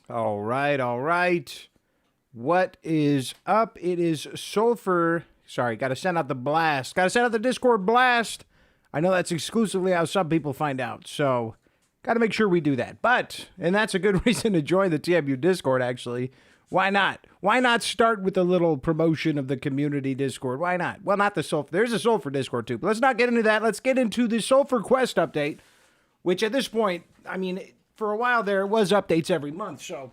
All right, all right. What is up? It is Sulfur. Sorry, got to send out the blast. Got to send out the Discord blast. I know that's exclusively how some people find out, so got to make sure we do that. And that's a good reason to join the TMU Discord, actually. Why not? Why not start with a little promotion of the community Discord? Why not? Well, not the Sulfur. There's a Sulfur Discord, too. But let's not get into that. Let's get into the SULFUR Quest update, which at this point, I mean, for a while there, it was updates every month, so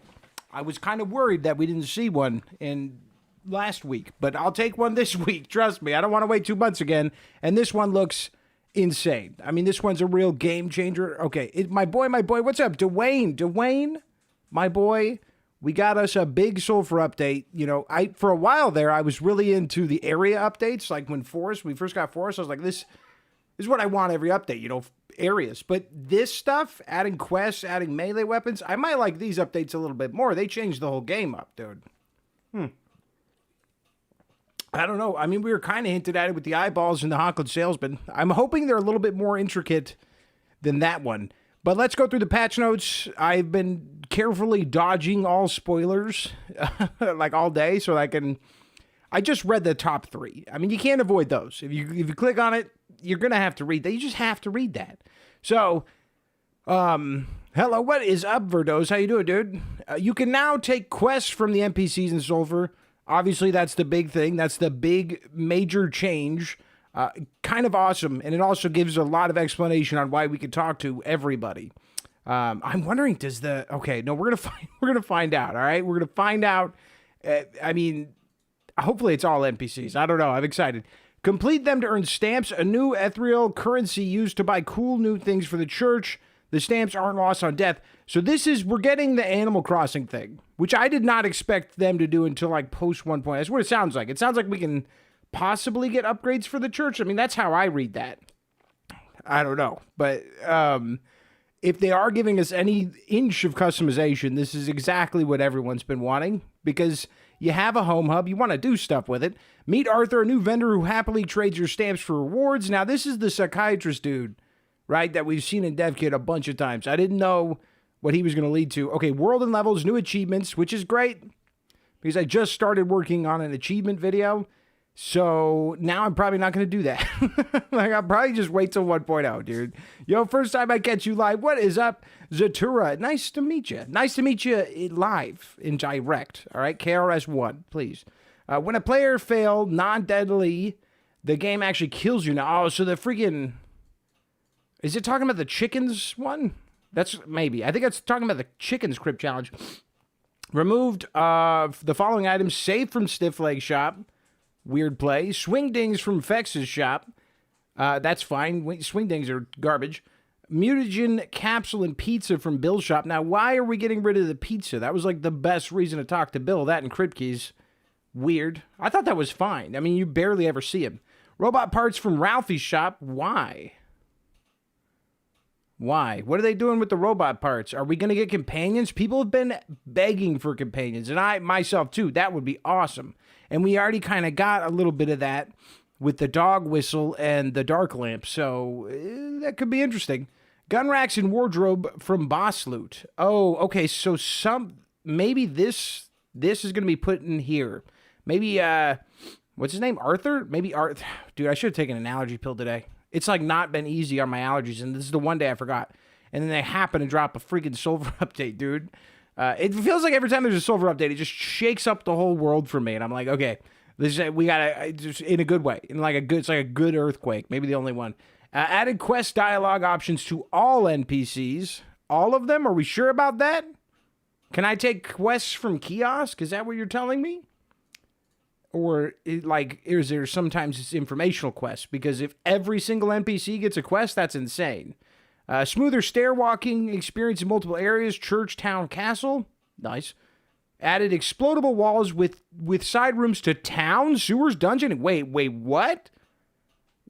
I was kind of worried that we didn't see one in last week. But I'll take one this week. Trust me. I don't want to wait 2 months again. And this one looks insane. I mean, this one's a real game changer. Okay, my boy, what's up? Dwayne, my boy, we got us a big Sulfur update. You know, for a while there, I was really into the area updates. Like when we first got Forest, I was like, this is what I want every update, you know, areas. But this stuff, adding quests, adding melee weapons, I might like these updates a little bit more. They changed the whole game up, dude. I don't know. I mean, we were kind of hinted at it with the eyeballs and the Hawkwood salesman. I'm hoping they're a little bit more intricate than that one. But let's go through the patch notes. I've been carefully dodging all spoilers like all day so I just read the top 3. I mean, you can't avoid those. If you click on it, you're going to have to read that. You just have to read that. So, hello, what is up, Verdos? How you doing, dude? You can now take quests from the NPCs in Sulfur. Obviously, that's the big thing. That's the big major change. Kind of awesome. And it also gives a lot of explanation on why we can talk to everybody. I'm wondering, okay, no, we're going to find out. All right. We're going to find out. I mean, hopefully it's all NPCs. I don't know. I'm excited. Complete them to earn stamps, a new ethereal currency used to buy cool new things for the church. The stamps aren't lost on death. So we're getting the Animal Crossing thing, which I did not expect them to do until like post 1.0. That's what it sounds like. It sounds like we can possibly get upgrades for the church. I mean, that's how I read that. I don't know. But if they are giving us any inch of customization, this is exactly what everyone's been wanting, because you have a home hub, you want to do stuff with it. Meet Arthur, a new vendor who happily trades your stamps for rewards. Now, this is the psychiatrist dude, right, that we've seen in DevKit a bunch of times. I didn't know what he was going to lead to. Okay, world and levels, new achievements, which is great, because I just started working on an achievement video. So now I'm probably not going to do that. Like, I'll probably just wait till 1.0, dude. Yo, first time I catch you live. What is up, Zatura? Nice to meet you. Nice to meet you live in direct. All right, KRS1, please. When a player failed non-deadly, the game actually kills you now. Oh, so the freaking... Is it talking about the chickens one? That's maybe. I think it's talking about the chickens crypt challenge. Removed the following items. Saved from Stiff Leg Shop. Weird play. Swing Dings from Fex's shop. That's fine. Swing Dings are garbage. Mutagen capsule and pizza from Bill's shop. Now, why are we getting rid of the pizza? That was like the best reason to talk to Bill. That and crypt keys. Weird. I thought that was fine. I mean, you barely ever see him. Robot parts from Ralphie's shop. Why? Why? What are they doing with the robot parts? Are we going to get companions? People have been begging for companions, and I myself too. That would be awesome. And we already kind of got a little bit of that with the dog whistle and the dark lamp, so that could be interesting. Gun racks and wardrobe from Boss Loot. Oh, okay, so maybe this is going to be put in here. Maybe, what's his name? Arthur? Maybe Arthur. Dude, I should have taken an allergy pill today. It's like not been easy on my allergies, and this is the one day I forgot. And then they happen to drop a freaking Sulfur update, dude. It feels like every time there's a Sulfur update, it just shakes up the whole world for me. And I'm like, okay, we gotta, just in a good way, it's like a good earthquake, maybe the only one. Added quest dialogue options to all NPCs. All of them? Are we sure about that? Can I take quests from kiosk? Is that what you're telling me? Or, is there sometimes it's informational quests? Because if every single NPC gets a quest, that's insane. Smoother stair walking experience in multiple areas. Church, town, castle. Nice. Added explodable walls with side rooms to town, sewers, dungeon. Wait, what?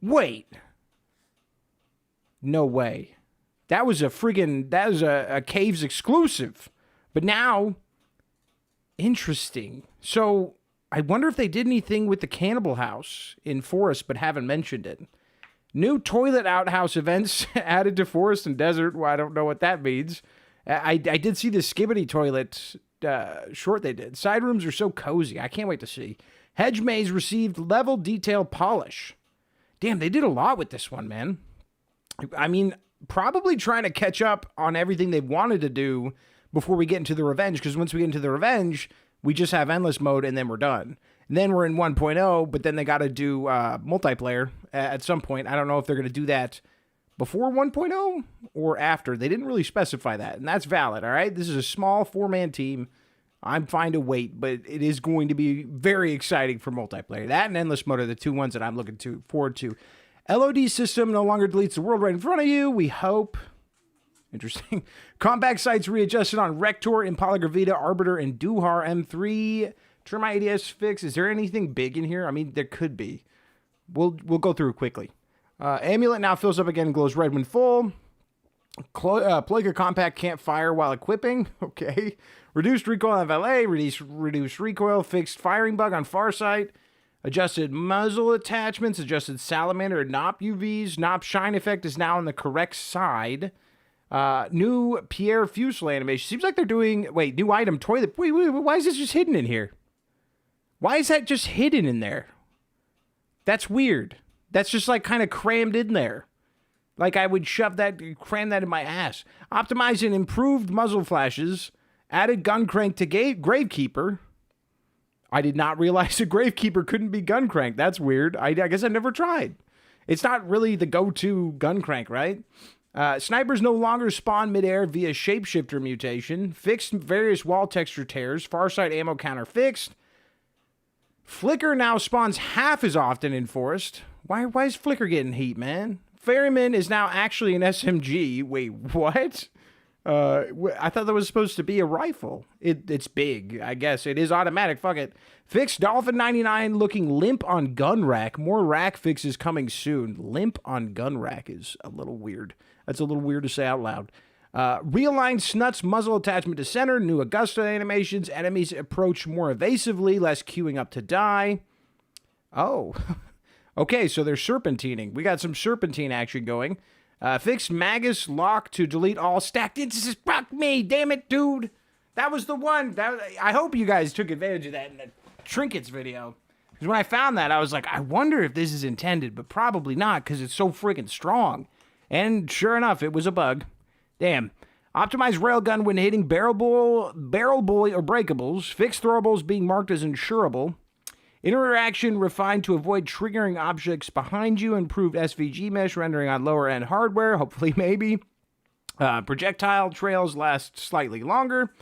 Wait. No way. That was a Caves exclusive. But now, interesting. So, I wonder if they did anything with the Cannibal House in Forest, but haven't mentioned it. New toilet outhouse events added to Forest and Desert. Well, I don't know what that means. I did see the skibbity toilet short they did. Side rooms are so cozy. I can't wait to see. Hedge maze received level detail polish. Damn, they did a lot with this one, man. I mean, probably trying to catch up on everything they wanted to do before we get into the revenge, because once we get into the revenge, we just have endless mode and then we're done. And then we're in 1.0, but then they got to do multiplayer at some point. I don't know if they're going to do that before 1.0 or after. They didn't really specify that, and that's valid, all right? This is a small 4-man team. I'm fine to wait, but it is going to be very exciting for multiplayer. That and endless mode are the two ones that I'm looking forward to. LOD system no longer deletes the world right in front of you, we hope. Interesting. Combat sites readjusted on Rector, Impala Gravita, Arbiter, and Duhar M3. Termite ADS fix. Is there anything big in here? I mean, there could be. We'll go through it quickly. Amulet now fills up again and glows red when full. Plague of Compact can't fire while equipping. Okay. Reduced recoil on Valet. Reduced recoil. Fixed firing bug on Farsight. Adjusted muzzle attachments. Adjusted Salamander and Nop UVs. Nop shine effect is now on the correct side. New Pierre Fusel animation. Seems like they're doing... Wait, new item. Toilet. Wait, why is this just hidden in here? Why is that just hidden in there? That's weird. That's just like kind of crammed in there. Like I would cram that in my ass. Optimized and improved muzzle flashes. Added gun crank to Gravekeeper. I did not realize a Gravekeeper couldn't be gun crank. That's weird. I guess I never tried. It's not really the go-to gun crank, right? Snipers no longer spawn midair via shapeshifter mutation. Fixed various wall texture tears. Farsight ammo counter fixed. Flicker now spawns half as often in Forest. Why is Flicker getting heat, man? Ferryman is now actually an SMG. Wait, what? I thought that was supposed to be a rifle. It's big, I guess. It is automatic. Fuck it. Fixed Dolphin 99 looking limp on gun rack. More rack fixes coming soon. Limp on gun rack is a little weird. That's a little weird to say out loud. Realigned Snuts muzzle attachment to center. New Augusta animations. Enemies approach more evasively. Less queuing up to die. Oh. Okay, so they're serpentining. We got some serpentine action going. Fixed Magus lock to delete all stacked instances. Fuck me, damn it, dude. That was the one. I hope you guys took advantage of that in the trinkets video. Because when I found that, I was like, I wonder if this is intended, but probably not because it's so freaking strong. And sure enough, it was a bug. Damn. Optimized railgun when hitting barrel boy or breakables. Fixed throwables being marked as insurable. Interaction refined to avoid triggering objects behind you. Improved SVG mesh rendering on lower end hardware. Hopefully, maybe. Projectile trails last slightly longer.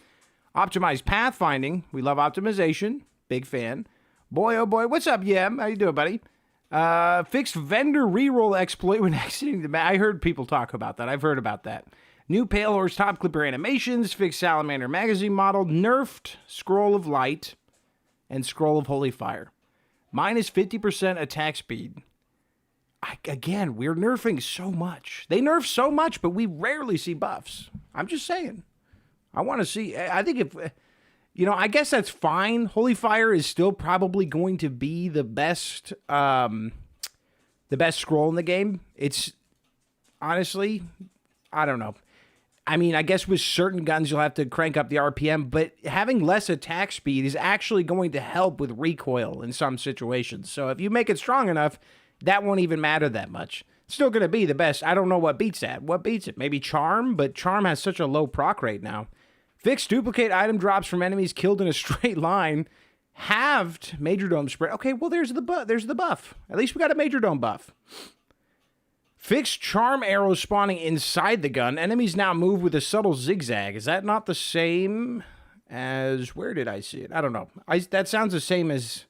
Optimized pathfinding. We love optimization. Big fan. Boy, oh boy. What's up, Yem? How you doing, buddy? Fixed vendor reroll exploit when exiting the map. I heard people talk about that. I've heard about that. New Pale Horse Top Clipper animations. Fixed Salamander magazine model. Nerfed Scroll of Light and Scroll of Holy Fire. Minus 50% attack speed. Again, we're nerfing so much. They nerf so much, but we rarely see buffs. I'm just saying. I want to see. I think if... I guess that's fine. Holy Fire is still probably going to be the best scroll in the game. It's honestly, I don't know. I mean, I guess with certain guns you'll have to crank up the RPM, but having less attack speed is actually going to help with recoil in some situations. So if you make it strong enough, that won't even matter that much. It's still going to be the best. I don't know what beats that. What beats it? Maybe Charm, but Charm has such a low proc rate now. Fixed duplicate item drops from enemies killed in a straight line. Halved Major Dome spread. Okay, well, there's the buff. At least we got a Major Dome buff. Fixed charm arrows spawning inside the gun. Enemies now move with a subtle zigzag. Is that not the same as... Where did I see it? I don't know. That sounds the same as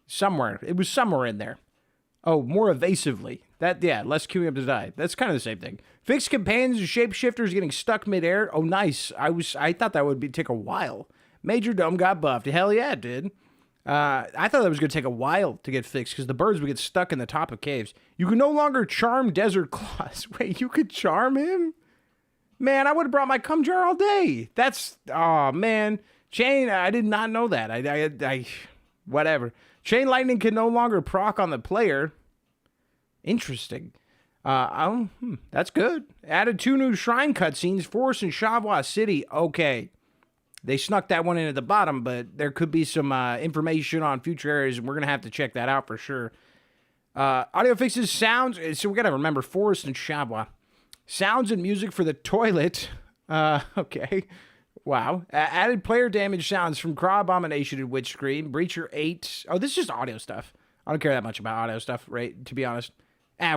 somewhere. It was somewhere in there. Oh, more evasively. Less queuing up to die. That's kind of the same thing. Fixed companions and shapeshifters getting stuck midair. Oh, nice. I thought that would take a while. Major Dome got buffed. Hell yeah, it did. I thought that was going to take a while to get fixed because the birds would get stuck in the top of caves. You can no longer charm Desert Claws. Wait, you could charm him? Man, I would have brought my cum jar all day. Oh, man. Chain, I did not know that. Whatever. Chain Lightning can no longer proc on the player. Interesting. That's good. Added 2 new shrine cutscenes, Forest and Shavwa City. Okay. They snuck that one in at the bottom, but there could be some information on future areas, and we're going to have to check that out for sure. Audio fixes, sounds. So we got to remember Forest and Shavwa. Sounds and music for the toilet. Okay. Wow. Added player damage sounds from Craw Abomination and Witch Scream. Breacher 8. Oh, this is just audio stuff. I don't care that much about audio stuff, right? To be honest.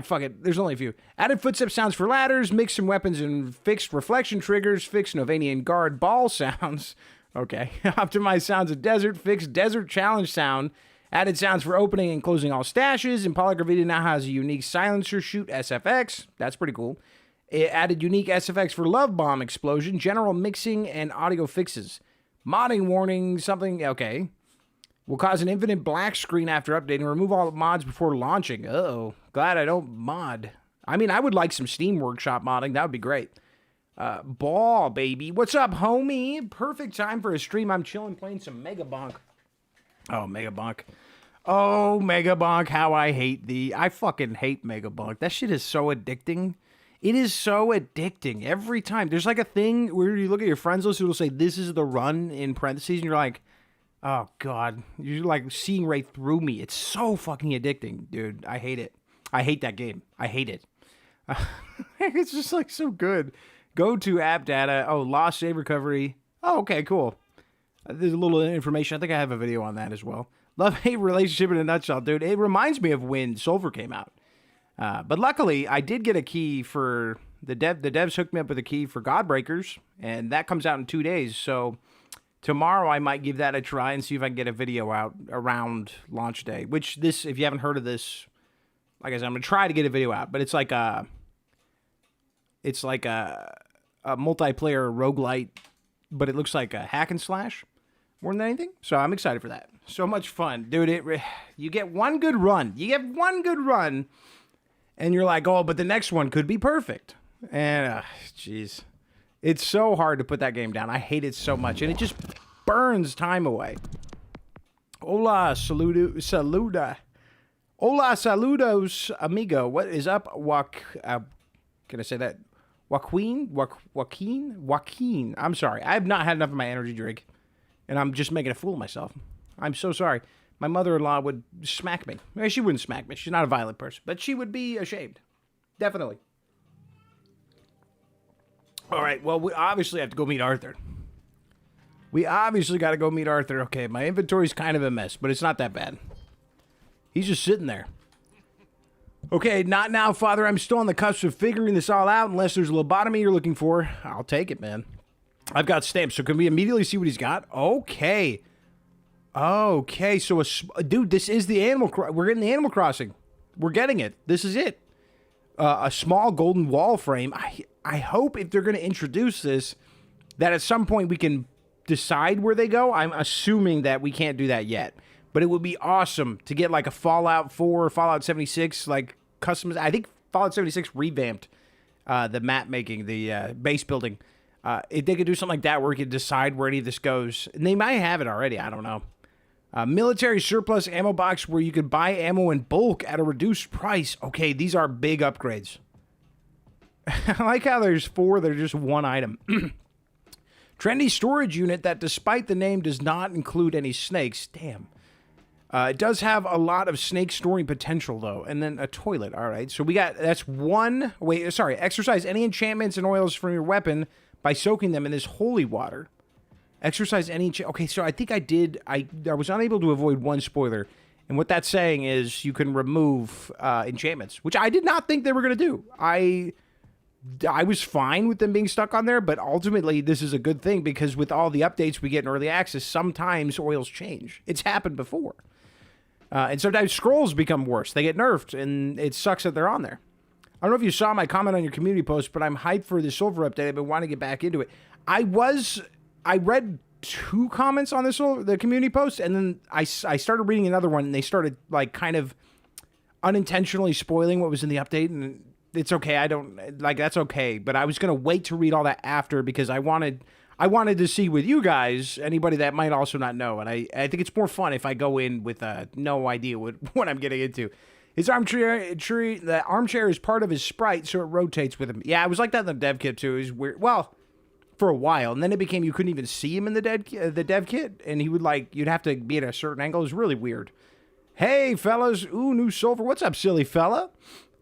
Fuck it. There's only a few. Added footstep sounds for ladders, mixed some weapons and fixed reflection triggers, fixed Novanian guard ball sounds. Okay. Optimized sounds of desert, fixed desert challenge sound. Added sounds for opening and closing all stashes. Impala Gravita now has a unique silencer shoot SFX. That's pretty cool. It added unique SFX for love bomb explosion, general mixing, and audio fixes. Modding warning, something, okay. Will cause an infinite black screen after updating. Remove all mods before launching. Uh-oh. Glad I don't mod. I mean, I would like some Steam Workshop modding. That would be great. Ball, baby. What's up, homie? Perfect time for a stream. I'm chilling playing some Mega Bonk. Oh, Mega Bonk. Oh, Mega Bonk, how I hate thee. I fucking hate Mega Bonk. That shit is so addicting. It is so addicting. Every time. There's like a thing where you look at your friends list, it'll say, this is the run in parentheses, and you're like, oh, God. You're like seeing right through me. It's so fucking addicting, dude. I hate it. I hate that game. I hate it. It's just like so good. Go to app data. Oh, lost save recovery. Oh, okay, cool. There's a little information. I think I have a video on that as well. Love-hate relationship in a nutshell, dude. It reminds me of when Sulfur came out. But luckily, I did get a key for the devs hooked me up with a key for Godbreakers, and that comes out in 2 days. So tomorrow I might give that a try and see if I can get a video out around launch day. Which this, if you haven't heard of this, like I said, I'm gonna try to get a video out. But it's like a multiplayer roguelite, but it looks like a hack and slash more than anything. So I'm excited for that. So much fun, dude. You get one good run. And you're like, oh, but the next one could be perfect. And, jeez. It's so hard to put that game down. I hate it so much. And it just burns time away. Hola, saluda. Hola, saludos, amigo. What is up, can I say that? Joaquin? I'm sorry. I have not had enough of my energy drink. And I'm just making a fool of myself. I'm so sorry. My mother-in-law would smack me. Well, she wouldn't smack me. She's not a violent person. But she would be ashamed. Definitely. All right. Well, we obviously have to go meet Arthur. We obviously got to go meet Arthur. Okay, my inventory's kind of a mess, but it's not that bad. He's just sitting there. Okay, not now, Father. I'm still on the cusp of figuring this all out. Unless there's a lobotomy you're looking for, I'll take it, man. I've got stamps, so can we immediately see what he's got? Okay. Okay, so, dude, this is the we're getting the Animal Crossing. We're getting it. This is it. A small golden wall frame. I hope if they're going to introduce this, that at some point we can decide where they go. I'm assuming that we can't do that yet. But it would be awesome to get like a Fallout 4, Fallout 76, like customers. I think Fallout 76 revamped the map making, the base building. If they could do something like that where we could decide where any of this goes. And they might have it already. I don't know. Military surplus ammo box where you could buy ammo in bulk at a reduced price. Okay, these are big upgrades. I like how there's 4 that are just one item. Trendy storage unit that, despite the name, does not include any snakes. Damn. It does have a lot of snake storing potential, though. And then a toilet. All right, so we got, that's one. Wait, sorry. Exercise any enchantments and oils from your weapon by soaking them in this holy water. Exercise any... Okay, so I think I did... I was unable to avoid one spoiler. And what that's saying is you can remove enchantments, which I did not think they were going to do. I was fine with them being stuck on there, but ultimately this is a good thing because with all the updates we get in early access, sometimes oils change. It's happened before. And sometimes scrolls become worse. They get nerfed, and it sucks that they're on there. I don't know if you saw my comment on your community post, but I'm hyped for the Sulfur update. I've been wanting to get back into it. I read 2 comments on the community post, and then I started reading another one, and they started like kind of unintentionally spoiling what was in the update, and it's okay. I don't like that's okay, but I was gonna wait to read all that after because I wanted to see with you guys anybody that might also not know, and I think it's more fun if I go in with no idea what I'm getting into. His the armchair is part of his sprite, so it rotates with him. Yeah, it was like that in the dev kit too. It was weird. Well, for a while, and then it became you couldn't even see him in the dev kit, and he would you'd have to be at a certain angle. It was really weird. Hey, fellas. Ooh, new sulfur. What's up, silly fella?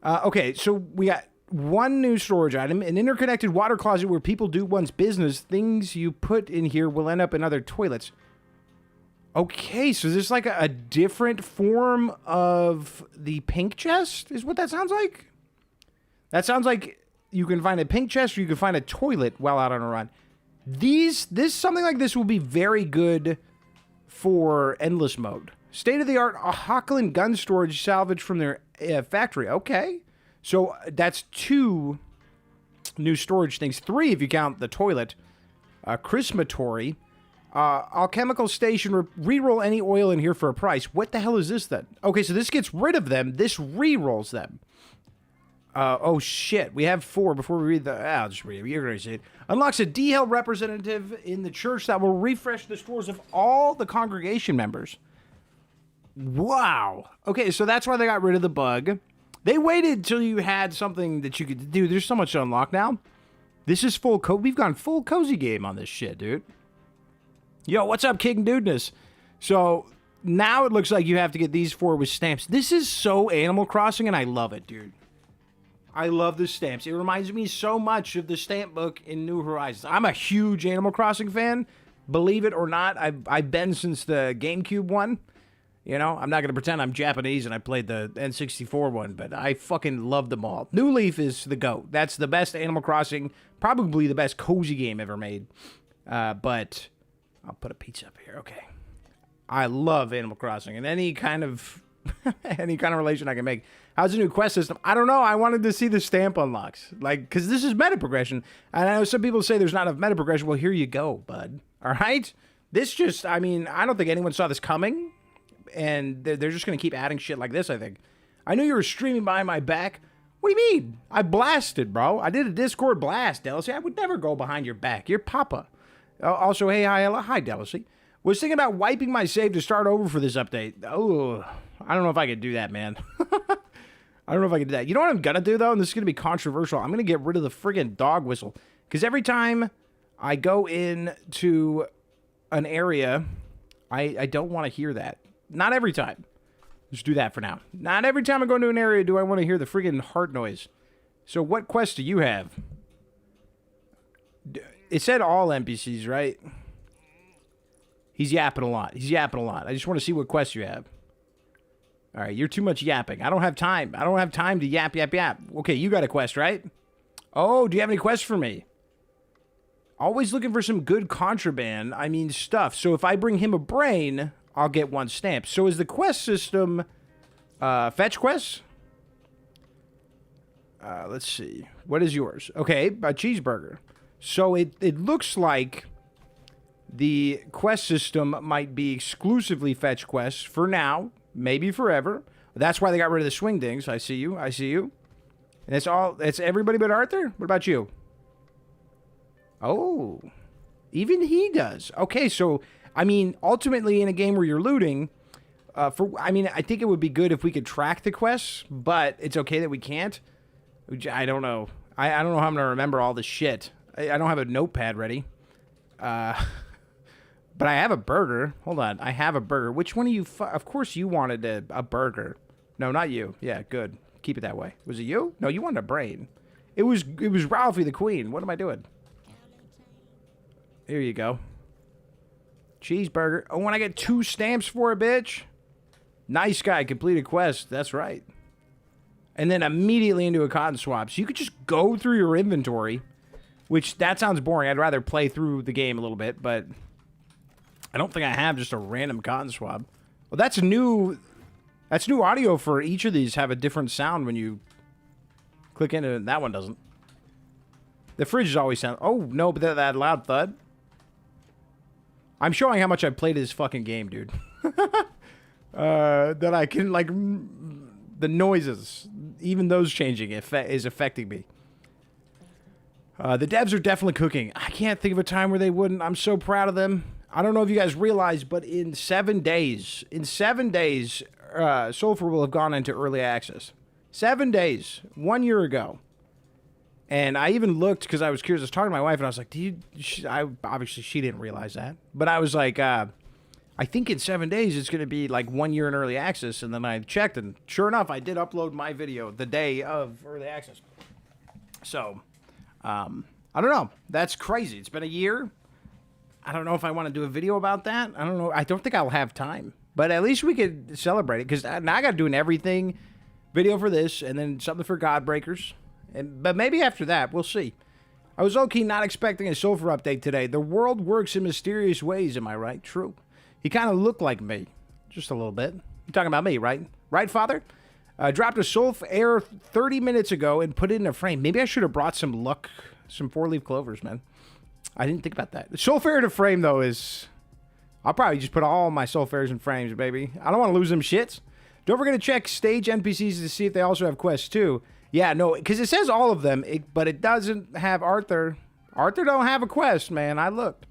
Okay, so we got one new storage item, an interconnected water closet where people do one's business. Things you put in here will end up in other toilets. Okay, so there's like a different form of the pink chest, is what that sounds like? That sounds like you can find a pink chest or you can find a toilet while out on a run. Something like this will be very good for endless mode. State-of-the-art Hochland gun storage salvaged from their factory. Okay. So that's 2 new storage things. 3 if you count the toilet. Chrismatory. Alchemical station. Reroll any oil in here for a price. What the hell is this then? Okay, so this gets rid of them. This rerolls them. Oh shit. We have 4 before we read I'll just read it. You're going to see it. Unlocks a DL representative in the church that will refresh the stores of all the congregation members. Wow. Okay, so that's why they got rid of the bug. They waited till you had something that you could do. There's so much to unlock now. This is we've gone full cozy game on this shit, dude. Yo, what's up, King Dudeness? So now it looks like you have to get these 4 with stamps. This is so Animal Crossing, and I love it, dude. I love the stamps. It reminds me so much of the stamp book in New Horizons. I'm a huge Animal Crossing fan. Believe it or not, I've been since the GameCube one. You know, I'm not going to pretend I'm Japanese and I played the N64 one, but I fucking love them all. New Leaf is the GOAT. That's the best Animal Crossing, probably the best cozy game ever made. But I'll put a pizza up here. Okay. I love Animal Crossing and any kind of relation I can make. How's the new quest system? I don't know. I wanted to see the stamp unlocks. Because this is meta progression. And I know some people say there's not enough meta progression. Well, here you go, bud. All right? This just, I don't think anyone saw this coming. And they're just going to keep adding shit like this, I think. I knew you were streaming behind my back. What do you mean? I blasted, bro. I did a Discord blast, Delacy. I would never go behind your back. You're Papa. Also, hey, hi, Delacy. Was thinking about wiping my save to start over for this update. Oh, I don't know if I could do that, man. I don't know if I could do that. You know what I'm going to do, though? And this is going to be controversial. I'm going to get rid of the friggin' dog whistle. Because every time I go into an area, I don't want to hear that. Not every time. Just do that for now. Not every time I go into an area do I want to hear the friggin' heart noise. So what quest do you have? It said all NPCs, right? He's yapping a lot. I just want to see what quests you have. All right, you're too much yapping. I don't have time. I don't have time to yap. Okay, you got a quest, right? Oh, do you have any quests for me? Always looking for some good contraband. Stuff. So if I bring him a brain, I'll get 1 stamp. So is the quest system fetch quests? Let's see. What is yours? Okay, a cheeseburger. So it looks like the quest system might be exclusively fetch quests for now, maybe forever. That's why they got rid of the swing dings. I see you. And it's everybody but Arthur? What about you? Oh, even he does. Okay, so ultimately in a game where you're looting, I think it would be good if we could track the quests, but it's okay that we can't. I don't know. I don't know how I'm going to remember all this shit. I don't have a notepad ready. But I have a burger. Hold on. I have a burger. Which one of you... Of course you wanted a burger. No, not you. Yeah, good. Keep it that way. Was it you? No, you wanted a brain. It was Ralphie the Queen. What am I doing? Here you go. Cheeseburger. Oh, when I get 2 stamps for a bitch? Nice guy. Completed quest. That's right. And then immediately into a cotton swap. So you could just go through your inventory. Which, that sounds boring. I'd rather play through the game a little bit, but... I don't think I have just a random cotton swab. Well, that's new audio for each of these have a different sound when you click into it. That one doesn't. The fridge is always sound... Oh, no, but that loud thud. I'm showing how much I played this fucking game, dude. That I can, the noises, even those changing is affecting me. The devs are definitely cooking. I can't think of a time where they wouldn't. I'm so proud of them. I don't know if you guys realize, but in 7 days, Sulfur will have gone into early access. 7 days, 1 year ago. And I even looked because I was curious. I was talking to my wife, and I was like, obviously, she didn't realize that. But I was like, I think in 7 days, it's going to be like 1 year in early access. And then I checked, and sure enough, I did upload my video the day of early access. So, I don't know. That's crazy. It's been a year. I don't know if I want to do a video about that. I don't know. I don't think I'll have time. But at least we could celebrate it, because now I got to do an everything video for this, and then something for Godbreakers. But maybe after that, we'll see. I was low-key not expecting a Sulfur update today. The world works in mysterious ways, am I right? True. He kind of looked like me. Just a little bit. You're talking about me, right? Right, Father? Dropped a SULFUR 30 minutes ago and put it in a frame. Maybe I should have brought some 4-leaf clovers, man. I didn't think about that. The SULFUR in a frame, though, is... I'll probably just put all my SULFURs in frames, baby. I don't want to lose them shits. Don't forget to check stage NPCs to see if they also have quests, too. Yeah, no, because it says all of them, but it doesn't have Arthur. Arthur don't have a quest, man. I looked.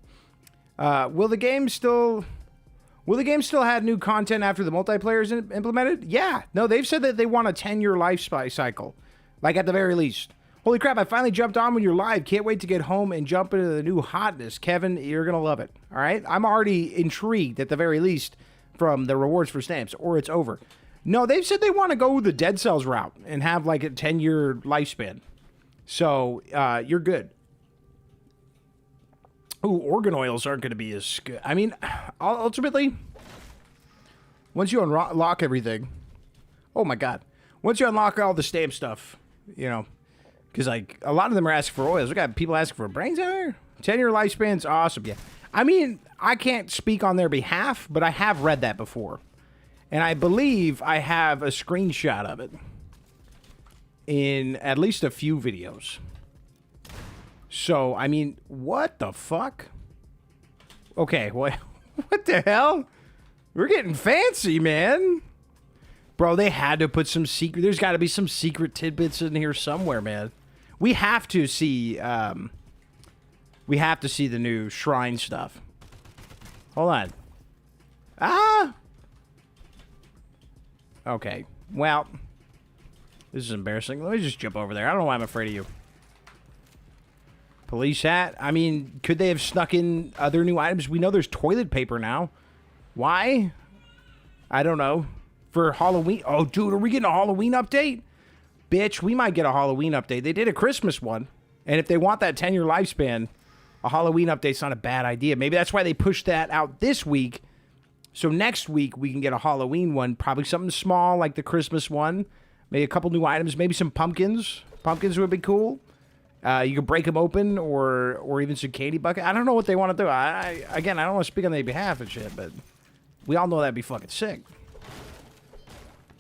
Will the game still have new content after the multiplayer is implemented? Yeah. No, they've said that they want a 10-year life cycle, like at the very least. Holy crap, I finally jumped on when you're live. Can't wait to get home and jump into the new hotness. Kevin, you're going to love it, all right? I'm already intrigued at the very least from the rewards for stamps, or it's over. No, they've said they want to go the Dead Cells route and have like a 10-year lifespan. So, you're good. Ooh, organ oils aren't going to be as good. I mean, ultimately, once you unlock everything... Oh, my God. Once you unlock all the stamp stuff, you know... Because, like, a lot of them are asking for oils. We got people asking for brains out here. 10-year lifespan's awesome, yeah. I mean, I can't speak on their behalf, but I have read that before. And I believe I have a screenshot of it in at least a few videos. So, I mean, what the fuck? Okay, what the hell? We're getting fancy, man. Bro, they had to put some secret... There's got to be some secret tidbits in here somewhere, man. We have to see... we have to see the new shrine stuff. Hold on. Ah! Okay. Well, this is embarrassing. Let me just jump over there. I don't know why I'm afraid of you. Police hat. I mean, could they have snuck in other new items? We know there's toilet paper now. Why? I don't know. For Halloween. Oh, dude, are we getting a Halloween update? Bitch, we might get a Halloween update. They did a Christmas one. And if they want that 10-year lifespan, a Halloween update's not a bad idea. Maybe that's why they pushed that out this week. So next week, we can get a Halloween one. Probably something small like the Christmas one. Maybe a couple new items. Maybe some pumpkins. Pumpkins would be cool. You could break them open or even some candy bucket. I don't know what they want to do. Again, I don't want to speak on their behalf and shit, but we all know that'd be fucking sick.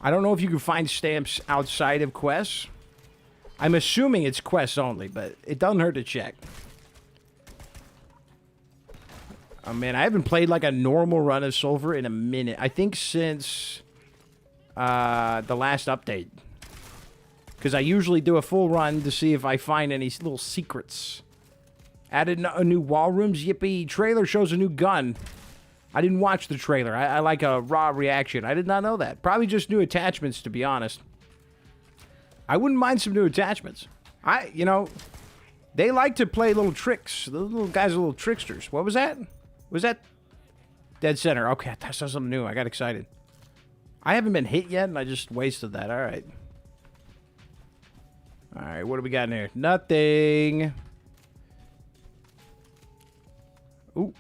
I don't know if you can find stamps outside of quests. I'm assuming it's quests only, but it doesn't hurt to check. Oh, man, I haven't played like a normal run of Sulfur in a minute. I think since the last update. Because I usually do a full run to see if I find any little secrets. Added a new wall rooms. Yippee. Trailer shows a new gun. I didn't watch the trailer. I like a raw reaction. I did not know that. Probably just new attachments, to be honest. I wouldn't mind some new attachments. You know, they like to play little tricks. The little guys are little tricksters. What was that? Was that Dead Center? Okay, I saw something new. I got excited. I haven't been hit yet, and I just wasted that. All right. All right, what do we got in here? Nothing. Ooh.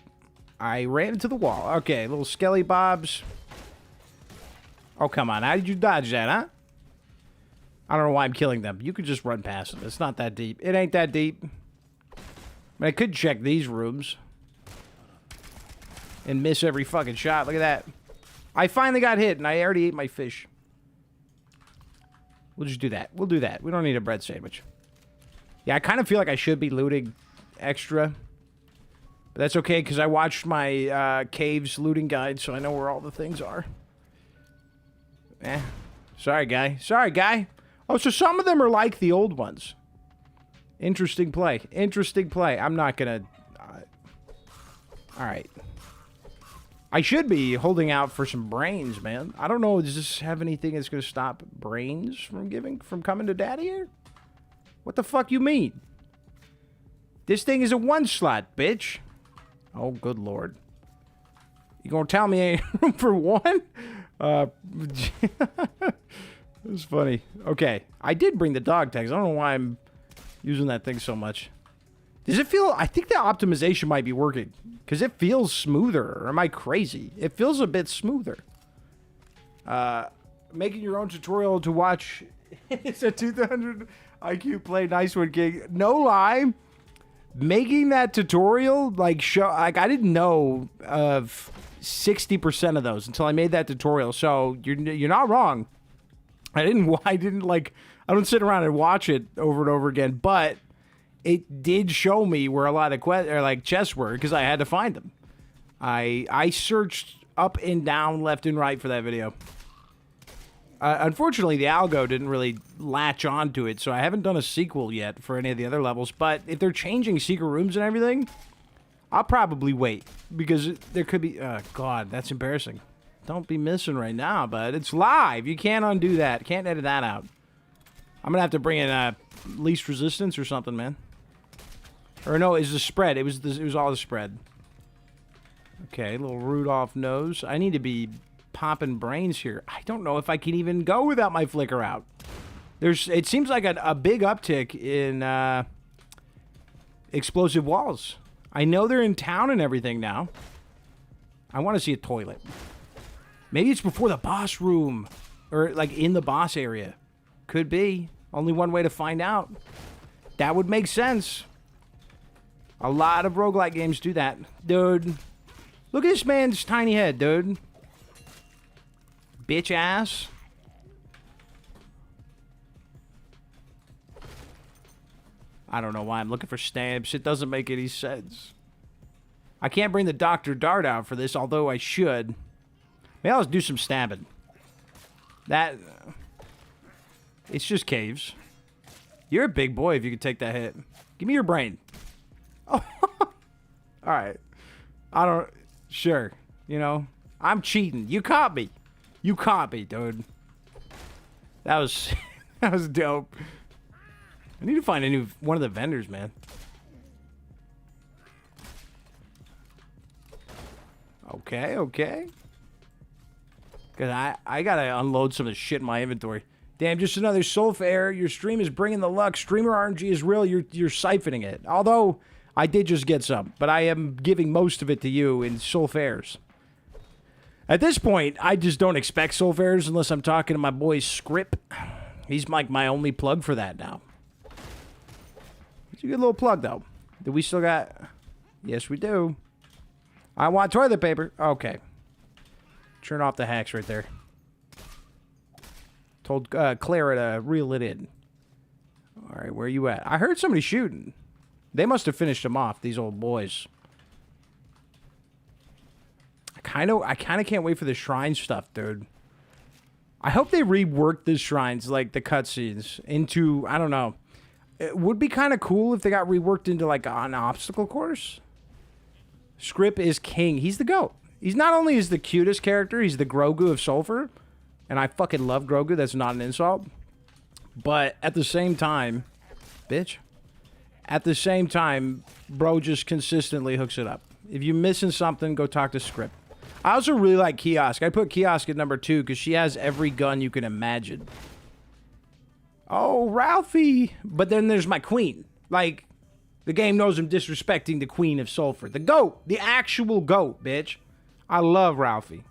I ran into the wall. Okay, little skelly bobs. Oh, come on. How did you dodge that, huh? I don't know why I'm killing them. You could just run past them. It's not that deep. It ain't that deep. But I could check these rooms. And miss every fucking shot. Look at that. I finally got hit, and I already ate my fish. We'll just do that. We'll do that. We don't need a bread sandwich. Yeah, I kind of feel like I should be looting extra. But that's okay, because I watched my caves looting guide, so I know where all the things are. Sorry, guy. Sorry, guy. Oh, so some of them are like the old ones. Interesting play. Interesting play. I'm not going to... all right. I should be holding out for some brains, man. I don't know. Does this have anything that's going to stop brains from coming to daddy here? What the fuck you mean? This thing is a 1 slot, bitch. Oh, good lord. You gonna tell me ain't room for 1? It's funny. Okay. I did bring the dog tags. I don't know why I'm using that thing so much. Does it feel... I think the optimization might be working. Because it feels smoother. Or am I crazy? It feels a bit smoother. Making your own tutorial to watch... It's a 200 IQ play. Nice one, King. No lie. Making that tutorial, like, I didn't know of 60% of those until I made that tutorial. So, you're not wrong. I don't sit around and watch it over and over again. But... it did show me where a lot of chests were because I had to find them. I searched up and down, left and right for that video. Unfortunately, the algo didn't really latch onto it, so I haven't done a sequel yet for any of the other levels. But if they're changing secret rooms and everything, I'll probably wait because there could be... God, that's embarrassing. Don't be missing right now, but it's live. You can't undo that. Can't edit that out. I'm gonna have to bring in least resistance or something, man. Or no, it's the spread. It was all the spread. Okay, little Rudolph nose. I need to be popping brains here. I don't know if I can even go without my flicker out. It seems like a big uptick in explosive walls. I know they're in town and everything now. I want to see a toilet. Maybe it's before the boss room. Or like in the boss area. Could be. Only one way to find out. That would make sense. A lot of roguelike games do that. Dude. Look at this man's tiny head, dude. Bitch ass. I don't know why I'm looking for stamps. It doesn't make any sense. I can't bring the Dr. Dart out for this, although I should. Maybe I'll do some stabbing. It's just caves. You're a big boy if you could take that hit. Give me your brain. Oh. Alright. Sure. You know, I'm cheating. You caught me. You caught me, dude. That was... that was dope. I need to find one of the vendors, man. Okay. Because I gotta unload some of the shit in my inventory. Damn, just another sulfur. Your stream is bringing the luck. Streamer RNG is real. You're siphoning it. Although, I did just get some. But I am giving most of it to you in sulfurs. At this point, I just don't expect sulfurs unless I'm talking to my boy Script. He's like my only plug for that now. It's a good little plug, though. Do we still got... Yes, we do. I want toilet paper. Okay. Turn off the hacks right there. Told Clara to reel it in. All right, where you at? I heard somebody shooting. They must have finished them off, these old boys. I kind of can't wait for the shrine stuff, dude. I hope they rework the shrines, like the cutscenes, into, I don't know. It would be kind of cool if they got reworked into like an obstacle course. Script is king. He's the GOAT. He's not only is the cutest character, he's the Grogu of Sulfur. And I fucking love Grogu. That's not an insult. But at the same time, bitch. At the same time, bro just consistently hooks it up. If you're missing something, go talk to Script. I also really like Kiosk. I put Kiosk at number 2 because she has every gun you can imagine. Oh, Ralphie. But then there's my queen. Like, the game knows I'm disrespecting the queen of Sulfur. The GOAT. The actual GOAT, bitch. I love Ralphie.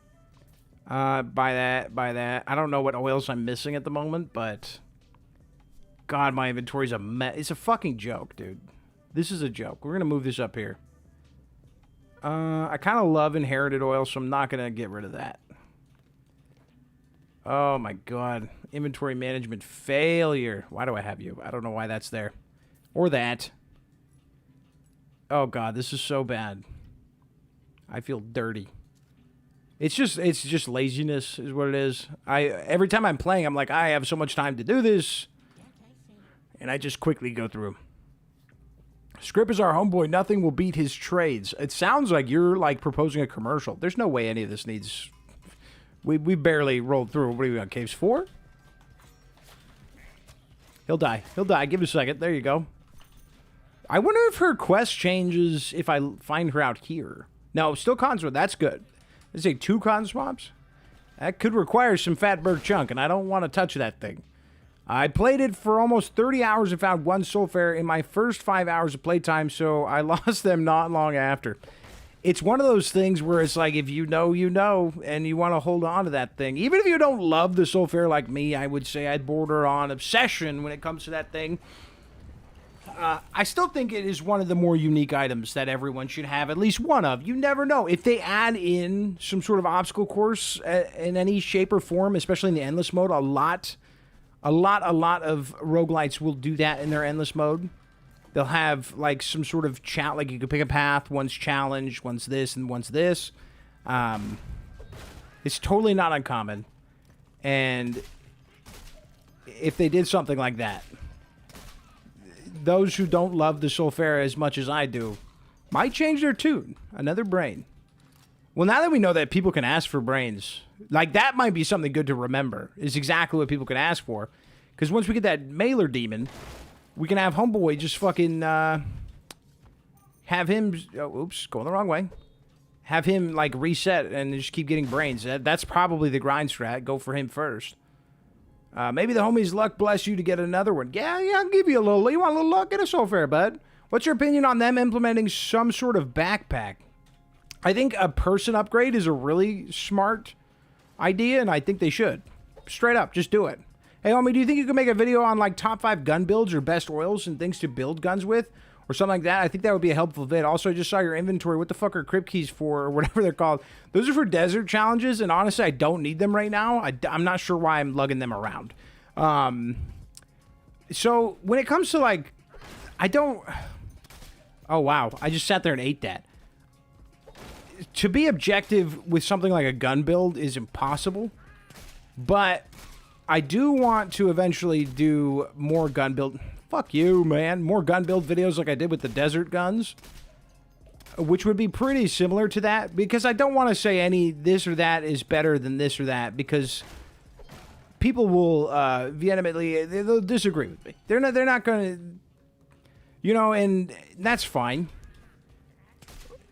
Buy that. I don't know what oils I'm missing at the moment, but... God, my inventory's a mess. It's a fucking joke, dude. This is a joke. We're gonna move this up here. I kind of love inherited oil, so I'm not gonna get rid of that. Oh my god. Inventory management failure. Why do I have you? I don't know why that's there. Or that. Oh god, this is so bad. I feel dirty. It's just laziness is what it is. Every time I'm playing, I'm like, I have so much time to do this. And I just quickly go through. Scrip is our homeboy. Nothing will beat his trades. It sounds like you're like proposing a commercial. There's no way any of this needs... We barely rolled through. What are we on? Caves 4? He'll die. He'll die. Give it a second. There you go. I wonder if her quest changes if I find her out here. No, still con swap. That's good. Let's say 2 con swaps. That could require some fatberg chunk, and I don't want to touch that thing. I played it for almost 30 hours and found 1 sulfur in my first 5 hours of playtime, so I lost them not long after. It's one of those things where it's like, if you know, you know, and you want to hold on to that thing. Even if you don't love the sulfur like me, I would say I'd border on obsession when it comes to that thing. I still think it is one of the more unique items that everyone should have at least one of. You never know. If they add in some sort of obstacle course in any shape or form, especially in the endless mode, a lot of roguelites will do that in their endless mode. They'll have like some sort of chat, like you can pick a path, one's challenge, one's this, and one's this. It's totally not uncommon. And if they did something like that, those who don't love the sulfur as much as I do might change their tune. Another brain. Well, now that we know that people can ask for brains, like that might be something good to remember, is exactly what people can ask for. Because once we get that mailer demon, we can have homeboy just fucking, have him, oops, going the wrong way. Have him, like, reset and just keep getting brains. That's probably the grind strat. Go for him first. Maybe the homie's luck bless you to get another one. Yeah, I'll give you a little. You want a little luck? Get a sulfur, bud. What's your opinion on them implementing some sort of backpack? I think a person upgrade is a really smart idea, and I think they should. Straight up, just do it. Hey, homie, do you think you could make a video on, like, top 5 gun builds or best oils and things to build guns with? Or something like that? I think that would be a helpful vid. Also, I just saw your inventory. What the fuck are crypt keys for, or whatever they're called? Those are for desert challenges, and honestly, I don't need them right now. I'm not sure why I'm lugging them around. So, when it comes to, like, I don't... Oh, wow. I just sat there and ate that. To be objective with something like a gun build is impossible, but I do want to eventually do more gun build... Fuck you, man. More gun build videos like I did with the desert guns, which would be pretty similar to that, because I don't want to say any this or that is better than this or that, because people will vehemently, they'll disagree with me. They're not going to, you know, and that's fine.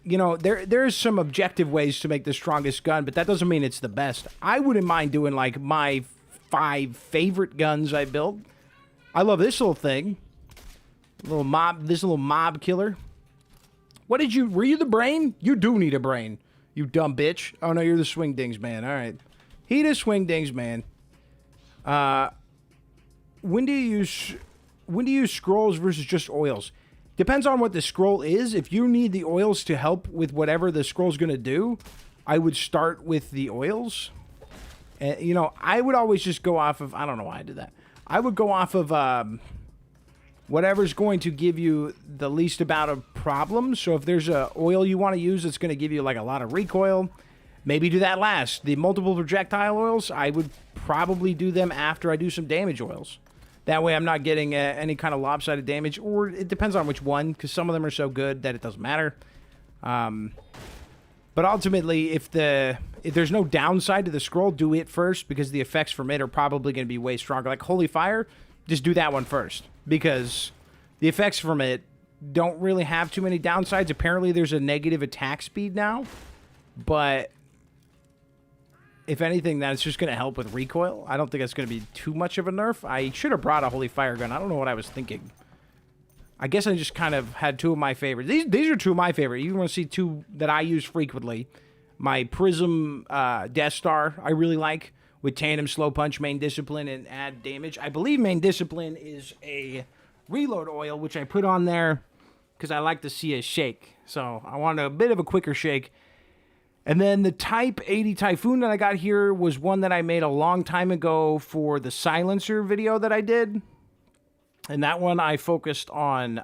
You know, there's some objective ways to make the strongest gun, but that doesn't mean it's the best. I wouldn't mind doing like my 5 favorite guns I built. I love this little thing. This little mob killer. Were you the brain? You do need a brain, you dumb bitch. Oh no, you're the swing dings man. All right. He the swing dings man. When do you use scrolls versus just oils? Depends on what the scroll is. If you need the oils to help with whatever the scroll's gonna do, I would start with the oils. And you know, I would always just go off of, I don't know why I did that. I would go off of whatever's going to give you the least amount of problems. So if there's a oil you want to use that's going to give you like a lot of recoil, maybe do that last. The multiple projectile oils, I would probably do them after I do some damage oils. That way I'm not getting any kind of lopsided damage, or it depends on which one, because some of them are so good that it doesn't matter. But ultimately, if there's no downside to the scroll, do it first, because the effects from it are probably going to be way stronger. Like Holy Fire, just do that one first, because the effects from it don't really have too many downsides. Apparently, there's a negative attack speed now, but if anything, that's just going to help with recoil. I don't think that's going to be too much of a nerf. I should have brought a Holy Fire gun. I don't know what I was thinking. I guess I just kind of had 2 of my favorites. These are 2 of my favorite. You want to see 2 that I use frequently. My Prism Death Star I really like, with Tandem, Slow Punch, Main Discipline, and Add Damage. I believe Main Discipline is a reload oil, which I put on there because I like to see a shake. So I wanted a bit of a quicker shake. And then the Type 80 Typhoon that I got here was one that I made a long time ago for the silencer video that I did. And that one I focused on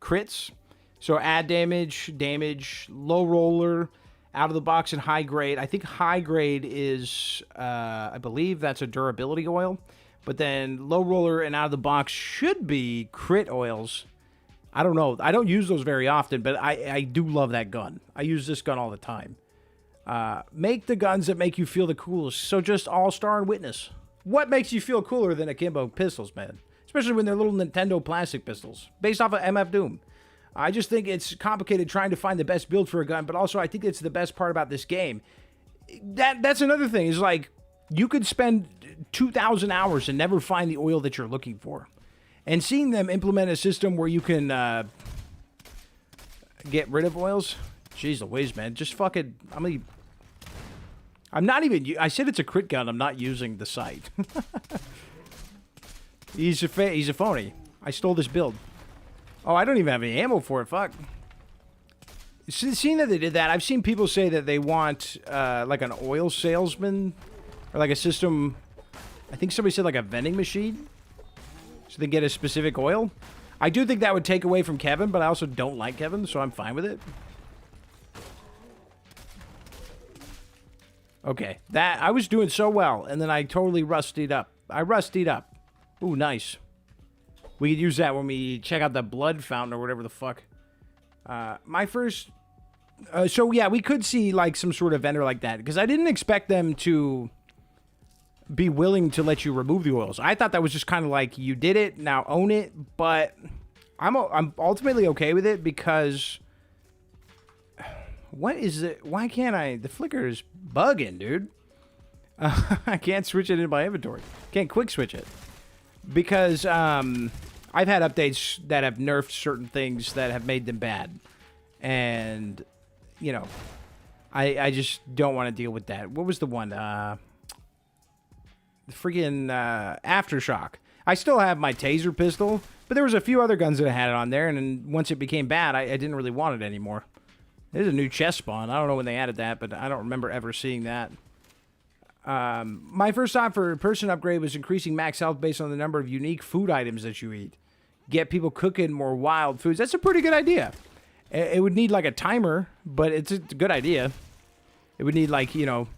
crits. So add damage, low roller, out of the box, and high grade. I think high grade is, I believe that's a durability oil. But then low roller and out of the box should be crit oils. I don't know. I don't use those very often, but I do love that gun. I use this gun all the time. Make the guns that make you feel the coolest. So just All-Star and Witness. What makes you feel cooler than akimbo pistols, man? Especially when they're little Nintendo plastic pistols. Based off of MF Doom. I just think it's complicated trying to find the best build for a gun, but also I think it's the best part about this game. That's another thing, is like, you could spend 2,000 hours and never find the oil that you're looking for. And seeing them implement a system where you can get rid of oils, jeez Louise, man, just fucking, I'm not even, I said it's a crit gun, I'm not using the sight. He's a phony. I stole this build. Oh, I don't even have any ammo for it, fuck. Seeing that they did that, I've seen people say that they want like an oil salesman, or like a system, I think somebody said like a vending machine, so they get a specific oil. I do think that would take away from Kevin, but I also don't like Kevin, so I'm fine with it. Okay, that, I was doing so well, and then I totally rustied up. I rustied up. Ooh, nice. We could use that when we check out the blood fountain or whatever the fuck. My first... so, yeah, we could see, like, some sort of vendor like that, because I didn't expect them to be willing to let you remove the oils. I thought that was just kind of like, you did it, now own it, but I'm ultimately okay with it, because... What is it? Why can't I... The flicker is bugging, dude. I can't switch it in my inventory. Can't quick switch it. Because I've had updates that have nerfed certain things that have made them bad. And, you know, I just don't want to deal with that. What was the one? The freaking Aftershock. I still have my taser pistol, but there was a few other guns that I had it on there, and then once it became bad, I didn't really want it anymore. There's a new chest spawn. I don't know when they added that, but I don't remember ever seeing that. My first thought for a person upgrade was increasing max health based on the number of unique food items that you eat. Get people cooking more wild foods. That's a pretty good idea. It would need like a timer, but it's a good idea. It would need like, you know...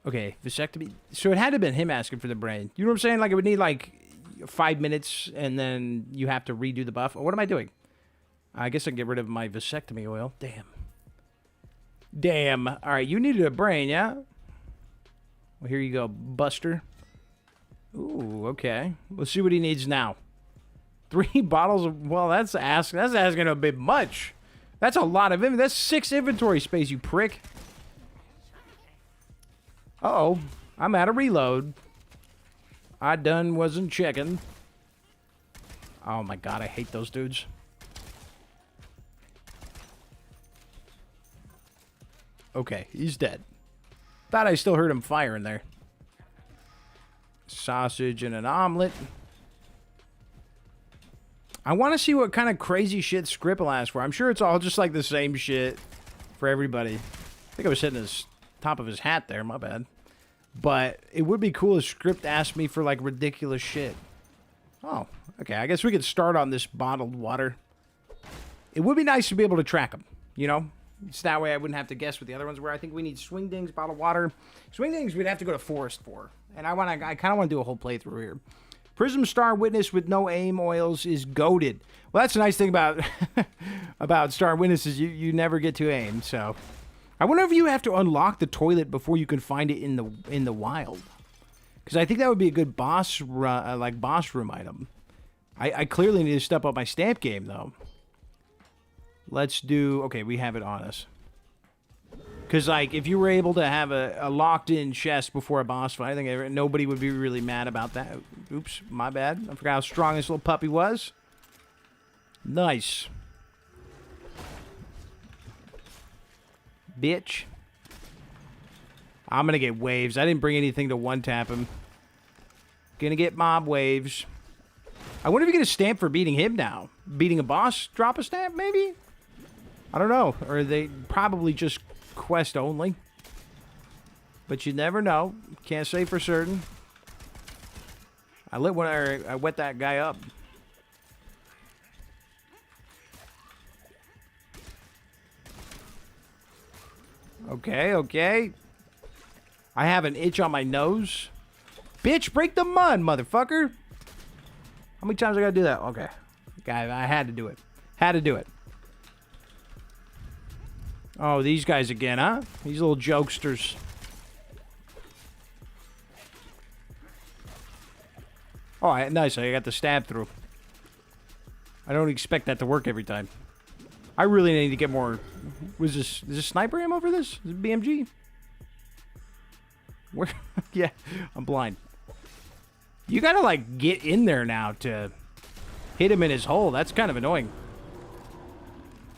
Okay, vasectomy. So it had to have been him asking for the brain. You know what I'm saying? Like it would need like 5 minutes and then you have to redo the buff. What am I doing? I guess I can get rid of my vasectomy oil. Damn. Damn. All right, you needed a brain, yeah? Well, here you go, Buster. Ooh, okay. Let's see what he needs now. 3 bottles of... Well, that's asking a bit much. That's a lot of... That's 6 inventory space, you prick. Uh-oh. I'm out of reload. I done wasn't checking. Oh, my God. I hate those dudes. Okay, he's dead. Thought I still heard him firing there. Sausage and an omelet. I want to see what kind of crazy shit Script asks for. I'm sure it's all just like the same shit for everybody. I think I was hitting his top of his hat there. My bad. But it would be cool if Script asked me for like ridiculous shit. Oh, okay. I guess we could start on this bottled water. It would be nice to be able to track them, you know? So that way I wouldn't have to guess what the other ones were. I think we need swing dings, bottled water. Swing dings we'd have to go to forest for. And I kind of want to do a whole playthrough here. Prism Star Witness with no aim oils is goated. Well, that's the nice thing about about Star Witness is you never get to aim. So I wonder if you have to unlock the toilet before you can find it in the wild. Because I think that would be a good boss room item. I clearly need to step up my stamp game though. Let's do... Okay, we have it on us. Because, like, if you were able to have a locked-in chest before a boss fight, I think nobody would be really mad about that. Oops, my bad. I forgot how strong this little puppy was. Nice. Bitch. I'm gonna get waves. I didn't bring anything to one-tap him. Gonna get mob waves. I wonder if you get a stamp for beating him now. Beating a boss, drop a stamp, maybe? I don't know. Or they probably just quest only. But you never know. Can't say for certain. I wet that guy up. Okay, okay. I have an itch on my nose. Bitch, break the mud, motherfucker. How many times I gotta do that? Okay. Guy, I had to do it. Had to do it. Oh, these guys again, huh? These little jokesters. Oh, nice. I got the stab through. I don't expect that to work every time. I really need to get more... Was this... Is this sniper ammo for this? Is it BMG? Where? Yeah, I'm blind. You gotta, like, get in there now to hit him in his hole. That's kind of annoying.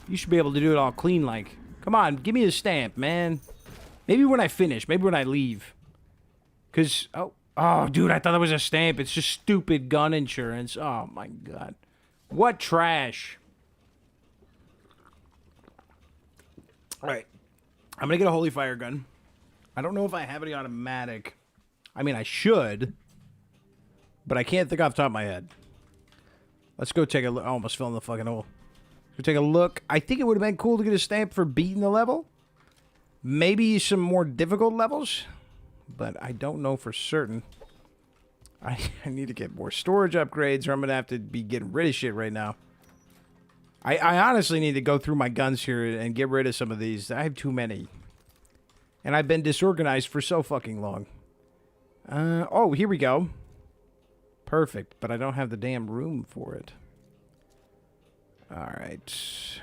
You should be able to do it all clean, like... Come on, give me a stamp, man. Maybe when I finish. Maybe when I leave. Because... Oh, dude, I thought that was a stamp. It's just stupid gun insurance. Oh, my God. What trash. All right. I'm going to get a holy fire gun. I don't know if I have any automatic. I mean, I should. But I can't think off the top of my head. Let's go take a look. I almost fell in the fucking hole. Let's go take a look. I think it would have been cool to get a stamp for beating the level. Maybe some more difficult levels. But I don't know for certain. I need to get more storage upgrades or I'm going to have to be getting rid of shit right now. I honestly need to go through my guns here and get rid of some of these. I have too many. And I've been disorganized for so fucking long. Oh, here we go. Perfect. But I don't have the damn room for it. Alright.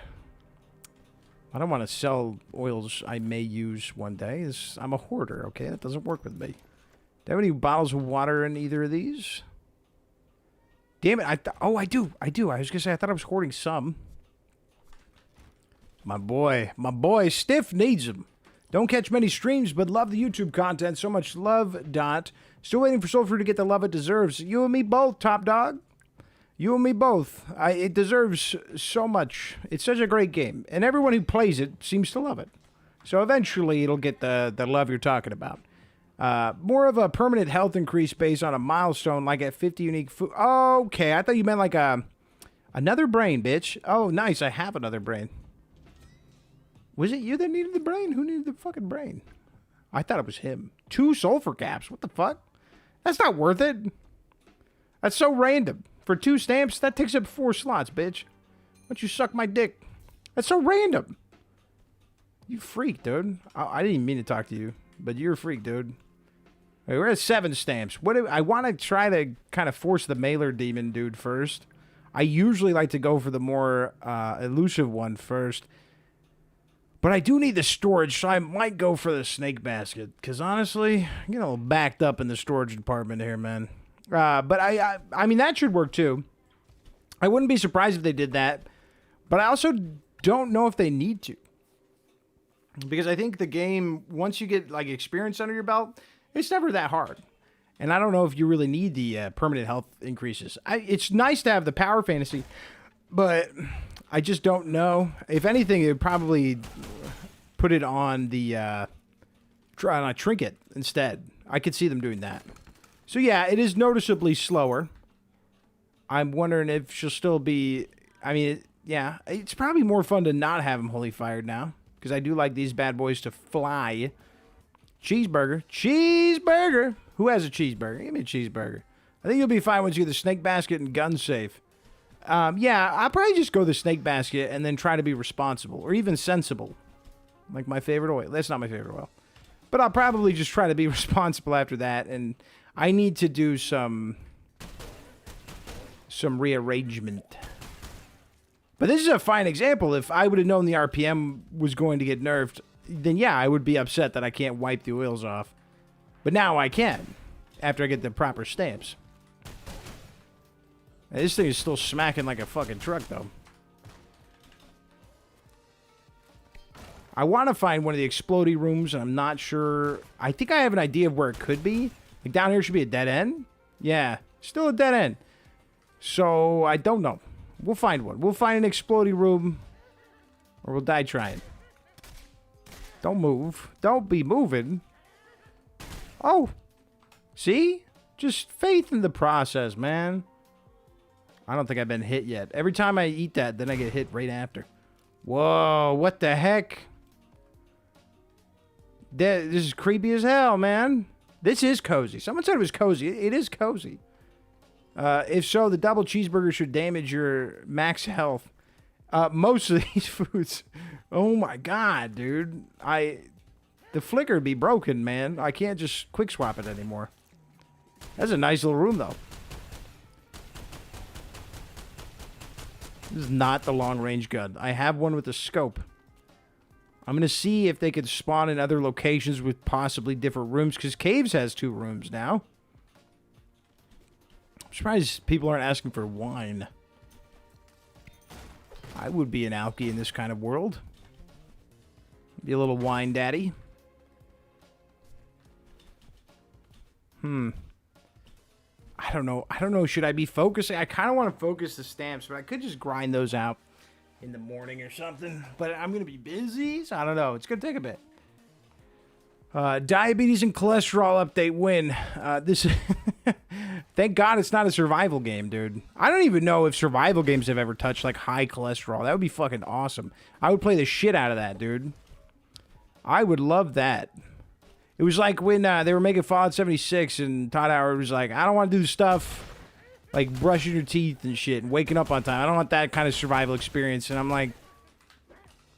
I don't want to sell oils I may use one day. I'm a hoarder, okay? That doesn't work with me. Do I have any bottles of water in either of these? Damn it. Oh, I do. I was going to say, I thought I was hoarding some. My boy, Stiff needs them. Don't catch many streams, but love the YouTube content. So much love, Dot. Still waiting for Sulfur to get the love it deserves. You and me both, top dog. You and me both. It deserves so much. It's such a great game. And everyone who plays it seems to love it. So eventually it'll get the love you're talking about. More of a permanent health increase based on a milestone, like at 50 unique food. Oh, okay, I thought you meant like another brain, bitch. Oh, nice, I have another brain. Was it you that needed the brain? Who needed the fucking brain? I thought it was him. 2 sulfur caps. What the fuck? That's not worth it. That's so random. For 2 stamps, that takes up 4 slots, bitch. Why don't you suck my dick? That's so random. You freak, dude. I didn't even mean to talk to you, but you're a freak, dude. Wait, we're at 7 stamps. I want to try to kind of force the mailer demon dude first. I usually like to go for the more elusive one first. But I do need the storage, so I might go for the snake basket. Because honestly, I'm getting a little backed up in the storage department here, man. But I mean, that should work too. I wouldn't be surprised if they did that. But I also don't know if they need to. Because I think the game, once you get like experience under your belt, it's never that hard. And I don't know if you really need the permanent health increases. It's nice to have the power fantasy, but I just don't know. If anything, it would probably put it on the try on a trinket instead. I could see them doing that. So yeah, it is noticeably slower. I'm wondering if she'll still be... I mean, yeah, it's probably more fun to not have them holy fired now. Because I do like these bad boys to fly. Cheeseburger. Cheeseburger! Who has a cheeseburger? Give me a cheeseburger. I think you'll be fine once you get the snake basket and gun safe. Yeah, I'll probably just go the snake basket and then try to be responsible. Or even sensible. Like my favorite oil. That's not my favorite oil. But I'll probably just try to be responsible after that. And I need to do some rearrangement. But this is a fine example. If I would have known the RPM was going to get nerfed, then yeah, I would be upset that I can't wipe the oils off. But now I can, after I get the proper stamps. Now, this thing is still smacking like a fucking truck, though. I want to find one of the explodey rooms, and I'm not sure. I think I have an idea of where it could be. Like, down here should be a dead end. Yeah, still a dead end. So, I don't know. We'll find one. We'll find an explodey room, or we'll die trying. Don't move. Don't be moving. Oh. See? Just faith in the process, man. I don't think I've been hit yet. Every time I eat that, then I get hit right after. Whoa, what the heck? This is creepy as hell, man. This is cozy. Someone said it was cozy. It is cozy. If so, the double cheeseburger should damage your max health. Most of these foods. Oh my god, dude. The flicker would be broken, man. I can't just quick swap it anymore. That's a nice little room, though. This is not the long-range gun. I have one with a scope. I'm going to see if they could spawn in other locations with possibly different rooms, because Caves has 2 rooms now. I'm surprised people aren't asking for wine. I would be an alky in this kind of world. Be a little wine daddy. I don't know. Should I be focusing? I kind of want to focus the stamps, but I could just grind those out in the morning or something. But I'm going to be busy, so I don't know. It's going to take a bit. Diabetes and cholesterol update win. This Thank God it's not a survival game, dude. I don't even know if survival games have ever touched, like, high cholesterol. That would be fucking awesome. I would play the shit out of that, dude. I would love that. It was like when they were making Fallout 76, and Todd Howard was like, I don't want to do stuff like brushing your teeth and shit and waking up on time. I don't want that kind of survival experience. And I'm like,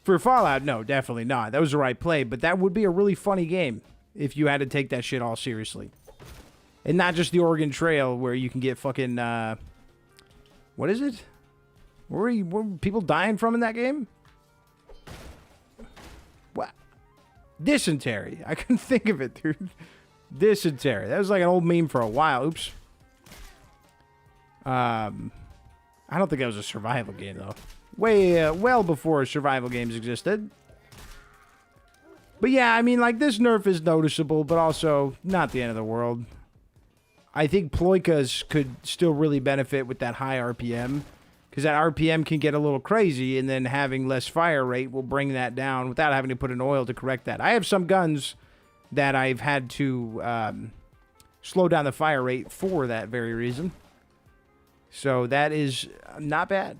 for Fallout, no, definitely not. That was the right play, but that would be a really funny game if you had to take that shit all seriously. And not just the Oregon Trail where you can get fucking, what is it? Were people dying from in that game? What? Dysentery. I couldn't think of it, dude. Dysentery. That was like an old meme for a while. Oops. I don't think that was a survival game, though. Way, well before survival games existed. But yeah, I mean, like, this nerf is noticeable, but also not the end of the world. I think Ploikas could still really benefit with that high RPM. Because that RPM can get a little crazy, and then having less fire rate will bring that down without having to put in oil to correct that. I have some guns that I've had to slow down the fire rate for that very reason. So that is not bad.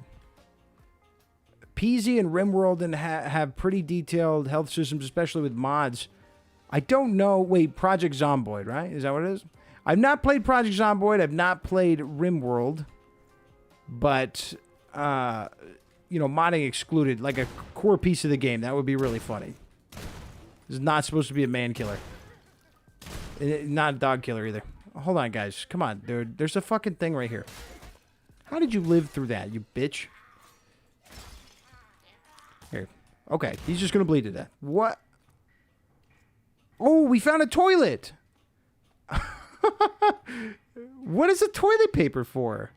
PZ and RimWorld have pretty detailed health systems, especially with mods. I don't know. Wait, Project Zomboid, right? Is that what it is? I've not played Project Zomboid. I've not played RimWorld. But, you know, modding excluded, like a core piece of the game. That would be really funny. This is not supposed to be a man killer. Not a dog killer either. Hold on, guys. Come on, dude. There's a fucking thing right here. How did you live through that, you bitch? Here. Okay, he's just gonna bleed to death. What? Oh, we found a toilet! What is a toilet paper for?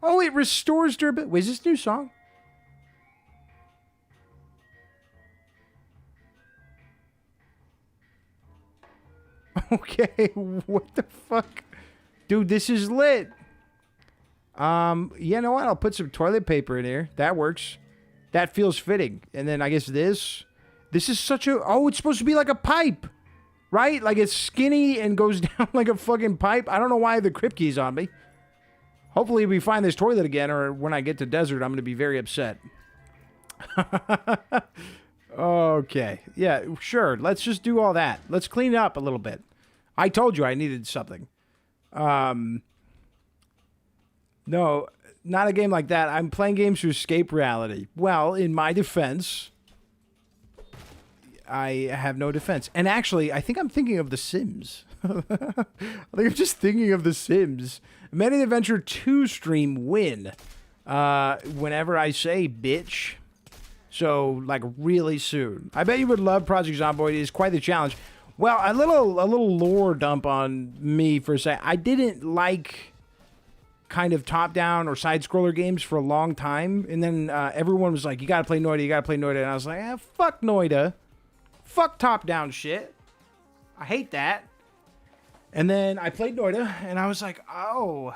Oh, it restores durability. Wait, is this a new song? Okay, what the fuck? Dude, this is lit. You know what? I'll put some toilet paper in here. That works. That feels fitting. And then I guess this is such a... Oh, it's supposed to be like a pipe. Right? Like it's skinny and goes down like a fucking pipe. I don't know why the crypt key's on me. Hopefully we find this toilet again, or when I get to desert, I'm going to be very upset. Okay. Yeah, sure. Let's just do all that. Let's clean it up a little bit. I told you I needed something. No, not a game like that. I'm playing games to escape reality. Well, in my defense, I have no defense. And actually, I think I'm thinking of The Sims. I think I'm just thinking of The Sims. Men in Adventure 2 stream win. Whenever I say bitch. So, like, really soon. I bet you would love Project Zomboid. It is quite the challenge. Well, a little lore dump on me for a second. I didn't like kind of top-down or side-scroller games for a long time. And then everyone was like, you gotta play Noida, you gotta play Noida. And I was like, fuck Noida. Fuck top-down shit. I hate that. And then I played Noida, and I was like, oh,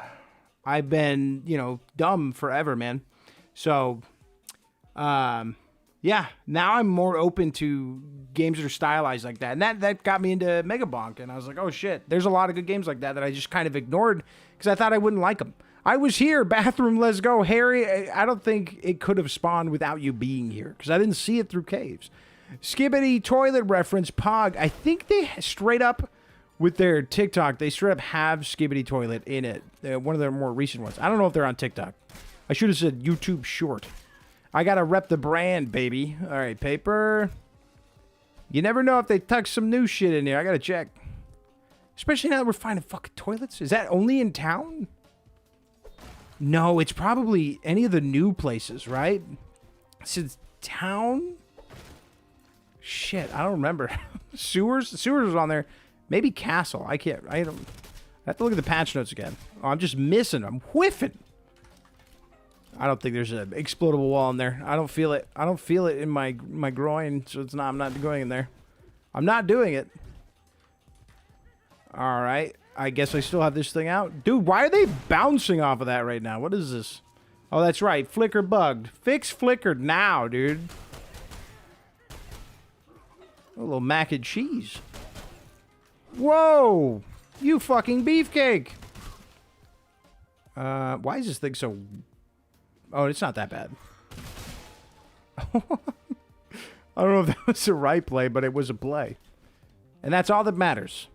I've been, you know, dumb forever, man. So, yeah, now I'm more open to games that are stylized like that. And that got me into Megabonk, and I was like, oh, shit, there's a lot of good games like that I just kind of ignored because I thought I wouldn't like them. I was here, bathroom, let's go. Harry, I don't think it could have spawned without you being here because I didn't see it through caves. Skibbity toilet reference, Pog. I think they straight up... With their TikTok, they straight up have Skibbity Toilet in it. One of their more recent ones. I don't know if they're on TikTok. I should have said YouTube Short. I gotta rep the brand, baby. All right, paper. You never know if they tuck some new shit in there. I gotta check. Especially now that we're finding fucking toilets. Is that only in town? No, it's probably any of the new places, right? Since town? Shit, I don't remember. Sewers? Sewers was on there. Maybe castle. I don't... I have to look at the patch notes again. Oh, I'm just missing. I'm whiffing. I don't think there's an explodable wall in there. I don't feel it. I don't feel it in my groin, so it's not. I'm not going in there. I'm not doing it. All right. I guess I still have this thing out. Dude, why are they bouncing off of that right now? What is this? Oh, that's right. Flicker bugged. Fix flickered now, dude. A little mac and cheese. Whoa! You fucking beefcake! Why is this thing so... Oh, it's not that bad. I don't know if that was the right play, but it was a play. And that's all that matters.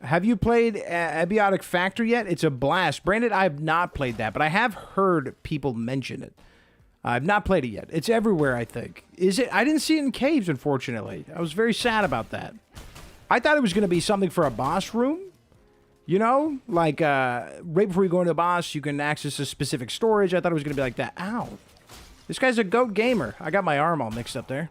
Have you played Abiotic Factory yet? It's a blast. Brandon, I have not played that, but I have heard people mention it. I've not played it yet. It's everywhere, I think. Is it? I didn't see it in caves, unfortunately. I was very sad about that. I thought it was going to be something for a boss room. You know? Like, right before you go into a boss, you can access a specific storage. I thought it was going to be like that. Ow. This guy's a goat gamer. I got my arm all mixed up there.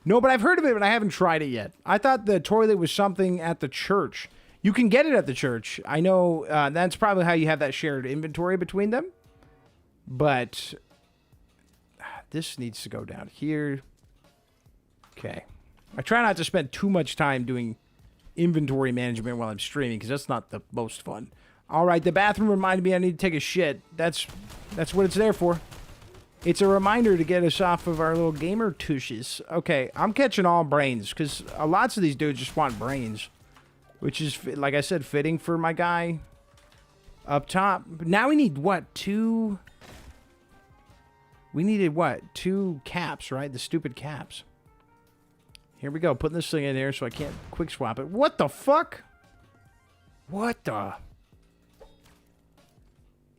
No, but I've heard of it, but I haven't tried it yet. I thought the toilet was something at the church. You can get it at the church. I know that's probably how you have that shared inventory between them. But this needs to go down here. Okay. I try not to spend too much time doing inventory management while I'm streaming, because that's not the most fun. All right, the bathroom reminded me I need to take a shit. That's what it's there for. It's a reminder to get us off of our little gamer tushes. Okay, I'm catching all brains, because lots of these dudes just want brains, which is, like I said, fitting for my guy up top. But now we need, what, two... We needed, what, 2 caps, right? The stupid caps. Here we go, putting this thing in here so I can't quick swap it. What the fuck? What the?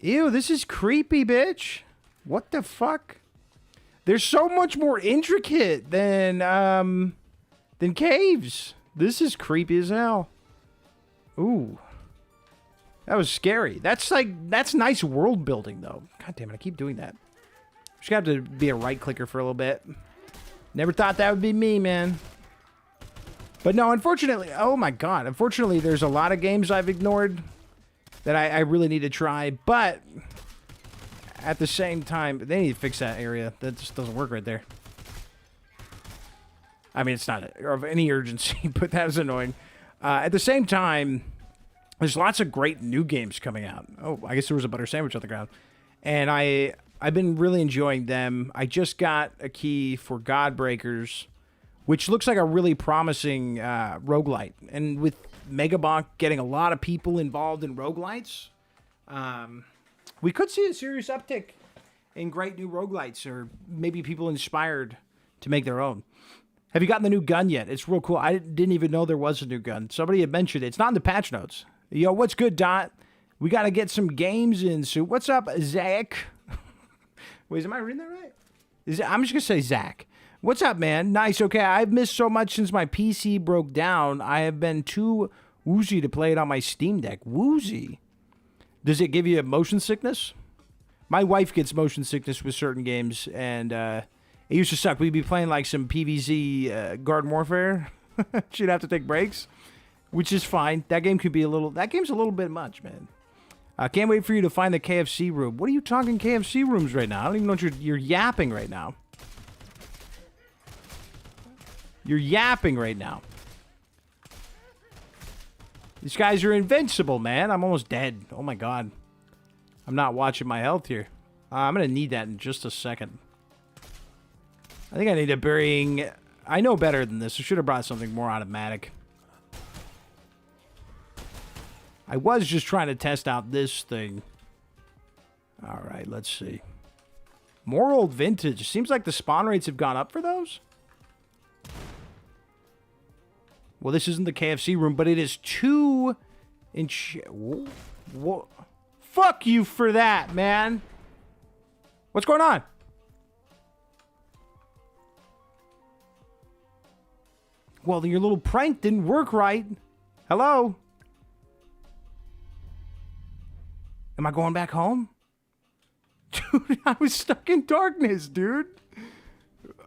Ew, this is creepy, bitch. What the fuck? They're so much more intricate than caves. This is creepy as hell. Ooh. That was scary. That's nice world building, though. God damn it, I keep doing that. Just have to be a right clicker for a little bit. Never thought that would be me, man. But no, unfortunately, oh my god, unfortunately, there's a lot of games I've ignored that I really need to try. But at the same time, they need to fix that area. That just doesn't work right there. I mean, it's not of any urgency, but that was annoying. At the same time, there's lots of great new games coming out. Oh, I guess there was a butter sandwich on the ground. And I've been really enjoying them. I just got a key for Godbreakers, which looks like a really promising roguelite. And with Megabonk getting a lot of people involved in roguelites, we could see a serious uptick in great new roguelites, or maybe people inspired to make their own. Have you gotten the new gun yet? It's real cool. I didn't even know there was a new gun. Somebody had mentioned it. It's not in the patch notes. Yo, what's good, Dot? We got to get some games in. So what's up, Zach? Wait, am I reading that right? I'm just going to say Zach. What's up, man? Nice. Okay, I've missed so much since my PC broke down. I have been too woozy to play it on my Steam Deck. Woozy? Does it give you motion sickness? My wife gets motion sickness with certain games, and it used to suck. We'd be playing like some PvZ Garden Warfare. She'd have to take breaks, which is fine. That game's a little bit much, man. I can't wait for you to find the KFC room. What are you talking KFC rooms right now? I don't even know what you're yapping right now. You're yapping right now. These guys are invincible, man. I'm almost dead. Oh my god. I'm not watching my health here. I'm going to need that in just a second. I think I need to bring... I know better than this. I should have brought something more automatic. I was just trying to test out this thing. All right, let's see. More old vintage. Seems like the spawn rates have gone up for those. Well, this isn't the KFC room, but it is 2 inch. Whoa. Fuck you for that, man. What's going on? Well, your little prank didn't work right. Hello? Am I going back home? Dude, I was stuck in darkness, dude.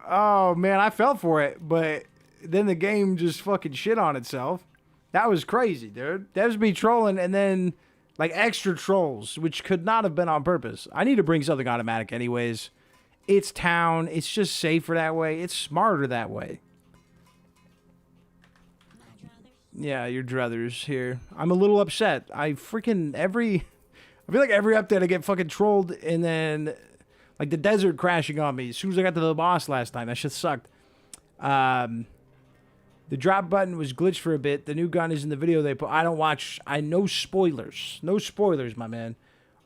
Oh, man, I fell for it, but then the game just fucking shit on itself. That was crazy, dude. That was me trolling, and then, like, extra trolls, which could not have been on purpose. I need to bring something automatic anyways. It's town. It's just safer that way. It's smarter that way. Yeah, your druthers here. I'm a little upset. I feel like every update I get fucking trolled, and then like the desert crashing on me as soon as I got to the boss last time. That shit sucked. The drop button was glitched for a bit. The new gun is in the video they put. I don't watch. No spoilers. No spoilers, my man.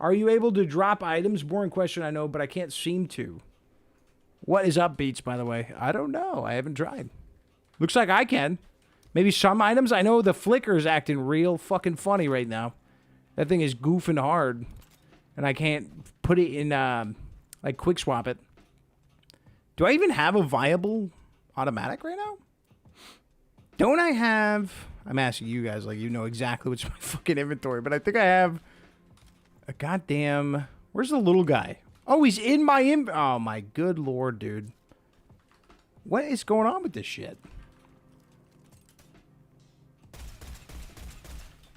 Are you able to drop items? Boring question, I know, but I can't seem to. What is up, Beats, by the way? I don't know. I haven't tried. Looks like I can. Maybe some items. I know the flicker is acting real fucking funny right now. That thing is goofing hard. And I can't put it in, like, quick swap it. Do I even have a viable automatic right now? Don't I have... I'm asking you guys, like, you know exactly what's my fucking inventory. But I think I have a goddamn... Where's the little guy? Oh, he's in my... Oh, my good lord, dude. What is going on with this shit?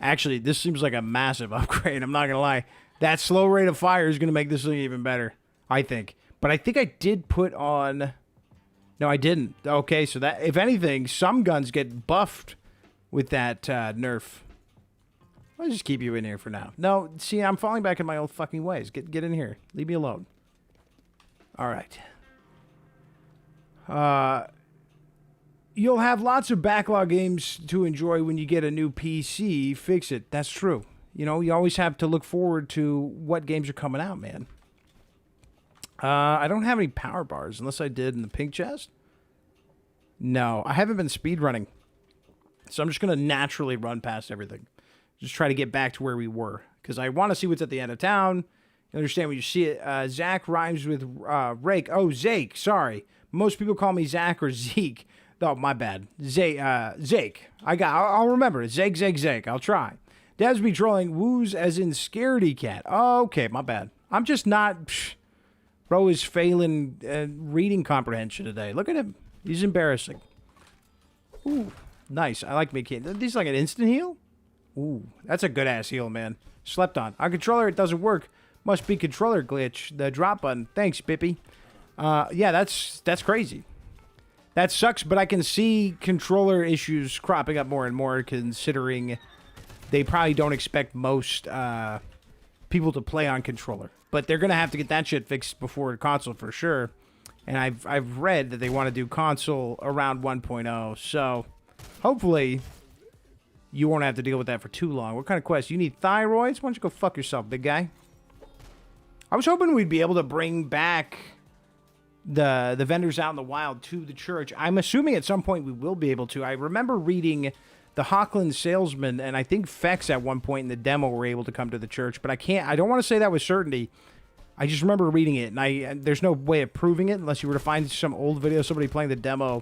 Actually, this seems like a massive upgrade. I'm not going to lie. That slow rate of fire is going to make this thing even better, I think. But I think I did put on... No, I didn't. Okay, so that, if anything, some guns get buffed with that nerf. I'll just keep you in here for now. No, see, I'm falling back in my old fucking ways. Get in here. Leave me alone. All right. You'll have lots of backlog games to enjoy when you get a new PC. Fix it. That's true. You know, you always have to look forward to what games are coming out, man. I don't have any power bars, unless I did in the pink chest. No, I haven't been speedrunning. So I'm just going to naturally run past everything. Just try to get back to where we were. Because I want to see what's at the end of town. You understand when you see it. Zach rhymes with rake. Oh, Zake. Sorry. Most people call me Zach or Zeke. Oh, my bad. Zake. I'll remember it. Zake. I'll try. Dabs be trolling woos as in scaredy cat. Oh, okay, my bad. I'm just not... Bro is failing reading comprehension today. Look at him. He's embarrassing. Ooh, nice. I like making... This is like an instant heal? Ooh, that's a good-ass heal, man. Slept on. On controller, it doesn't work. Must be controller glitch. The drop button. Thanks, Bippy. Yeah, that's crazy. That sucks, but I can see controller issues cropping up more and more, considering they probably don't expect most people to play on controller. But they're gonna have to get that shit fixed before console for sure. And I've read that they want to do console around 1.0, so hopefully you won't have to deal with that for too long. What kind of quest? You need thyroids? Why don't you go fuck yourself, big guy? I was hoping we'd be able to bring back the vendors out in the wild to the church. I'm assuming at some point we will be able to. I remember reading the Hockland salesman, and I think Fex at one point in the demo were able to come to the church, but I don't want to say that with certainty. I just remember reading it, and there's no way of proving it unless you were to find some old video of somebody playing the demo.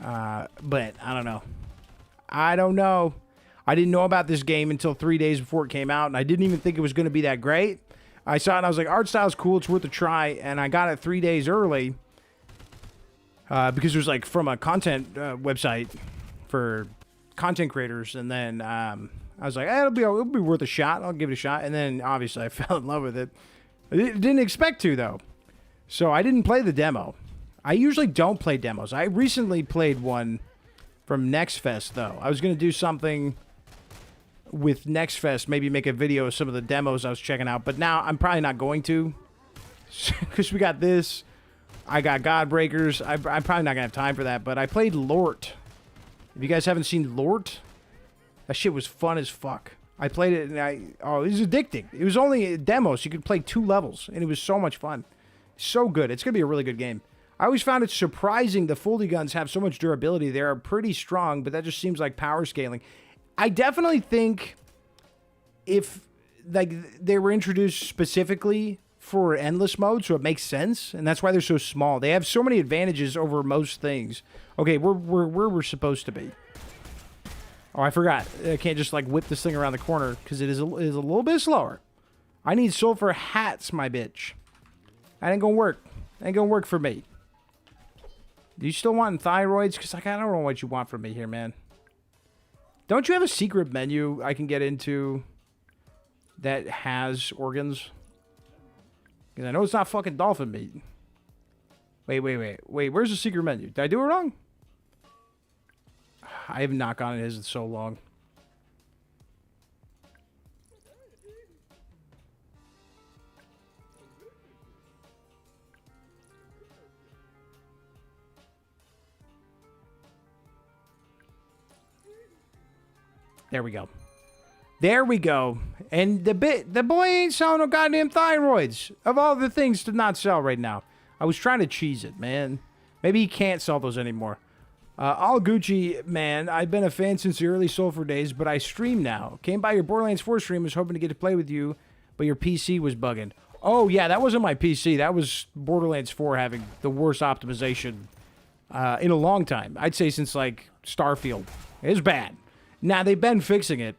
But I don't know. I didn't know about this game until 3 days before it came out, and I didn't even think it was going to be that great. I saw it and I was like, art style's cool, it's worth a try, and I got it 3 days early because it was like from a content website for content creators, and then I was like, it'll be worth a shot. I'll give it a shot, and then obviously I fell in love with it. I didn't expect to though, so I didn't play the demo. I usually don't play demos. I recently played one from Next Fest though. I was gonna do something with Next Fest, maybe make a video of some of the demos I was checking out, but now I'm probably not going to, because we got this. I got Godbreakers. I'm probably not gonna have time for that, but I played Lort. If you guys haven't seen Lort, that shit was fun as fuck. I played it, and it was addicting. It was only a demo, so you could play 2 levels, and it was so much fun. So good. It's gonna be a really good game. I always found it surprising the Fuldy guns have so much durability. They are pretty strong, but that just seems like power scaling. I definitely think if like they were introduced specifically for endless mode, so it makes sense, and that's why they're so small. They have so many advantages over most things. Okay, we're where we're supposed to be. Oh, I forgot. I can't just, like, whip this thing around the corner, because it is a little bit slower. I need sulfur hats, my bitch. That ain't gonna work. Ain't gonna work for me. Do you still want thyroids? Because, like, I don't know what you want from me here, man. Don't you have a secret menu I can get into that has organs? Because I know it's not fucking dolphin meat. Wait. Where's the secret menu? Did I do it wrong? I have not gone in his in so long. There we go. There we go. And the boy ain't selling no goddamn thyroids. Of all the things to not sell right now. I was trying to cheese it, man. Maybe he can't sell those anymore. All Gucci, man. I've been a fan since the early Sulfur days, but I stream now. Came by your Borderlands 4 stream, was hoping to get to play with you, but your PC was bugging. Oh, yeah, that wasn't my PC. That was Borderlands 4 having the worst optimization in a long time. I'd say since, like, Starfield. It was bad. Now, they've been fixing it.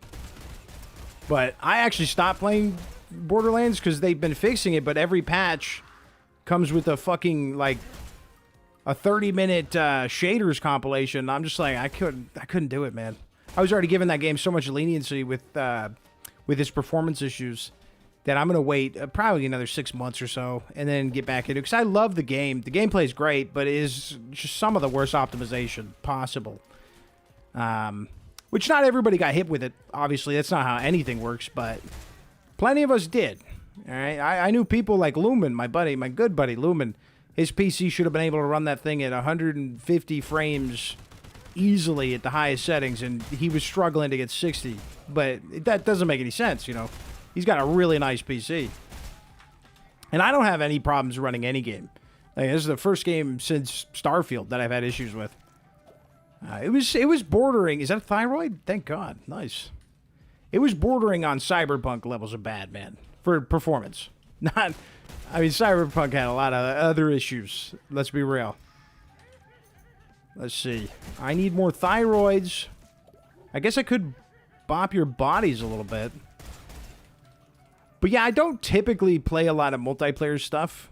But I actually stopped playing Borderlands because they've been fixing it, but every patch comes with a fucking, like, a 30-minute shaders compilation. I'm just like, I couldn't do it, man. I was already giving that game so much leniency with its performance issues that I'm going to wait probably another 6 months or so and then get back into it. Because I love the game. The gameplay is great, but it is just some of the worst optimization possible. Which not everybody got hit with it. Obviously, that's not how anything works, but plenty of us did. All right, I knew people like Lumen, my good buddy Lumen. His PC should have been able to run that thing at 150 frames easily at the highest settings, and he was struggling to get 60. But that doesn't make any sense, you know. He's got a really nice PC. And I don't have any problems running any game. Like, this is the first game since Starfield that I've had issues with. It was bordering. Is that a thyroid? Thank God. Nice. It was bordering on Cyberpunk levels of bad, man. For performance. I mean, Cyberpunk had a lot of other issues. Let's be real. Let's see. I need more thyroids. I guess I could bop your bodies a little bit. But yeah, I don't typically play a lot of multiplayer stuff.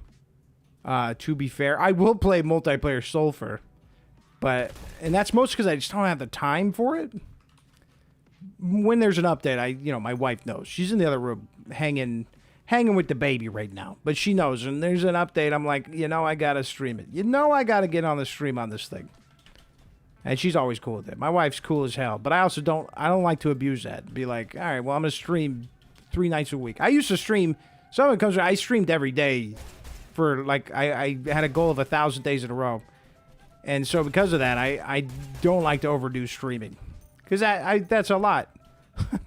To be fair. I will play multiplayer Sulfur. And that's mostly because I just don't have the time for it. When there's an update, my wife knows. She's in the other room hanging with the baby right now. But she knows, and there's an update, I'm like, I gotta stream it. I gotta get on the stream on this thing. And she's always cool with it. My wife's cool as hell. But I also don't like to abuse that. Be like, all right, well, I'm gonna stream 3 nights a week. I used to stream, I streamed every day for, like, I had a goal of 1,000 days in a row. And so because of that, I don't like to overdo streaming. Because that's a lot.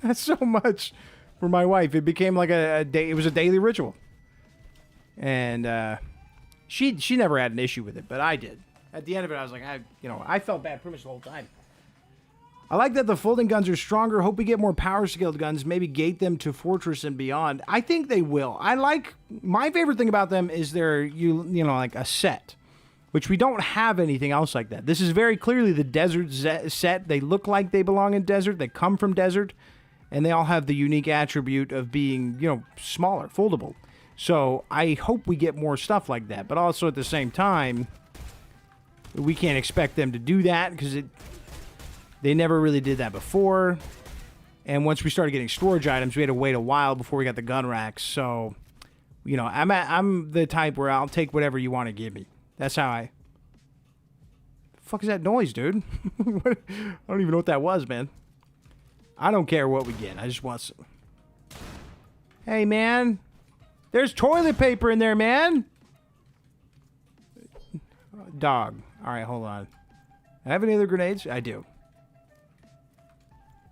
That's so much for my wife. It became like a day. It was a daily ritual. And she never had an issue with it, but I did. At the end of it, I was like, I felt bad pretty much the whole time. I like that the folding guns are stronger. Hope we get more power scaled guns. Maybe gate them to Fortress and beyond. I think they will. My favorite thing about them is they're like a set. Which we don't have anything else like that. This is very clearly the desert set. They look like they belong in desert. They come from desert. And they all have the unique attribute of being, smaller, foldable. So I hope we get more stuff like that. But also at the same time, we can't expect them to do that because they never really did that before. And once we started getting storage items, we had to wait a while before we got the gun racks. So, I'm the type where I'll take whatever you want to give me. That's how the fuck is that noise, dude? I don't even know what that was, man. I don't care what we get. I just want some. Hey, man. There's toilet paper in there, man. Dog. All right, hold on. I have any other grenades? I do.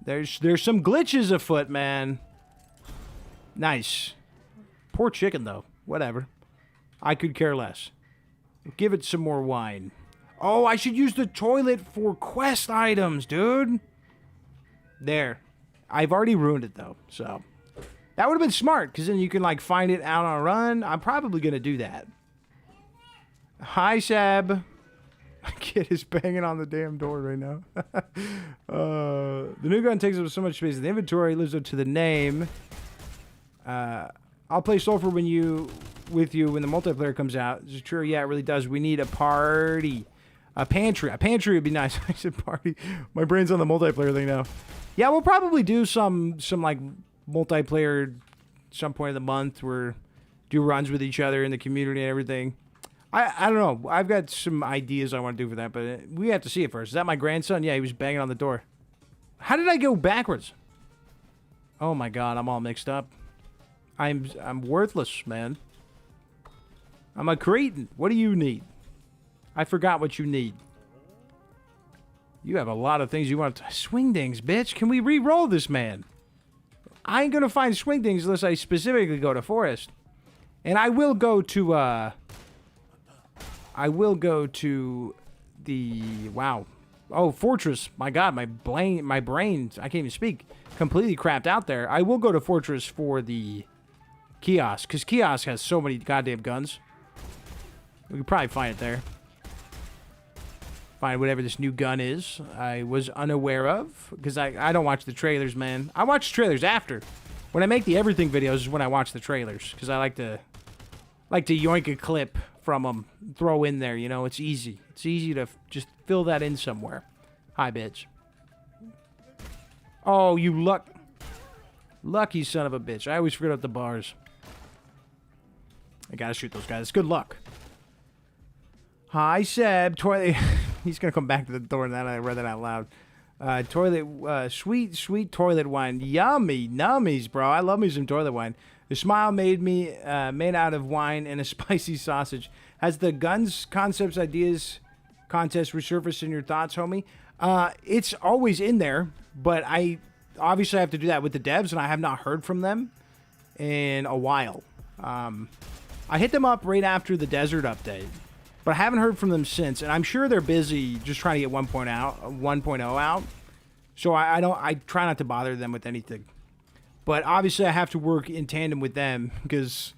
There's some glitches afoot, man. Nice. Poor chicken, though. Whatever. I could care less. Give it some more wine. Oh, I should use the toilet for quest items, dude. There. I've already ruined it, though, so. That would have been smart, because then you can, like, find it out on a run. I'm probably going to do that. Hi, Sab. My kid is banging on the damn door right now. The new gun takes up so much space in the inventory, lives up to the name. I'll play Sulfur with you when the multiplayer comes out. Is it true? Yeah, it really does. We need a party. A pantry. A pantry would be nice. I said party. My brain's on the multiplayer thing now. Yeah, we'll probably do some like multiplayer some point of the month where do runs with each other in the community and everything. I don't know. I've got some ideas I want to do for that, but we have to see it first. Is that my grandson? Yeah, he was banging on the door. How did I go backwards? Oh my god, I'm all mixed up. I'm worthless, man. I'm a cretin. What do you need? I forgot what you need. You have a lot of things you want to... Swingdings, bitch. Can we re-roll this, man? I ain't gonna find swingdings unless I specifically go to forest. And I will go to, I will go to the... Wow. Oh, fortress. My god, my brain... I can't even speak. Completely crapped out there. I will go to fortress for the kiosk. Because kiosk has so many goddamn guns. We could probably find it there. Find whatever this new gun is I was unaware of. Because I don't watch the trailers, man. I watch trailers after. When I make the everything videos is when I watch the trailers. Because I like to yoink a clip from them. Throw in there, you know. It's easy. It's easy to just fill that in somewhere. Hi, bitch. Oh, you lucky son of a bitch. I always forget about the bars. I gotta shoot those guys. Good luck. Hi, Seb. Toilet. He's gonna come back to the door, and then I read that out loud. Sweet toilet wine. Yummy, nummies, bro. I love me some toilet wine. The smile made out of wine and a spicy sausage. Has the guns, concepts, ideas contest resurfaced in your thoughts, homie? It's always in there, but I obviously have to do that with the devs, and I have not heard from them in a while. I hit them up right after the desert update, but I haven't heard from them since, and I'm sure they're busy just trying to get 1.0 out. So I try not to bother them with anything. But obviously I have to work in tandem with them because,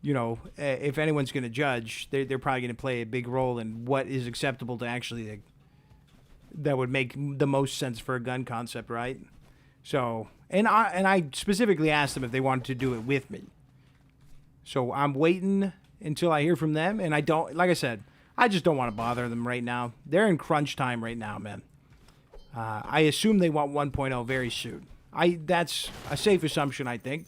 you know, if anyone's going to judge, they're probably going to play a big role in what is acceptable to actually, that would make the most sense for a gun concept, right? So, and I specifically asked them if they wanted to do it with me. So I'm waiting until I hear from them, and I don't, like I said, I just don't want to bother them right now. They're in crunch time right now, man. I assume they want 1.0 very soon. That's a safe assumption, I think.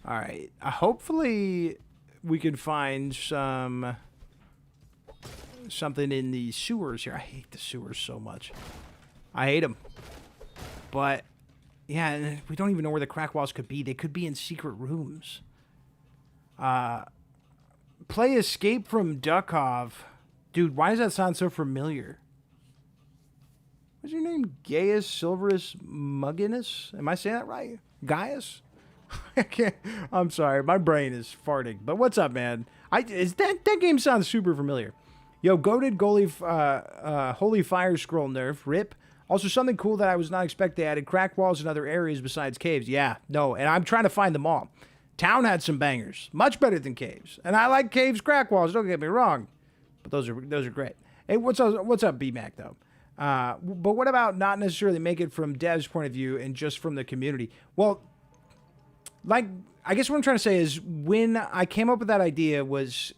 All right. Hopefully we can find something in the sewers here. I hate the sewers so much. I hate them. But, yeah, we don't even know where the crack walls could be. They could be in secret rooms. Play Escape from Duckov. Dude, why does that sound so familiar? What's your name? Gaius Silverus Mugginus? Am I saying that right? Gaius? I can't. I'm sorry. My brain is farting. But what's up, man? That game sounds super familiar. Yo, goated goalie, Holy Fire Scroll nerf. Rip. Also, something cool that I was not expecting. They added crack walls in other areas besides caves. Yeah, no, and I'm trying to find them all. Town had some bangers. Much better than caves. And I like caves, crack walls. Don't get me wrong. But those are great. Hey, what's up, B-Mac, though? But what about not necessarily make it from dev's point of view and just from the community? Well, like, I guess what I'm trying to say is when I came up with that idea was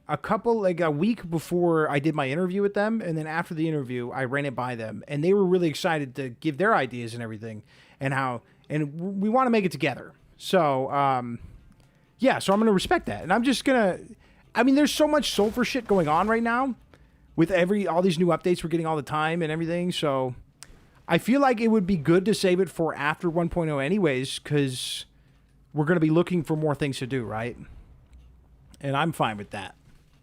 a week before I did my interview with them. And then after the interview, I ran it by them. And they were really excited to give their ideas and everything. And we want to make it together. So, yeah, so I'm going to respect that. And I'm just going to, I mean, there's so much Sulfur shit going on right now with all these new updates we're getting all the time and everything. So I feel like it would be good to save it for after 1.0 anyways, because we're going to be looking for more things to do, right? And I'm fine with that.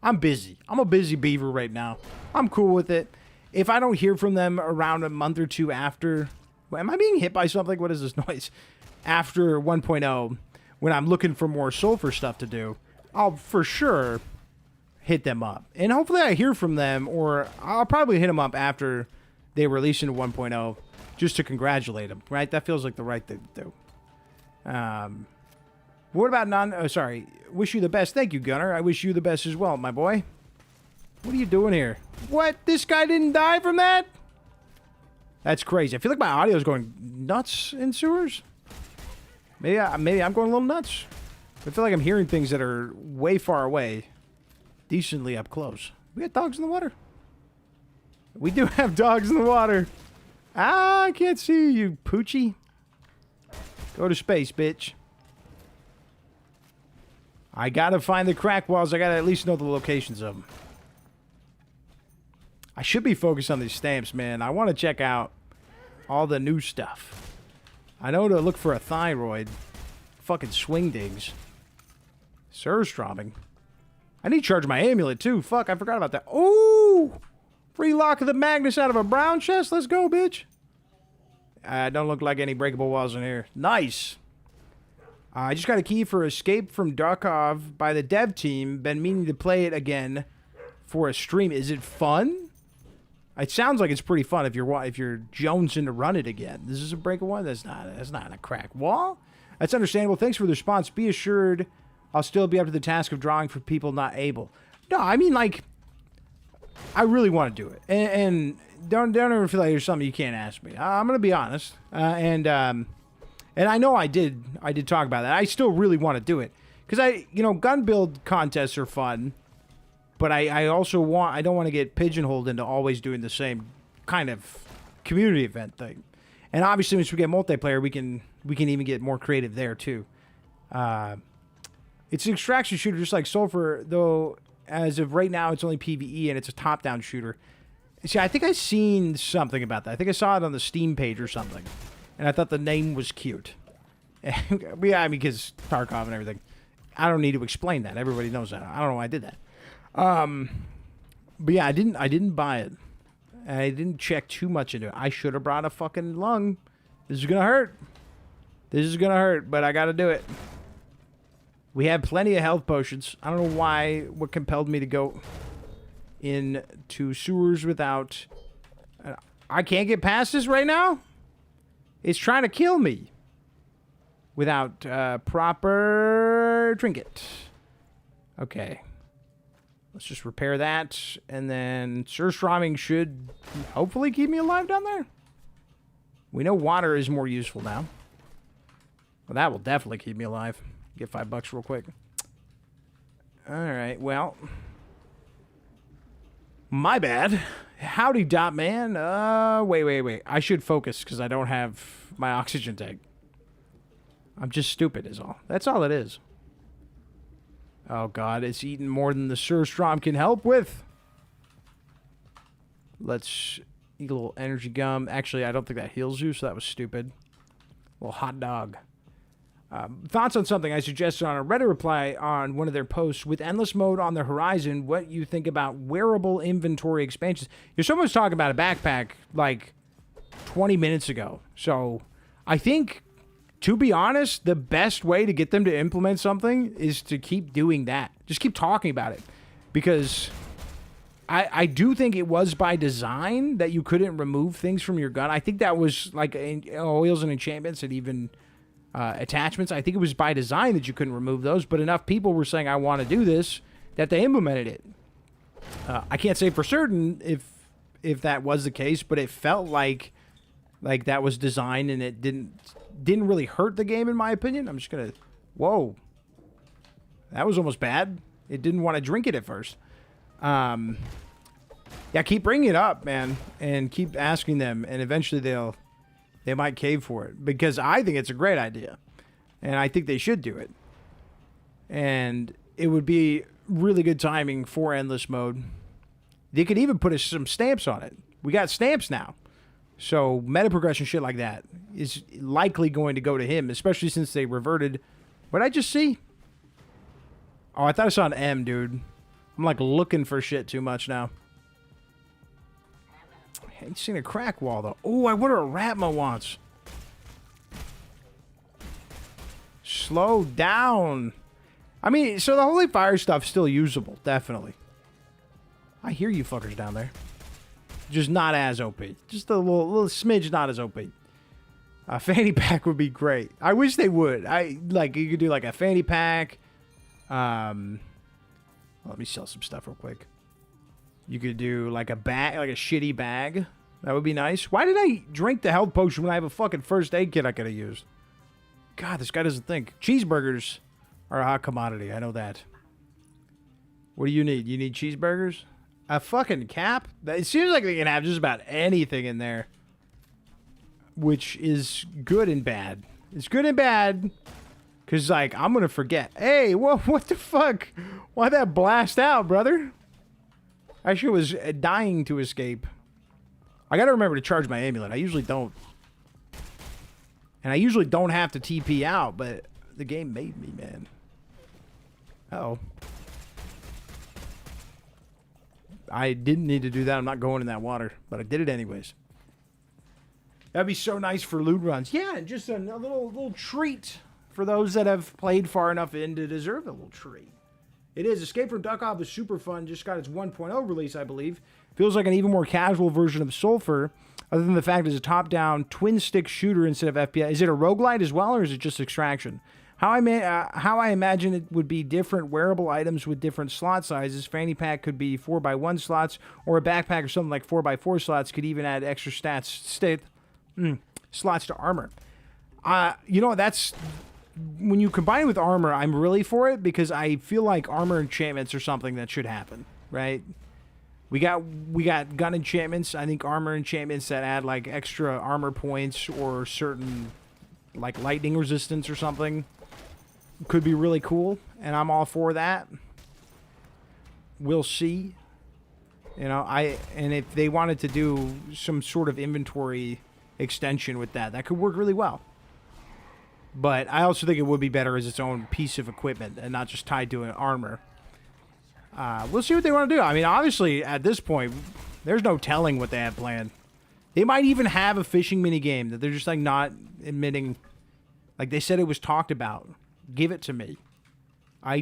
I'm busy. I'm a busy beaver right now. I'm cool with it. If I don't hear from them around a month or two after, am I being hit by something? What is this noise? After 1.0, when I'm looking for more Sulfur stuff to do, I'll for sure hit them up. And hopefully I hear from them, or I'll probably hit them up after they release into 1.0 just to congratulate them, right? That feels like the right thing to do. What about sorry. Wish you the best. Thank you, Gunner. I wish you the best as well, my boy. What are you doing here? What? This guy didn't die from that? That's crazy. I feel like my audio is going nuts in sewers. Maybe I'm going a little nuts. I feel like I'm hearing things that are way far away, decently up close. We got dogs in the water. We do have dogs in the water. Ah, I can't see you, Poochie. Go to space, bitch. I gotta find the crack walls. I gotta at least know the locations of them. I should be focused on these stamps, man. I want to check out all the new stuff. I know to look for a thyroid. Fucking swing digs. Surstroming. I need to charge my amulet, too. Fuck, I forgot about that. Ooh! Free lock of the Magnus out of a brown chest. Let's go, bitch. Don't look like any breakable walls in here. Nice. I just got a key for Escape from Darkov by the dev team. Been meaning to play it again for a stream. Is it fun? It sounds like it's pretty fun if you're jonesing to run it again. This is a breakable one? That's not a crack wall. That's understandable. Thanks for the response. Be assured I'll still be up to the task of drawing for people not able. No, I mean, like, I really want to do it. And don't ever feel like there's something you can't ask me. I'm going to be honest. And I know I did talk about that. I still really want to do it. Because gun build contests are fun. But I also I don't want to get pigeonholed into always doing the same kind of community event thing. And obviously, once we get multiplayer, we can even get more creative there too. It's an extraction shooter just like Sulfur, though as of right now, it's only PvE and it's a top-down shooter. See, I think I seen something about that. I think I saw it on the Steam page or something. And I thought the name was cute. Yeah, I mean, because Tarkov and everything. I don't need to explain that. Everybody knows that. I don't know why I did that. But yeah, I didn't buy it. I didn't check too much into it. I should have brought a fucking lung. This is gonna hurt. This is gonna hurt, but I gotta do it. We have plenty of health potions. I don't know what compelled me to go into sewers without... I can't get past this right now? It's trying to kill me. Without proper trinket. Okay. Let's just repair that. And then surstroming should hopefully keep me alive down there. We know water is more useful now. Well, that will definitely keep me alive. Get $5 real quick. Alright, well. My bad. Howdy, Dot Man. Wait. I should focus because I don't have my oxygen tank. I'm just stupid is all. That's all it is. Oh, God. It's eating more than the Surstrom can help with. Let's eat a little energy gum. Actually, I don't think that heals you, so that was stupid. A little hot dog. Thoughts on something I suggested on a Reddit reply on one of their posts. With endless mode on the horizon, what you think about wearable inventory expansions? Someone was talking about a backpack like 20 minutes ago. So I think, to be honest, the best way to get them to implement something is to keep doing that. Just keep talking about it. Because I do think it was by design that you couldn't remove things from your gun. I think that was like oils and enchantments and even... attachments. I think it was by design that you couldn't remove those, but enough people were saying I want to do this that they implemented it. I can't say for certain if that was the case, but it felt like that was designed and it didn't really hurt the game in my opinion. I'm just gonna whoa, that was almost bad. It didn't want to drink it at first. Yeah, keep bringing it up, man, and keep asking them, and eventually they might cave for it, because I think it's a great idea, and I think they should do it. And it would be really good timing for endless mode. They could even put some stamps on it. We got stamps now. So meta progression shit like that is likely going to go to him, especially since they reverted. What did I just see? Oh, I thought I saw an M, dude. I'm like looking for shit too much now. I ain't seen a crack wall, though. Oh, I wonder what Ratma wants. Slow down. I mean, so the Holy Fire stuff's still usable, definitely. I hear you fuckers down there. Just not as OP. Just a little smidge not as OP. A fanny pack would be great. I wish they would. You could do like a fanny pack. Let me sell some stuff real quick. You could do like a bag, like a shitty bag. That would be nice. Why did I drink the health potion when I have a fucking first aid kit I could have used? God, this guy doesn't think. Cheeseburgers are a hot commodity. I know that. What do you need? You need cheeseburgers? A fucking cap? It seems like they can have just about anything in there. Which is good and bad. It's good and bad. Because, like, I'm going to forget. Hey, what the fuck? Why'd that blast out, brother? I actually was dying to escape. I got to remember to charge my amulet. I usually don't. And I usually don't have to TP out, but the game made me, man. Uh-oh. I didn't need to do that. I'm not going in that water, but I did it anyways. That'd be so nice for loot runs. Yeah, and just a little treat for those that have played far enough in to deserve a little treat. It is. Escape from Duckov is super fun. Just got its 1.0 release, I believe. Feels like an even more casual version of Sulfur, other than the fact it's a top-down twin-stick shooter instead of FPS. Is it a roguelite as well, or is it just extraction? How I imagine it would be different wearable items with different slot sizes. Fanny pack could be 4x1 slots, or a backpack or something like 4x4 slots could even add extra slots to armor. You know, that's... When you combine it with armor, I'm really for it, because I feel like armor enchantments are something that should happen, right? We got gun enchantments. I think armor enchantments that add like extra armor points or certain like lightning resistance or something could be really cool, and I'm all for that. We'll see. You know, and if they wanted to do some sort of inventory extension with that, that could work really well. But I also think it would be better as its own piece of equipment and not just tied to an armor. We'll see what they want to do. I mean, obviously, at this point, there's no telling what they have planned. They might even have a fishing minigame that they're just, like, not admitting. Like, they said it was talked about. Give it to me. I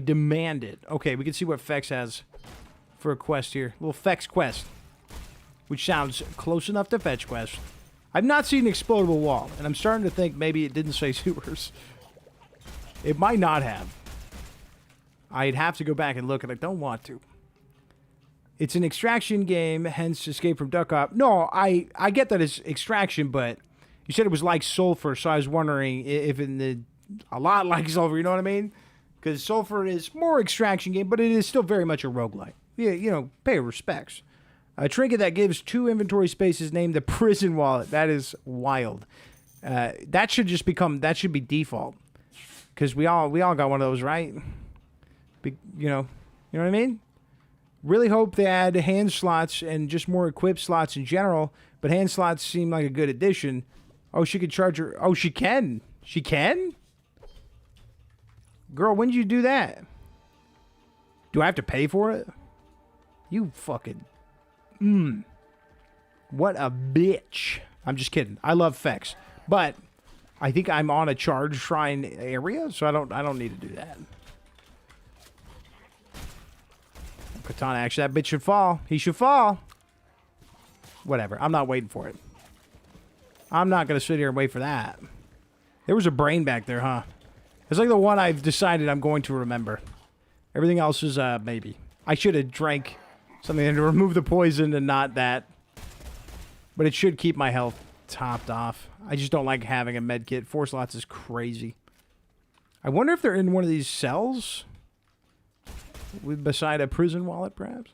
demand it. Okay, we can see what Fex has for a quest here. A little Fex quest. Which sounds close enough to Fetch quest. I've not seen an explodable wall, and I'm starting to think maybe it didn't say sewers. It might not have. I'd have to go back and look, and I don't want to. It's an extraction game, hence Escape from Duckov. No, I get that it's extraction, but you said it was like Sulfur, so I was wondering if a lot like Sulfur, you know what I mean? Because Sulfur is more extraction game, but it is still very much a roguelite. Yeah, you know, pay respects. A trinket that gives 2 inventory spaces named the Prison Wallet. That is wild. That should be default. Because we all got one of those, right? You know what I mean? Really hope they add hand slots and just more equipped slots in general. But hand slots seem like a good addition. Oh, she could charge her. Oh, she can. She can? Girl, when did you do that? Do I have to pay for it? You fucking... What a bitch. I'm just kidding. I love Fex. But I think I'm on a charge shrine area, so I don't need to do that. Katana, actually, that bitch should fall. He should fall. Whatever. I'm not waiting for it. I'm not going to sit here and wait for that. There was a brain back there, huh? It's like the one I've decided I'm going to remember. Everything else is maybe. I should have drank something to remove the poison and not that. But it should keep my health topped off. I just don't like having a med kit. 4 slots is crazy. I wonder if they're in one of these cells. Beside a prison wallet, perhaps?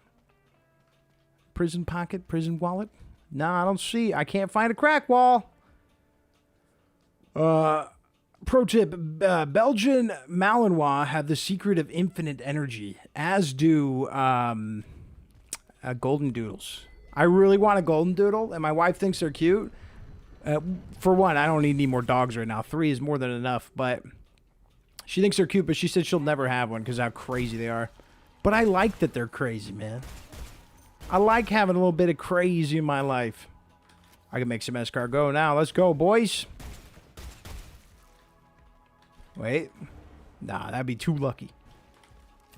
Prison pocket, prison wallet? No, I don't see. I can't find a crack wall. Pro tip, Belgian Malinois have the secret of infinite energy, as do golden doodles. I really want a golden doodle, and my wife thinks they're cute. For one, I don't need any more dogs right now. 3 is more than enough, but she thinks they're cute, but she said she'll never have one because how crazy they are. But I like that they're crazy, man. I like having a little bit of crazy in my life. I can make some escargot now. Let's go, boys. Wait. Nah, that'd be too lucky.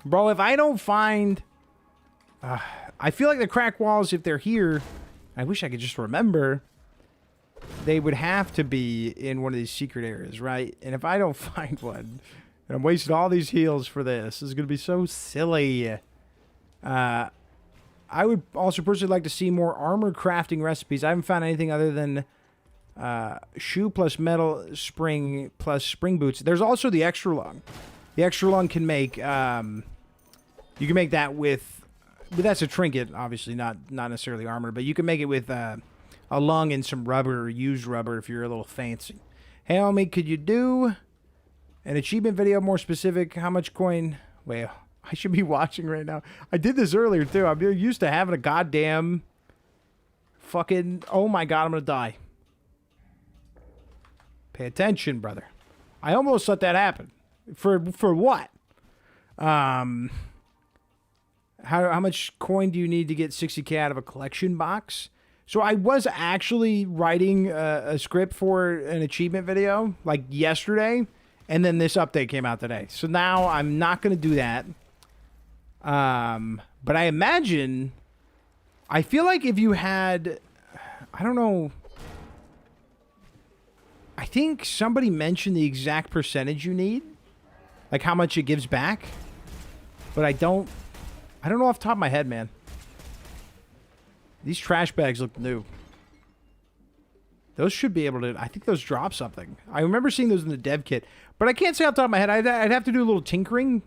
Bro, if I don't find I feel like the crack walls, if they're here, I wish I could just remember, they would have to be in one of these secret areas, right? And if I don't find one, and I'm wasting all these heals for this is going to be so silly. I would also personally like to see more armor crafting recipes. I haven't found anything other than shoe plus metal spring plus spring boots. There's also the extra long. The extra long can make, you can make that with, but that's a trinket, obviously, not necessarily armor, but you can make it with a lung and some rubber, or used rubber if you're a little fancy. Hey, homie, could you do an achievement video more specific? How much coin? Well, I should be watching right now. I did this earlier, too. I'm used to having a goddamn fucking, oh my god, I'm gonna die. Pay attention, brother. I almost let that happen. For what? How much coin do you need to get 60k out of a collection box? So I was actually writing a script for an achievement video like yesterday, and then this update came out today. So now I'm not going to do that. But I imagine, I feel like if you had, I don't know, I think somebody mentioned the exact percentage you need, like how much it gives back, but I don't know off the top of my head, man. These trash bags look new. Those should be able to, I think those drop something. I remember seeing those in the dev kit, but I can't say off the top of my head. I'd have to do a little tinkering.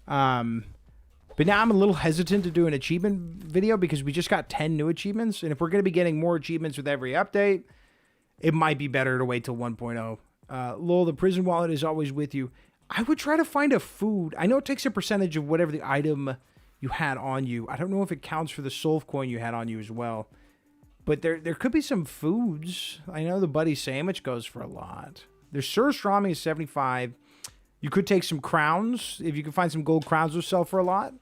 But now I'm a little hesitant to do an achievement video because we just got 10 new achievements. And if we're going to be getting more achievements with every update, it might be better to wait till 1.0. Lol, the prison wallet is always with you. I would try to find a food. I know it takes a percentage of whatever the item you had on you. I don't know if it counts for the sulf coin you had on you as well. But there could be some foods. I know the buddy sandwich goes for a lot. There's surströmming is 75. You could take some crowns. If you can find some gold crowns, will sell for a lot.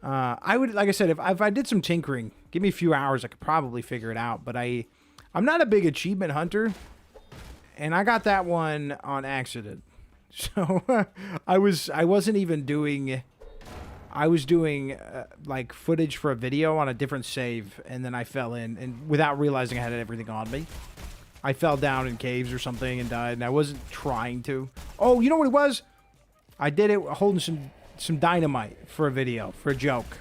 I would, like I said, if I did some tinkering, give me a few hours, I could probably figure it out. But I'm not a big achievement hunter. And I got that one on accident. So I wasn't even doing... I was doing like footage for a video on a different save, and then I fell in, and without realizing I had everything on me, I fell down in caves or something and died. And I wasn't trying to. Oh, you know what it was? I did it holding some dynamite for a video, for a joke,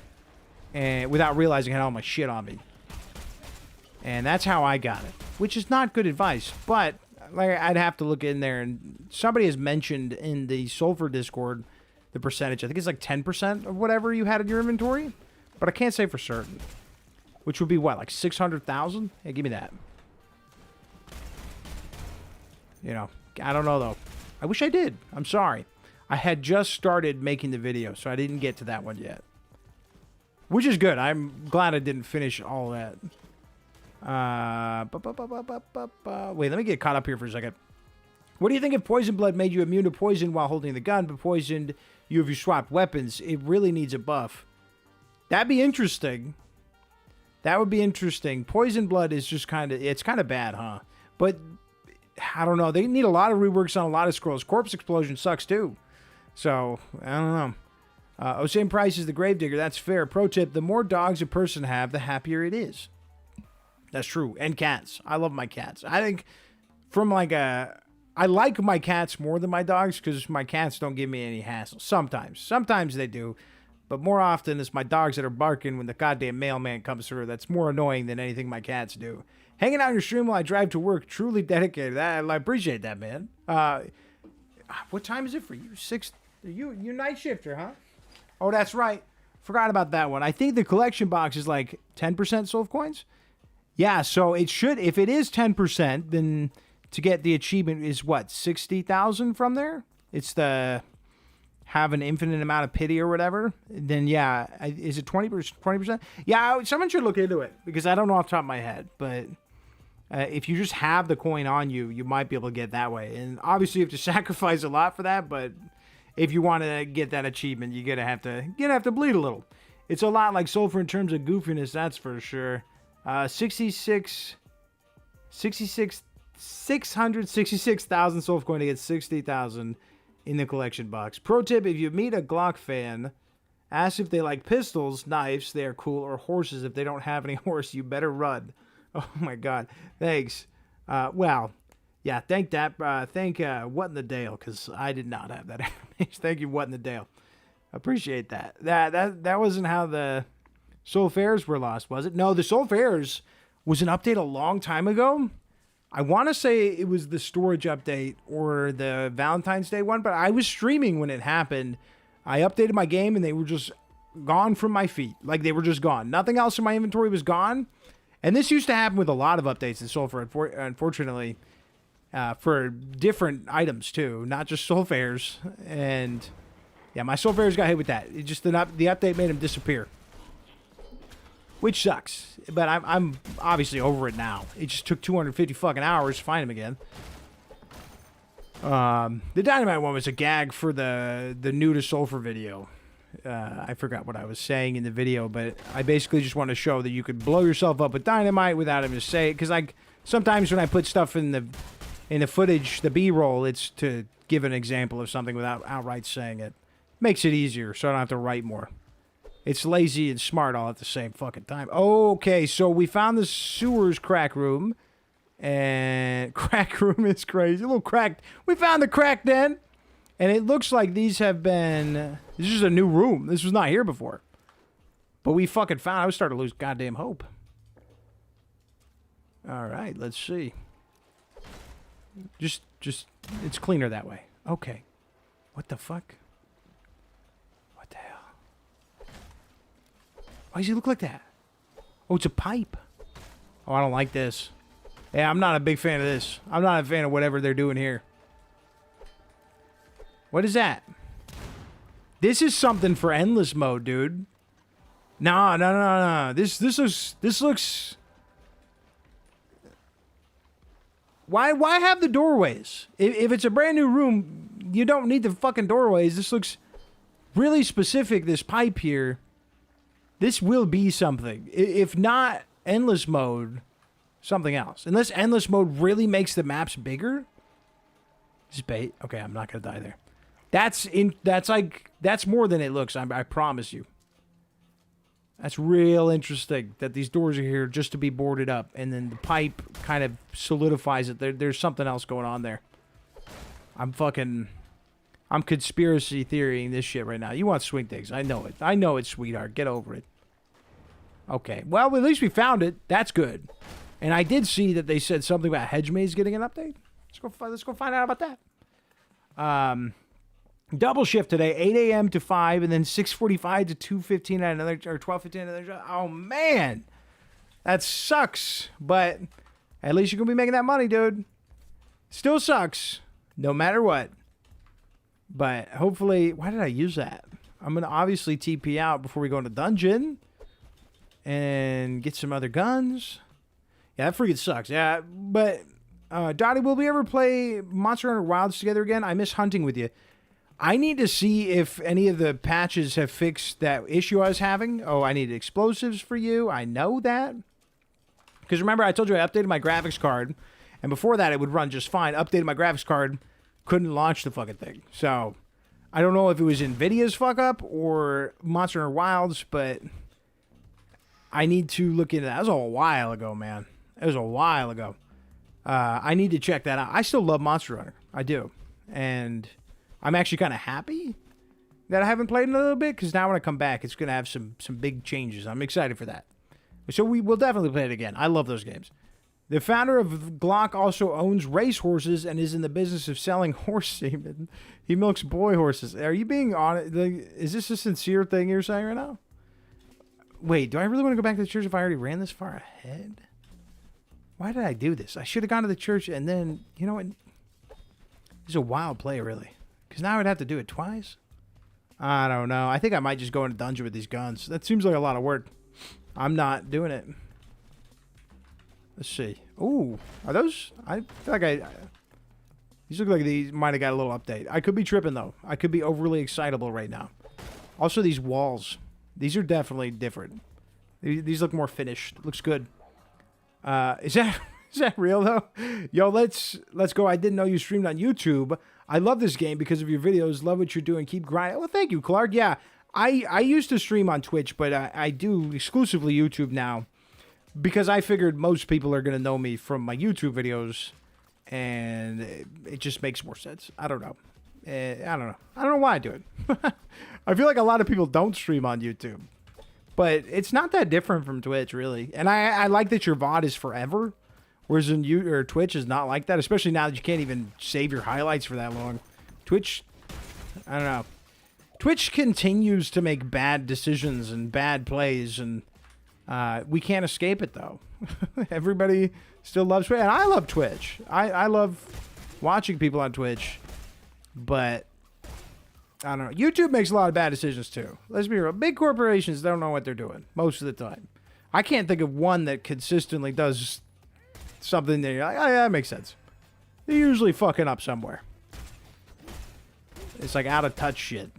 and without realizing I had all my shit on me. And that's how I got it, which is not good advice. But like, I'd have to look in there, and somebody has mentioned in the SULFUR Discord the percentage. I think it's like 10% of whatever you had in your inventory. But I can't say for certain. Which would be what, like 600,000? Hey, give me that. You know, I don't know though. I wish I did. I'm sorry. I had just started making the video, so I didn't get to that one yet. Which is good. I'm glad I didn't finish all that. Wait, let me get caught up here for a second. What do you think if Poison Blood made you immune to poison while holding the gun, but poisoned you if you swapped weapons? It really needs a buff. That'd be interesting. That would be interesting. Poison Blood is just it's kind of bad, huh? But, I don't know. They need a lot of reworks on a lot of scrolls. Corpse Explosion sucks, too. So, I don't know. Same price as the Gravedigger. That's fair. Pro tip, the more dogs a person have, the happier it is. That's true. And cats. I love my cats. I think from like a... I like my cats more than my dogs because my cats don't give me any hassle. Sometimes. Sometimes they do. But more often it's my dogs that are barking when the goddamn mailman comes through. That's more annoying than anything my cats do. Hanging out on your stream while I drive to work. Truly dedicated. I appreciate that, man. What time is it for you? 6... You're night shifter, huh? Oh, that's right. Forgot about that one. I think the collection box is like 10% sulf coins. Yeah, so it should... If it is 10%, then... To get the achievement is what, 60,000 from there? It's the have an infinite amount of pity or whatever. Then yeah, is it 20%? Yeah, someone should look into it because I don't know off the top of my head. But if you just have the coin on you, you might be able to get that way. And obviously you have to sacrifice a lot for that. But if you want to get that achievement, you're gonna have to bleed a little. It's a lot like SULFUR in terms of goofiness, that's for sure. 666,000 sulf coin to get 60,000 in the collection box. Pro tip, if you meet a Glock fan Ask if they like pistols, knives, they are cool, or horses. If they don't have any horse, you better run. Oh my God. Thanks. Well, yeah, thank What in the Dale, because I did not have that information. Thank you, What in the Dale. Appreciate that. That wasn't how the SULFURs were lost, was it? No, the SULFURs was an update a long time ago. I want to say it was the storage update or the Valentine's Day one, but I was streaming when it happened. I updated my game and they were just gone from my feet. Like they were just gone. Nothing else in my inventory was gone. And this used to happen with a lot of updates in SULFUR, unfortunately, for different items too, not just SULFURs. And yeah, my SULFURs got hit with that. It just the update made them disappear, which sucks. But I'm obviously over it now. It just took 250 fucking hours to find them again. The dynamite one was a gag for the new to SULFUR video. I forgot what I was saying in the video, but I basically just want to show that you could blow yourself up with dynamite without having to say it. Because like sometimes when I put stuff in the footage, the B-roll, it's to give an example of something without outright saying it. Makes it easier, so I don't have to write more. It's lazy and smart all at the same fucking time. Okay, so we found the sewers crack room. And crack room is crazy. A little cracked. We found the crack den. And it looks like these have been... This is a new room. This was not here before. But we fucking found... I was starting to lose goddamn hope. Alright, let's see. Just... It's cleaner that way. Okay. What the fuck? What the hell? Why does he look like that? Oh, it's a pipe. Oh, I don't like this. Yeah, I'm not a big fan of this. I'm not a fan of whatever they're doing here. What is that? This is something for endless mode, dude. No. This looks... Why have the doorways? If it's a brand new room, you don't need the fucking doorways. This looks really specific, this pipe here. This will be something. If not endless mode... something else. Unless endless mode really makes the maps bigger. This is bait. Okay, I'm not gonna die there. That's more than it looks. I promise you. That's real interesting that these doors are here just to be boarded up, and then the pipe kind of solidifies it. There's something else going on there. I'm conspiracy theorying this shit right now. You want swing things? I know it. I know it, sweetheart. Get over it. Okay. Well, at least we found it. That's good. And I did see that they said something about hedge maze getting an update. Let's go find out about that. Double shift today, 8 a.m. to 5, and then 6:45 to 2:15 at another, or 12:15 at another job. Oh man, that sucks. But at least you're gonna be making that money, dude. Still sucks, no matter what. But hopefully, why did I use that? I'm gonna obviously TP out before we go into dungeon and get some other guns. Yeah, that freaking sucks. Yeah, but Dottie, will we ever play Monster Hunter Wilds together again? I miss hunting with you. I need to see if any of the patches have fixed that issue I was having. Oh, I need explosives for you. I know that. Because remember, I told you I updated my graphics card. And before that, it would run just fine. Updated my graphics card. Couldn't launch the fucking thing. So, I don't know if it was NVIDIA's fuck up or Monster Hunter Wilds, but I need to look into that. That was a while ago, man. It was a while ago. I need to check that out. I still love Monster Hunter. I do. And I'm actually kind of happy that I haven't played in a little bit, because now when I come back, it's going to have some big changes. I'm excited for that. So we will definitely play it again. I love those games. The founder of Glock also owns racehorses and is in the business of selling horse semen. He milks boy horses. Are you being honest? Is this a sincere thing you're saying right now? Wait, do I really want to go back to the church if I already ran this far ahead? Why did I do this? I should have gone to the church and then, you know what? This is a wild play, really. Because now I'd have to do it twice? I don't know. I think I might just go into dungeon with these guns. That seems like a lot of work. I'm not doing it. Let's see. Ooh, are those? I feel like these look like these might have got a little update. I could be tripping, though. I could be overly excitable right now. Also, these walls. These are definitely different. These look more finished. Looks good. Is that real, though? Yo, let's go. I didn't know you streamed on YouTube. I love this game because of your videos. Love what you're doing. Keep grinding. Well, thank you, Clark. Yeah, I used to stream on Twitch, but I do exclusively YouTube now because I figured most people are going to know me from my YouTube videos, and it just makes more sense. I don't know. I don't know. I don't know why I do it. I feel like a lot of people don't stream on YouTube, but it's not that different from Twitch, really. And I like that your VOD is forever, whereas Twitch is not like that, especially now that you can't even save your highlights for that long. Twitch, I don't know. Twitch continues to make bad decisions and bad plays, and we can't escape it, though. Everybody still loves Twitch, and I love Twitch. I love watching people on Twitch, but I don't know. YouTube makes a lot of bad decisions, too. Let's be real. Big corporations don't know what they're doing most of the time. I can't think of one that consistently does something that you're like, oh, yeah, that makes sense. They're usually fucking up somewhere. It's like out of touch shit.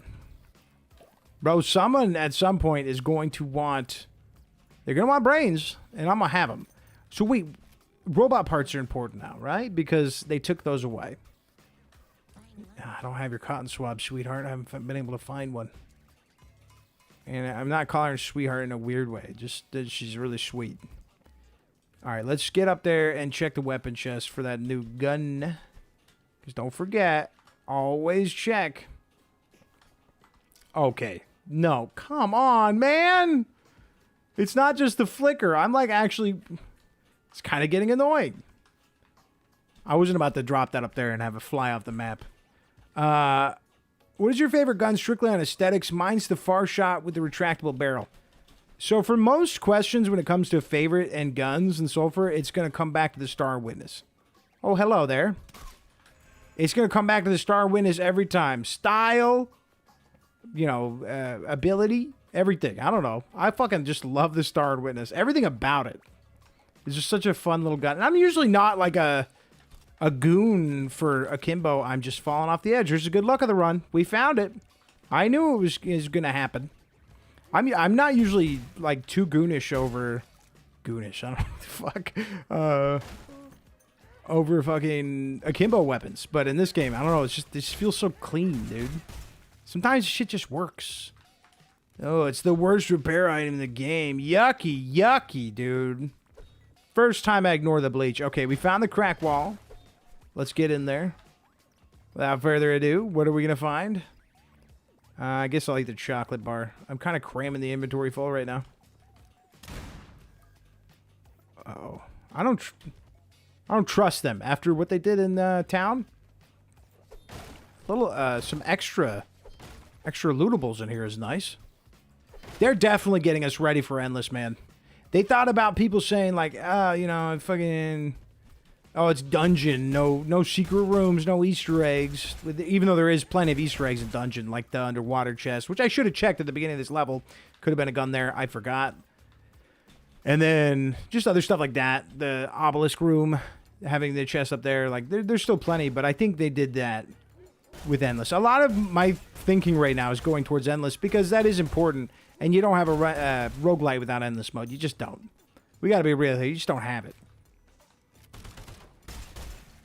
Bro, someone at some point is going to want... They're going to want brains, and I'm going to have them. So wait, robot parts are important now, right? Because they took those away. I don't have your cotton swab, sweetheart. I haven't been able to find one. And I'm not calling her sweetheart in a weird way. Just that she's really sweet. All right, let's get up there and check the weapon chest for that new gun. Because don't forget, always check. Okay. No, come on, man. It's not just the flicker. I'm like actually... It's kind of getting annoying. I wasn't about to drop that up there and have it fly off the map. What is your favorite gun strictly on aesthetics? Mine's the Far Shot with the retractable barrel. So for most questions when it comes to favorite and guns and sulfur, it's going to come back to the Star Witness. Oh, hello there. It's going to come back to the Star Witness every time. Style... You know, ability, everything. I don't know. I fucking just love the Star Witness. Everything about it is just such a fun little gun. And I'm usually not like a goon for akimbo. I'm just falling off the edge. Here's a good luck of the run. We found it. I knew it was going to happen. I'm not usually like too goonish over... Goonish. I don't know what the fuck. Over fucking akimbo weapons. But in this game, I don't know. It's just, this feels so clean, dude. Sometimes shit just works. Oh, it's the worst repair item in the game. Yucky, yucky, dude. First time I ignore the bleach. Okay, we found the crack wall. Let's get in there. Without further ado, what are we going to find? I guess I'll eat the chocolate bar. I'm kind of cramming the inventory full right now. Uh-oh. I don't trust them after what they did in town. Some extra lootables in here is nice. They're definitely getting us ready for Endless, man. They thought about people saying like, you know, fucking, oh, it's dungeon, no secret rooms, no Easter eggs. Even though there is plenty of Easter eggs in dungeon, like the underwater chest, which I should have checked at the beginning of this level. Could have been a gun there. I forgot. And then just other stuff like that. The obelisk room, having the chest up there, like there's still plenty, but I think they did that with Endless. A lot of my thinking right now is going towards Endless because that is important, and you don't have a roguelite without Endless mode. You just don't. We gotta be real here. You just don't have it.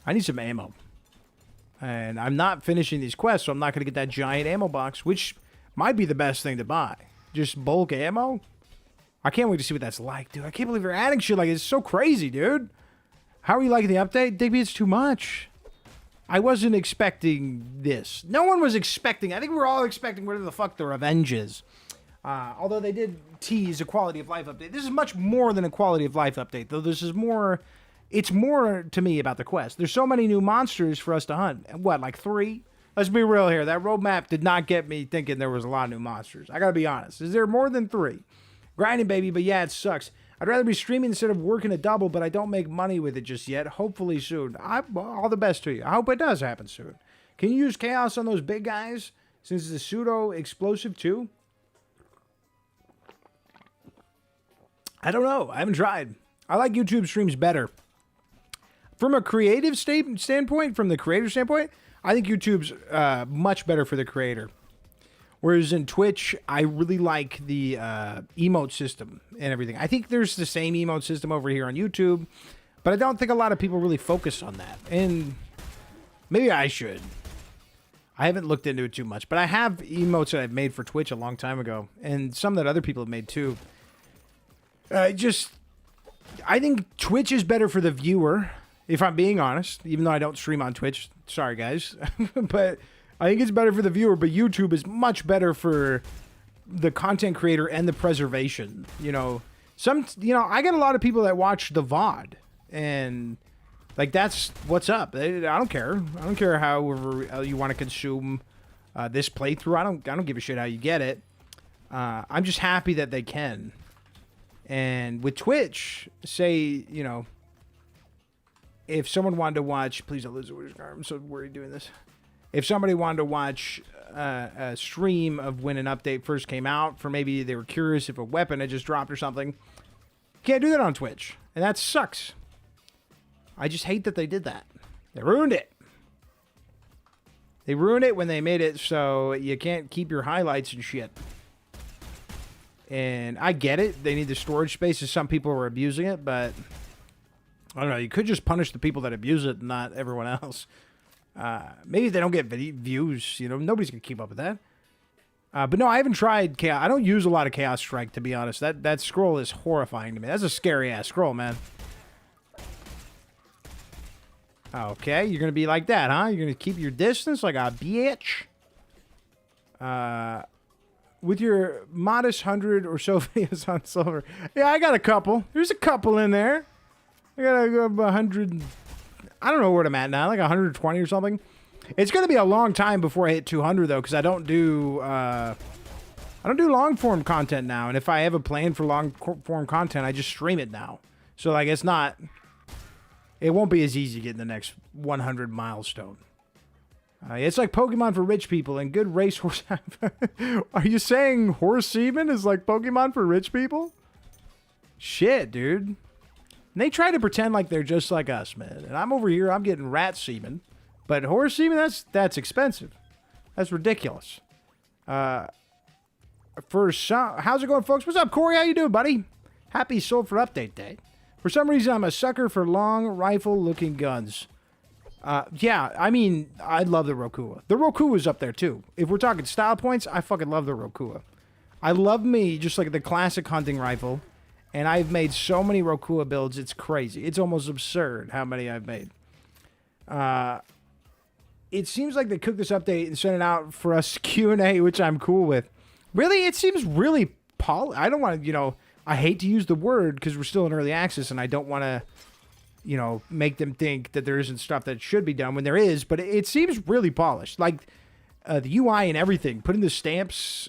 I need some ammo. And I'm not finishing these quests, so I'm not gonna get that giant ammo box, which might be the best thing to buy. Just bulk ammo? I can't wait to see what that's like, dude. I can't believe they're adding shit like this. It's so crazy, dude. How are you liking the update? Digby, it's too much. I wasn't expecting this. No one was expecting. I think we're all expecting whatever the fuck the revenge is. Although they did tease a quality of life update. This is much more than a quality of life update, though. This is more... It's more to me about the quest. There's so many new monsters for us to hunt. What, like 3? Let's be real here. That roadmap did not get me thinking there was a lot of new monsters. I gotta be honest. Is there more than 3? Grinding, baby, but yeah, it sucks. I'd rather be streaming instead of working a double, but I don't make money with it just yet. Hopefully soon. All the best to you. I hope it does happen soon. Can you use chaos on those big guys since it's a pseudo-explosive too? I don't know. I haven't tried. I like YouTube streams better. From a creative standpoint, from the creator standpoint, I think YouTube's much better for the creator. Whereas in Twitch, I really like the emote system and everything. I think there's the same emote system over here on YouTube, but I don't think a lot of people really focus on that. And maybe I should. I haven't looked into it too much, but I have emotes that I've made for Twitch a long time ago, and some that other people have made too. I think Twitch is better for the viewer, if I'm being honest, even though I don't stream on Twitch. Sorry, guys. But I think it's better for the viewer, but YouTube is much better for the content creator and the preservation. You know, I get a lot of people that watch the VOD, and like, that's what's up. I don't care. I don't care however you want to consume this playthrough. I don't give a shit how you get it. I'm just happy that they can. And with Twitch, say, you know, if someone wanted to watch, please don't lose the Witcher's Guard. I'm so worried doing this. If somebody wanted to watch a stream of when an update first came out, for maybe they were curious if a weapon had just dropped or something, can't do that on Twitch. And that sucks. I just hate that they did that. They ruined it. They ruined it when they made it so you can't keep your highlights and shit. And I get it. They need the storage space, as some people are abusing it, but I don't know. You could just punish the people that abuse it, not everyone else. Maybe they don't get views. You know, nobody's going to keep up with that. But no, I haven't tried Chaos. I don't use a lot of Chaos Strike, to be honest. That scroll is horrifying to me. That's a scary-ass scroll, man. Okay, you're going to be like that, huh? You're going to keep your distance like a bitch? With your modest 100 or so videos on Sulfur. Yeah, I got a couple. There's a couple in there. I got 100. I don't know where I'm at now. Like 120 or something. It's going to be a long time before I hit 200, though, because I don't do long form content now. And if I have a plan for long form content, I just stream it now. So, like, it won't be as easy getting the next 100 milestone. It's like Pokemon for rich people and good racehorse. Are you saying horse semen is like Pokemon for rich people? Shit, dude. And they try to pretend like they're just like us, man. And I'm over here, I'm getting rat semen. But horse semen, that's expensive. That's ridiculous. How's it going, folks? What's up, Corey? How you doing, buddy? Happy Sulfur Update Day. For some reason, I'm a sucker for long rifle-looking guns. Yeah, I mean, I love the Rokua. The Rokua's up there, too. If we're talking style points, I fucking love the Rokua. I love me just like the classic hunting rifle, and I've made so many Rokua builds, it's crazy. It's almost absurd how many I've made. It seems like they cooked this update and sent it out for us Q&A, which I'm cool with. Really, it seems really I don't want to, I hate to use the word because we're still in early access, and I don't want to, make them think that there isn't stuff that should be done when there is, but it seems really polished. Like, the UI and everything, putting the stamps,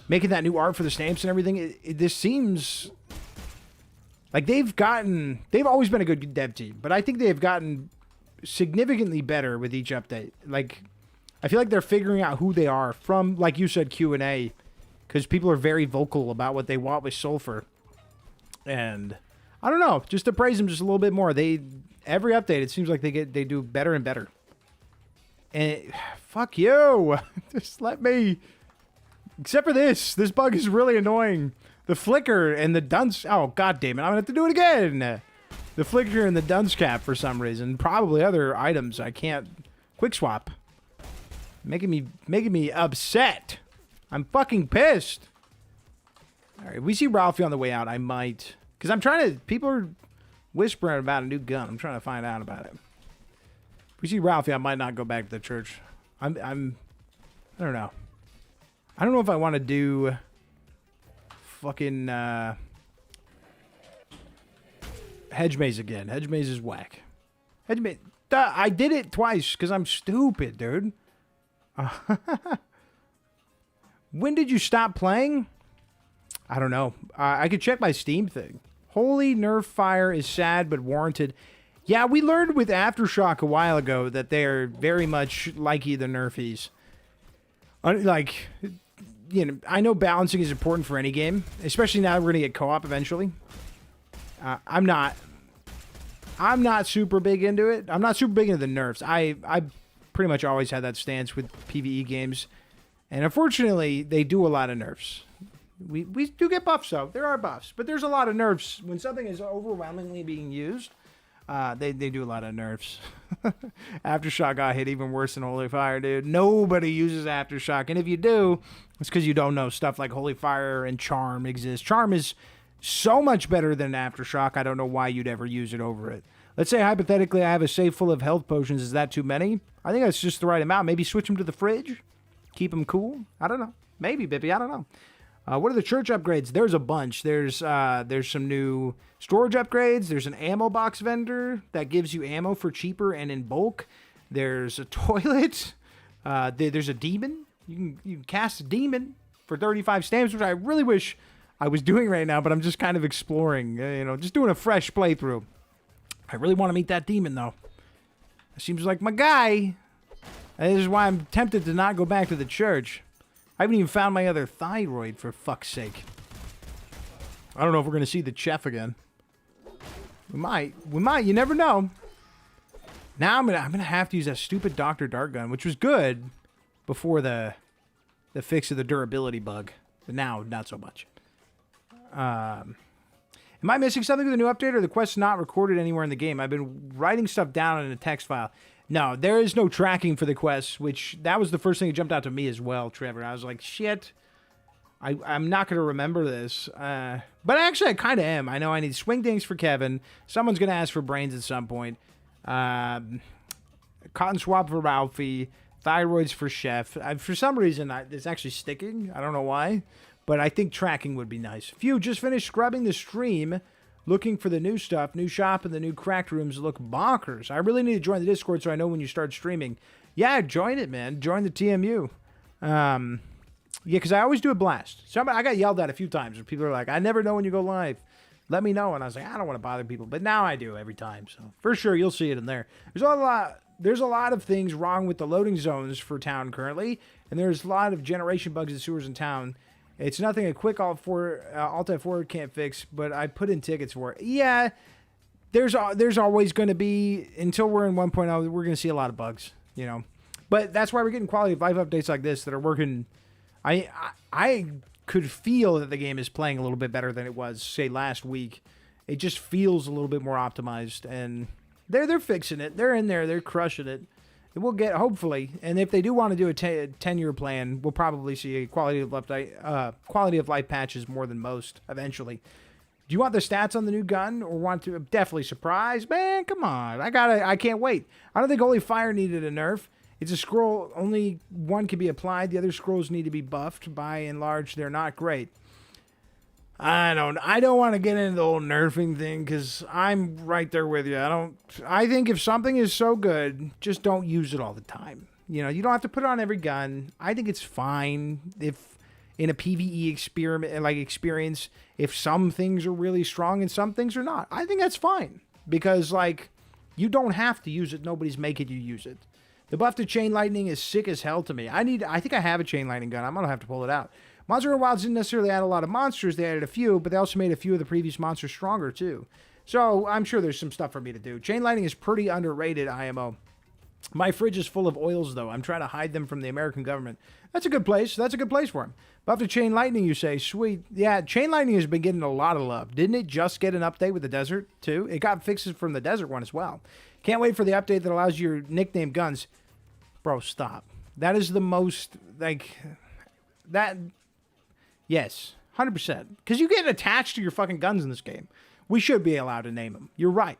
making that new art for the stamps and everything, this seems like they've always been a good dev team, but I think they've gotten significantly better with each update. Like, I feel like they're figuring out who they are from, like you said, Q&A, because people are very vocal about what they want with Sulfur. And I don't know, just to praise them just a little bit more. Every update, it seems like they do better and better. And fuck you. Just let me. Except for this bug is really annoying. The flicker and the dunce. Oh, god damn it! I'm gonna have to do it again. The flicker and the dunce cap for some reason. Probably other items I can't quick swap. Making me upset. I'm fucking pissed. All right, if we see Ralphie on the way out, I might. Because I'm trying to... People are whispering about a new gun. I'm trying to find out about it. If we see Ralphie, I might not go back to the church. I don't know. I don't know if I want to do... Fucking... Hedge Maze again. Hedge Maze is whack. Hedge Maze... I did it twice because I'm stupid, dude. When did you stop playing? I don't know. I could check my Steam thing. Holy Nerf fire is sad but warranted. Yeah, we learned with Aftershock a while ago that they're very much likey the Nerfies. Like, I know balancing is important for any game, especially now we're going to get co-op eventually. I'm not super big into it. I'm not super big into the nerfs. I pretty much always had that stance with PvE games. And unfortunately, they do a lot of nerfs. We do get buffs, though. There are buffs. But there's a lot of nerfs. When something is overwhelmingly being used, They do a lot of nerfs. Aftershock got hit even worse than Holy Fire, dude. Nobody uses Aftershock, and if you do, it's because you don't know stuff like Holy Fire and Charm exist. Charm is so much better than Aftershock. I don't know why you'd ever use it over it. Let's say hypothetically I have a safe full of health potions. Is that too many? I think that's just the right amount. Maybe switch them to the fridge. Keep them cool. I don't know. Maybe, Bippy. I don't know. What are the church upgrades? There's a bunch. There's some new storage upgrades. There's an ammo box vendor that gives you ammo for cheaper and in bulk. There's a toilet. There's a demon. You can cast a demon for 35 stamps, which I really wish I was doing right now, but I'm just kind of exploring. Just doing a fresh playthrough. I really want to meet that demon, though. Seems like my guy. And this is why I'm tempted to not go back to the church. I haven't even found my other thyroid, for fuck's sake. I don't know if we're going to see the chef again. We might. You never know. Now I'm gonna have to use that stupid Dr. Dart gun, which was good before the fix of the durability bug. But now, not so much. Am I missing something with the new update, or the quest's not recorded anywhere in the game? I've been writing stuff down in a text file. No, there is no tracking for the quests, which that was the first thing that jumped out to me as well, Trevor. I was like, shit, I'm not going to remember this. But actually, I kind of am. I know I need swing dings for Kevin. Someone's going to ask for brains at some point. Cotton swab for Ralphie. Thyroids for Chef. For some reason, it's actually sticking. I don't know why. But I think tracking would be nice. Phew, just finished scrubbing the stream, looking for the new stuff. New shop and the new cracked rooms look bonkers. I really need to join the Discord so I know when you start streaming. Yeah, join it, man. Join the TMU. Yeah, because I always do a blast. I got yelled at a few times where people are like, I never know when you go live. Let me know. And I was like, I don't want to bother people. But now I do every time. So for sure, you'll see it in there. There's a lot of things wrong with the loading zones for town currently. And there's a lot of generation bugs in sewers in town. It's nothing a quick Alt F4 can't fix, but I put in tickets for it. Yeah, there's always going to be, until we're in 1.0, we're going to see a lot of bugs, But that's why we're getting quality of life updates like this that are working. I could feel that the game is playing a little bit better than it was, say, last week. It just feels a little bit more optimized, and they're fixing it. They're in there. They're crushing it. And we'll get, hopefully, and if they do want to do a 10-year plan, we'll probably see a quality of life patches more than most eventually. Do you want the stats on the new gun, or want to? Definitely surprise, man. Come on, I can't wait. I don't think Holy Fire needed a nerf. It's a scroll. Only one can be applied. The other scrolls need to be buffed. By and large, they're not great. I don't want to get into the whole nerfing thing because I'm right there with you. I think if something is so good, just don't use it all the time. You don't have to put it on every gun. I think it's fine if in a PvE experience, if some things are really strong and some things are not. I think that's fine because you don't have to use it. Nobody's making you use it. The buff to chain lightning is sick as hell to me. I think I have a chain lightning gun. I'm gonna have to pull it out. Monster Hunter Wilds didn't necessarily add a lot of monsters. They added a few, but they also made a few of the previous monsters stronger, too. So I'm sure there's some stuff for me to do. Chain lightning is pretty underrated, IMO. My fridge is full of oils, though. I'm trying to hide them from the American government. That's a good place. That's a good place for them. Buff to chain lightning, you say. Sweet. Yeah, chain lightning has been getting a lot of love. Didn't it just get an update with the desert, too? It got fixes from the desert one as well. Can't wait for the update that allows your nickname guns. Bro, stop. That is the most, that... Yes, 100%. Because you get attached to your fucking guns in this game. We should be allowed to name them. You're right.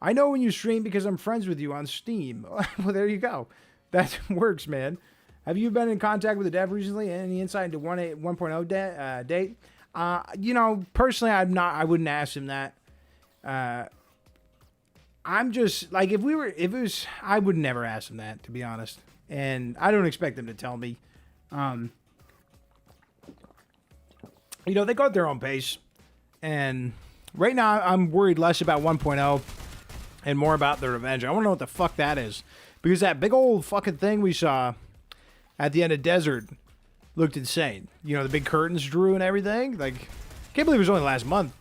I know when you stream because I'm friends with you on Steam. Well, there you go. That works, man. Have you been in contact with the dev recently? Any insight into 1.0 date? Personally, I wouldn't ask him that. I'm just, if it was, I would never ask him that, to be honest. And I don't expect him to tell me. They go at their own pace. And right now, I'm worried less about 1.0 and more about the revenge. I want to know what the fuck that is. Because that big old fucking thing we saw at the end of Desert looked insane. The big curtains drew and everything. Can't believe it was only last month.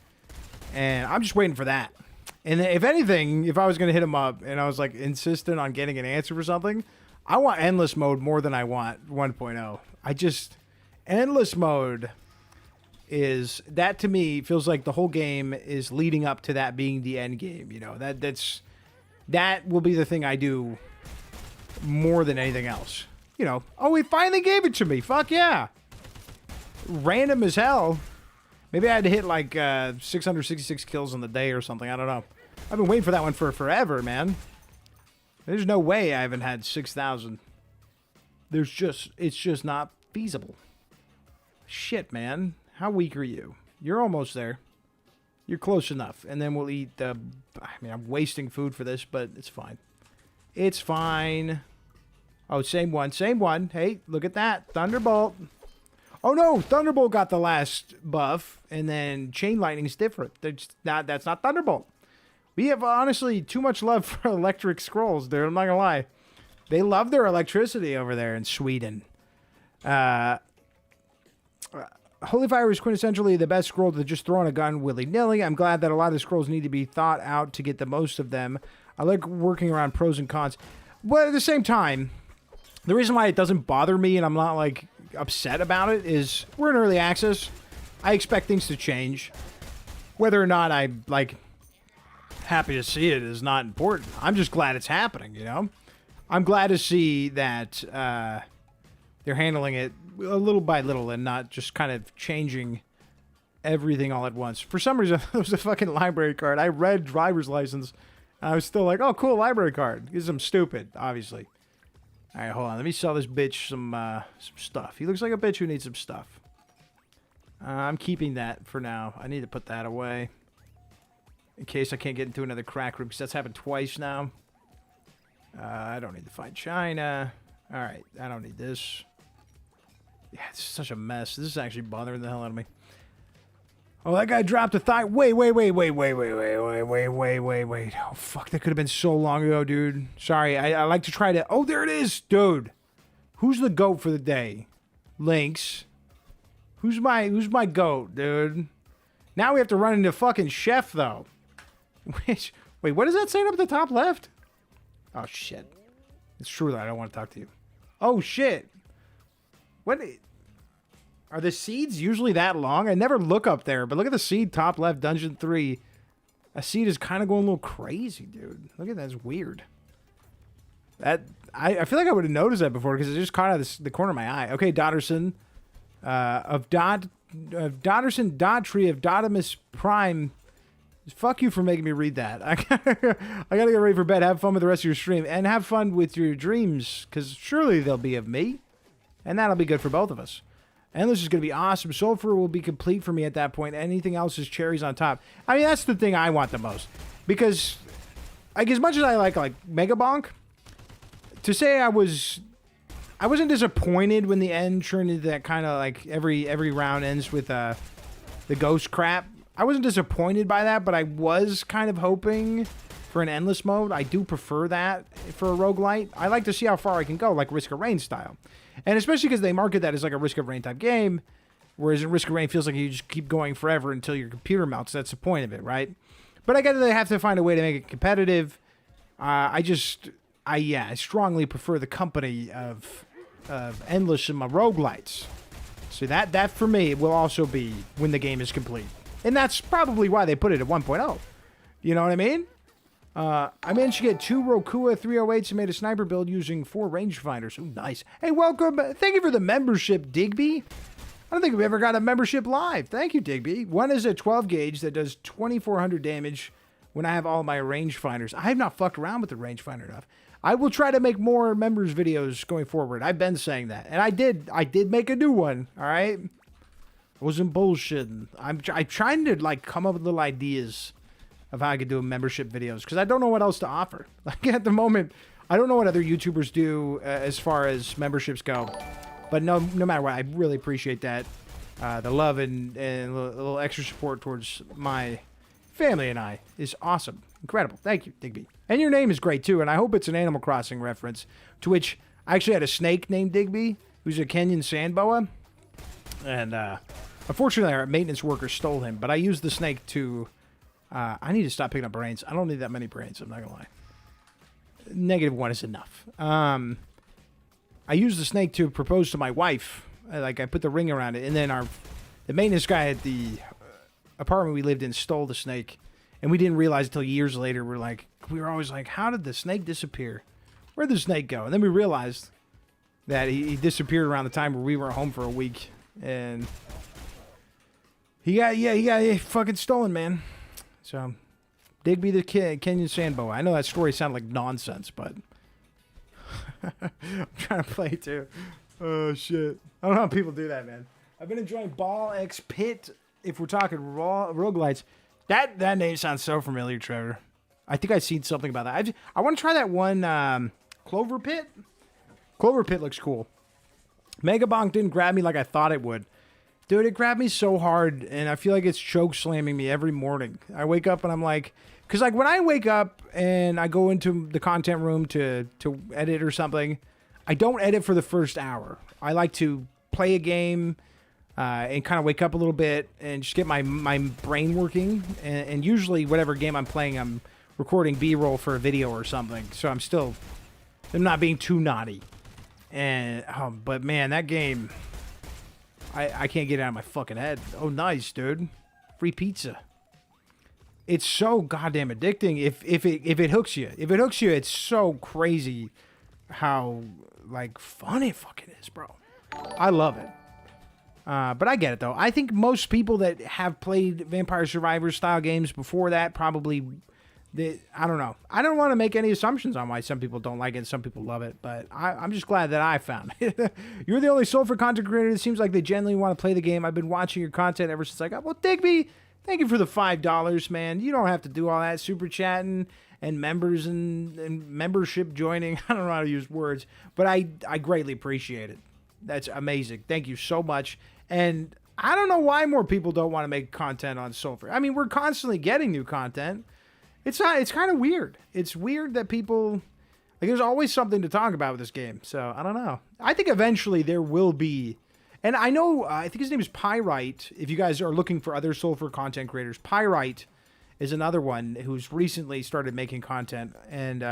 And I'm just waiting for that. And if anything, if I was going to hit him up and I was insistent on getting an answer for something, I want endless mode more than I want 1.0. Endless mode is that to me feels like the whole game is leading up to that being the end game. You know, that will be the thing I do more than anything else. You know, oh, he finally gave it to me. Fuck yeah. Random as hell. Maybe I had to hit like 666 kills on the day or something. I don't know. I've been waiting for that one for forever, man. There's no way I haven't had 6,000. It's just not feasible. Shit, man. How weak are you? You're almost there. You're close enough. And then we'll eat the... I mean, I'm wasting food for this, but it's fine. It's fine. Oh, same one. Same one. Hey, look at that. Thunderbolt. Oh, no. Thunderbolt got the last buff. And then Chain Lightning's different. That's not Thunderbolt. We have, honestly, too much love for electric scrolls, dude. I'm not gonna lie. They love their electricity over there in Sweden. Holy Fire is quintessentially the best scroll to just throw on a gun willy-nilly. I'm glad that a lot of the scrolls need to be thought out to get the most of them. I like working around pros and cons. But at the same time, the reason why it doesn't bother me and I'm not, like, upset about it is we're in early access. I expect things to change. Whether or not I'm, like, happy to see it is not important. I'm just glad it's happening, you know? I'm glad to see that they're handling it a little by little and not just kind of changing everything all at once. For some reason, it was a fucking library card. I read driver's license, and I was still like, oh, cool, library card. Because I'm stupid, obviously. All right, hold on. Let me sell this bitch some stuff. He looks like a bitch who needs some stuff. I'm keeping that for now. I need to put that away in case I can't get into another crack room, because that's happened twice now. I don't need to find China. All right, I don't need this. Yeah, it's such a mess. This is actually bothering the hell out of me. Oh, that guy dropped a thigh. Wait. Oh, fuck, that could have been so long ago, dude. Sorry, I like to try to... Oh, there it is, dude. Who's the goat for the day? Lynx. Who's my goat, dude? Now we have to run into fucking Chef, though. Wait, what is that saying up at the top left? Oh, shit. It's true that I don't want to talk to you. Oh, shit. What? Are the seeds usually that long? I never look up there, but look at the seed top left, Dungeon 3. A seed is kind of going a little crazy, dude. Look at that. That's weird. I feel like I would have noticed that before because it just caught out of the corner of my eye. Okay, Dotterson. Of Dotterson, Dottree of Dotimus Prime. Fuck you for making me read that. I gotta get ready for bed. Have fun with the rest of your stream. And have fun with your dreams, because surely they'll be of me. And that'll be good for both of us. Endless is going to be awesome. Sulfur will be complete for me at that point. Anything else is cherries on top. I mean, that's the thing I want the most. Because, like, as much as I like Mega Bonk, to say I wasn't disappointed when the end turned into that kind of, like, every round ends with the ghost crap. I wasn't disappointed by that, but I was kind of hoping for an endless mode. I do prefer that for a roguelite. I like to see how far I can go, like Risk of Rain style. And especially because they market that as like a Risk of Rain type game, whereas in Risk of Rain feels like you just keep going forever until your computer melts. That's the point of it, right? But I guess they have to find a way to make it competitive. I strongly prefer the company of endless in my roguelites. So that for me will also be when the game is complete. And that's probably why they put it at 1.0. You know what I mean? I managed to get 2 Rokua 308s and made a sniper build using 4 rangefinders. Ooh, nice. Hey, welcome. Thank you for the membership, Digby. I don't think we've ever got a membership live. Thank you, Digby. One is a 12 gauge that does 2,400 damage when I have all my rangefinders. I have not fucked around with the rangefinder enough. I will try to make more members videos going forward. I've been saying that. And I did make a new one, all right? I wasn't bullshitting. I'm trying to, like, come up with little ideas of how I could do membership videos, because I don't know what else to offer. Like, at the moment, I don't know what other YouTubers do as far as memberships go. But no matter what, I really appreciate that. The love and a little extra support towards my family and I is awesome. Incredible. Thank you, Digby. And your name is great, too, and I hope it's an Animal Crossing reference, to which I actually had a snake named Digby, who's a Kenyan sand boa. And unfortunately, our maintenance worker stole him, but I used the snake to... I need to stop picking up brains. I don't need that many brains, I'm not gonna lie. -1 is enough. I used the snake to propose to my wife. I put the ring around it, and then our The maintenance guy at the apartment we lived in stole the snake, and we didn't realize until years later. We were always like, how did the snake disappear? Where'd the snake go? And then we realized that he disappeared around the time where we were home for a week, and he got fucking stolen, man. So, Digby the Kenyan Sandboa. I know that story sounded like nonsense, but I'm trying to play too. Oh shit! I don't know how people do that, man. I've been enjoying Ball X Pit. If we're talking roguelites, that name sounds so familiar, Trevor. I think I've seen something about that. I want to try that one, Clover Pit. Clover Pit looks cool. Mega Bonk didn't grab me like I thought it would. Dude, it grabbed me so hard, and I feel like it's choke slamming me every morning. I wake up and I'm like, because like when I wake up and I go into the content room to edit or something, I don't edit for the first hour. I like to play a game and kind of wake up a little bit and just get my brain working. And usually whatever game I'm playing, I'm recording B-roll for a video or something. So I'm not being too naughty. And but man, that game, I can't get it out of my fucking head. Oh, nice, dude. Free pizza. It's so goddamn addicting if it hooks you. If it hooks you, it's so crazy how like fun it fucking is, bro. I love it. But I get it though. I think most people that have played Vampire Survivor style games before that probably I don't know. I don't want to make any assumptions on why some people don't like it and some people love it, but I'm just glad that I found it. You're the only Sulfur content creator. It seems like they genuinely want to play the game. I've been watching your content ever since I got. Well, Digby, thank you for the $5, man. You don't have to do all that super chatting and members and membership joining. I don't know how to use words, but I greatly appreciate it. That's amazing. Thank you so much. And I don't know why more people don't want to make content on Sulfur. I mean, we're constantly getting new content. It's kind of weird. It's weird that people, like, there's always something to talk about with this game. So, I don't know. I think eventually there will be, and I know, I think his name is Pyrite. If you guys are looking for other Sulfur content creators, Pyrite is another one who's recently started making content. And,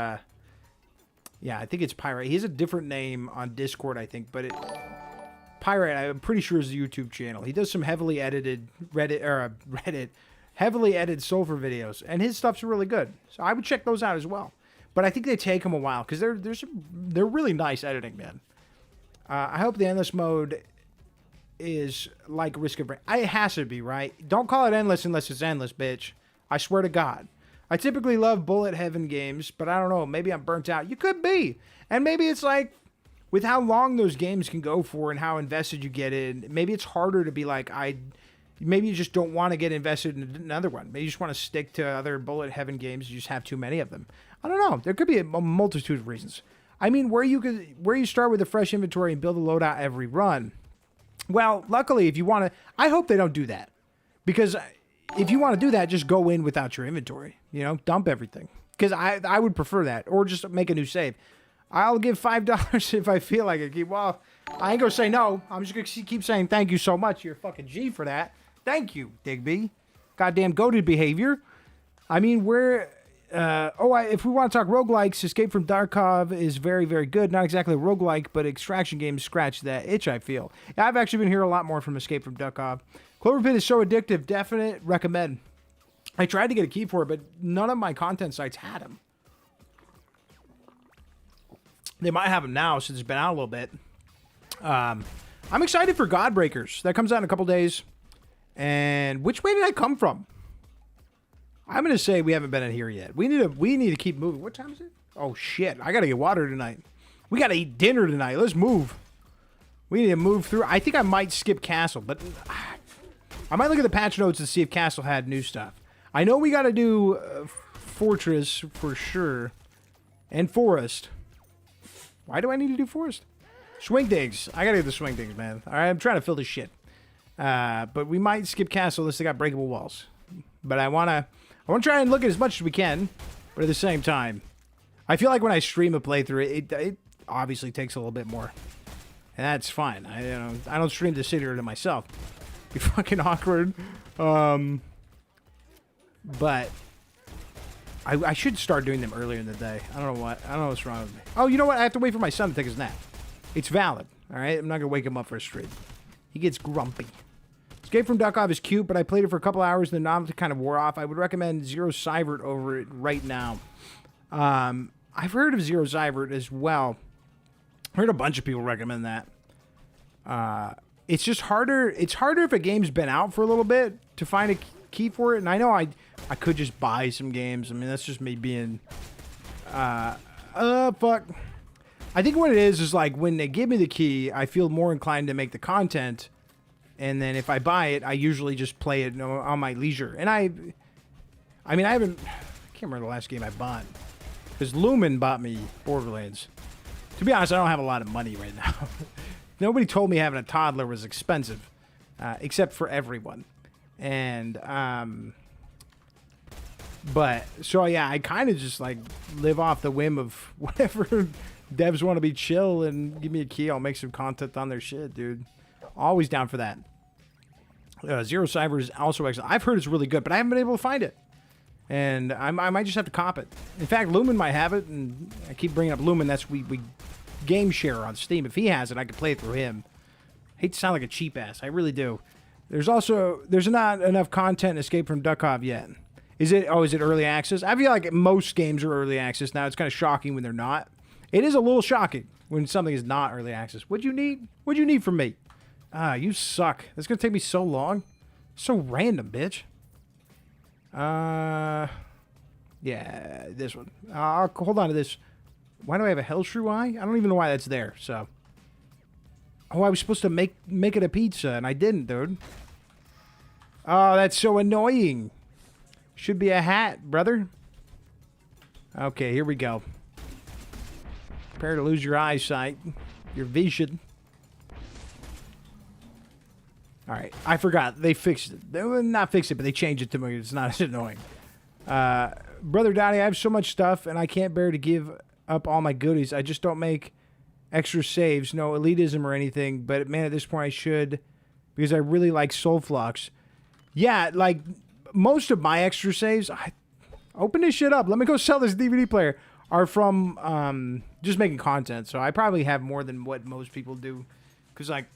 yeah, I think it's Pyrite. He has a different name on Discord, I think, but Pyrite, I'm pretty sure, is a YouTube channel. He does some heavily edited heavily edited Sulfur videos, and his stuff's really good. So I would check those out as well. But I think they take him a while because they're really nice editing, man. I hope the endless mode is like Risk of Rain. It has to be, right? Don't call it endless unless it's endless, bitch. I swear to God. I typically love bullet heaven games, but I don't know. Maybe I'm burnt out. You could be. And maybe it's like, with how long those games can go for and how invested you get in, maybe it's harder to be like, maybe you just don't want to get invested in another one. Maybe you just want to stick to other bullet heaven games. You just have too many of them. I don't know. There could be a multitude of reasons. I mean, where you start with a fresh inventory and build a loadout every run. Well, luckily, if you want to, I hope they don't do that. Because if you want to do that, just go in without your inventory. You know, dump everything. Because I would prefer that. Or just make a new save. I'll give $5 if I feel like it. Well, I ain't going to say no. I'm just going to keep saying thank you so much. You're a fucking G for that. Thank you, Digby. Goddamn goated behavior. I mean, if we want to talk roguelikes, Escape from Tarkov is very, very good. Not exactly a roguelike, but extraction games scratch that itch, I feel. Yeah, I've actually been hearing a lot more from Escape from Tarkov. Clover Pit is so addictive. Definite recommend. I tried to get a key for it, but none of my content sites had them. They might have them now since it's been out a little bit. I'm excited for Godbreakers. That comes out in a couple days. And which way did I come from? I'm going to say we haven't been in here yet. We need to keep moving. What time is it? Oh, shit. I got to get water tonight. We got to eat dinner tonight. Let's move. We need to move through. I think I might skip Castle, but I might look at the patch notes and see if Castle had new stuff. I know we got to do Fortress for sure. And Forest. Why do I need to do Forest? Swing digs. I got to get the swing digs, man. All right, I'm trying to fill this shit. But we might skip Castle unless they got breakable walls. But I want to try and look at as much as we can. But at the same time, I feel like when I stream a playthrough, it obviously takes a little bit more. And that's fine. I don't stream the City to myself. It'd be fucking awkward. But I should start doing them earlier in the day. I don't know what's wrong with me. Oh, you know what? I have to wait for my son to take his nap. It's valid. All right? I'm not going to wake him up for a stream. He gets grumpy. Escape from Duckov is cute, but I played it for a couple hours and the novelty kind of wore off. I would recommend Zero Cybert over it right now. I've heard of Zero Cybert as well. I heard a bunch of people recommend that. It's just harder. It's harder if a game's been out for a little bit to find a key for it. And I know I could just buy some games. I mean, that's just me being... fuck. I think what it is like when they give me the key, I feel more inclined to make the content. And then if I buy it, I usually just play it on my leisure. And I mean, I can't remember the last game I bought. Because Lumen bought me Borderlands. To be honest, I don't have a lot of money right now. Nobody told me having a toddler was expensive. Except for everyone. And, but, so yeah, I kind of just like live off the whim of whatever devs want to be chill and give me a key. I'll make some content on their shit, dude. Always down for that. Zero Cyber is also excellent. I've heard it's really good, but I haven't been able to find it. And I might just have to cop it. In fact, Lumen might have it, and I keep bringing up Lumen. That's we game share on Steam. If he has it, I can play it through him. Hate to sound like a cheap ass. I really do. There's not enough content in Escape from Duckov yet. Is it early access? I feel like most games are early access now. It's kind of shocking when they're not. It is a little shocking when something is not early access. What'd you need? What'd you need from me? You suck. That's gonna take me so long. So random, bitch. Yeah, this one. I'll hold on to this. Why do I have a Hellshrew eye? I don't even know why that's there, so. Oh, I was supposed to make it a pizza, and I didn't, dude. Oh, that's so annoying. Should be a hat, brother. Okay, here we go. Prepare to lose your eyesight. Your vision. Alright, I forgot. They fixed it. They will not fix it, but they changed it to me. It's not as annoying. Brother Donnie, I have so much stuff, and I can't bear to give up all my goodies. I just don't make extra saves. No elitism or anything, but man, at this point I should, because I really like Soulflux. Yeah, like, most of my extra saves... Open this shit up. Let me go sell this DVD player. Are from just making content. So I probably have more than what most people do. Because, like,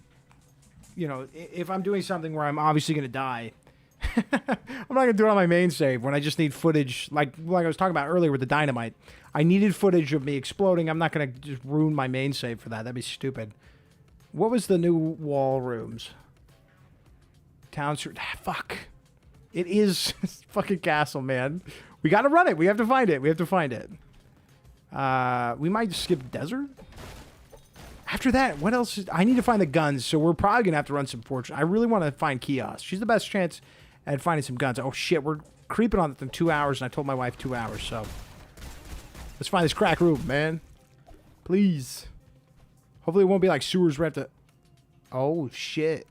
you know, if I'm doing something where I'm obviously going to die, I'm not going to do it on my main save when I just need footage. Like I was talking about earlier with the dynamite. I needed footage of me exploding. I'm not going to just ruin my main save for that. That'd be stupid. What was the new wall rooms? Town Street. Fuck. It is fucking castle, man. We got to run it. We have to find it. We have to find it. We might skip desert. After that, what else? I need to find the guns, so we're probably going to have to run some fortune. I really want to find Kiosk. She's the best chance at finding some guns. Oh, shit. We're creeping on it in 2 hours, and I told my wife 2 hours, so. Let's find this crack room, man. Please. Hopefully it won't be like sewers where I have to... Oh, shit.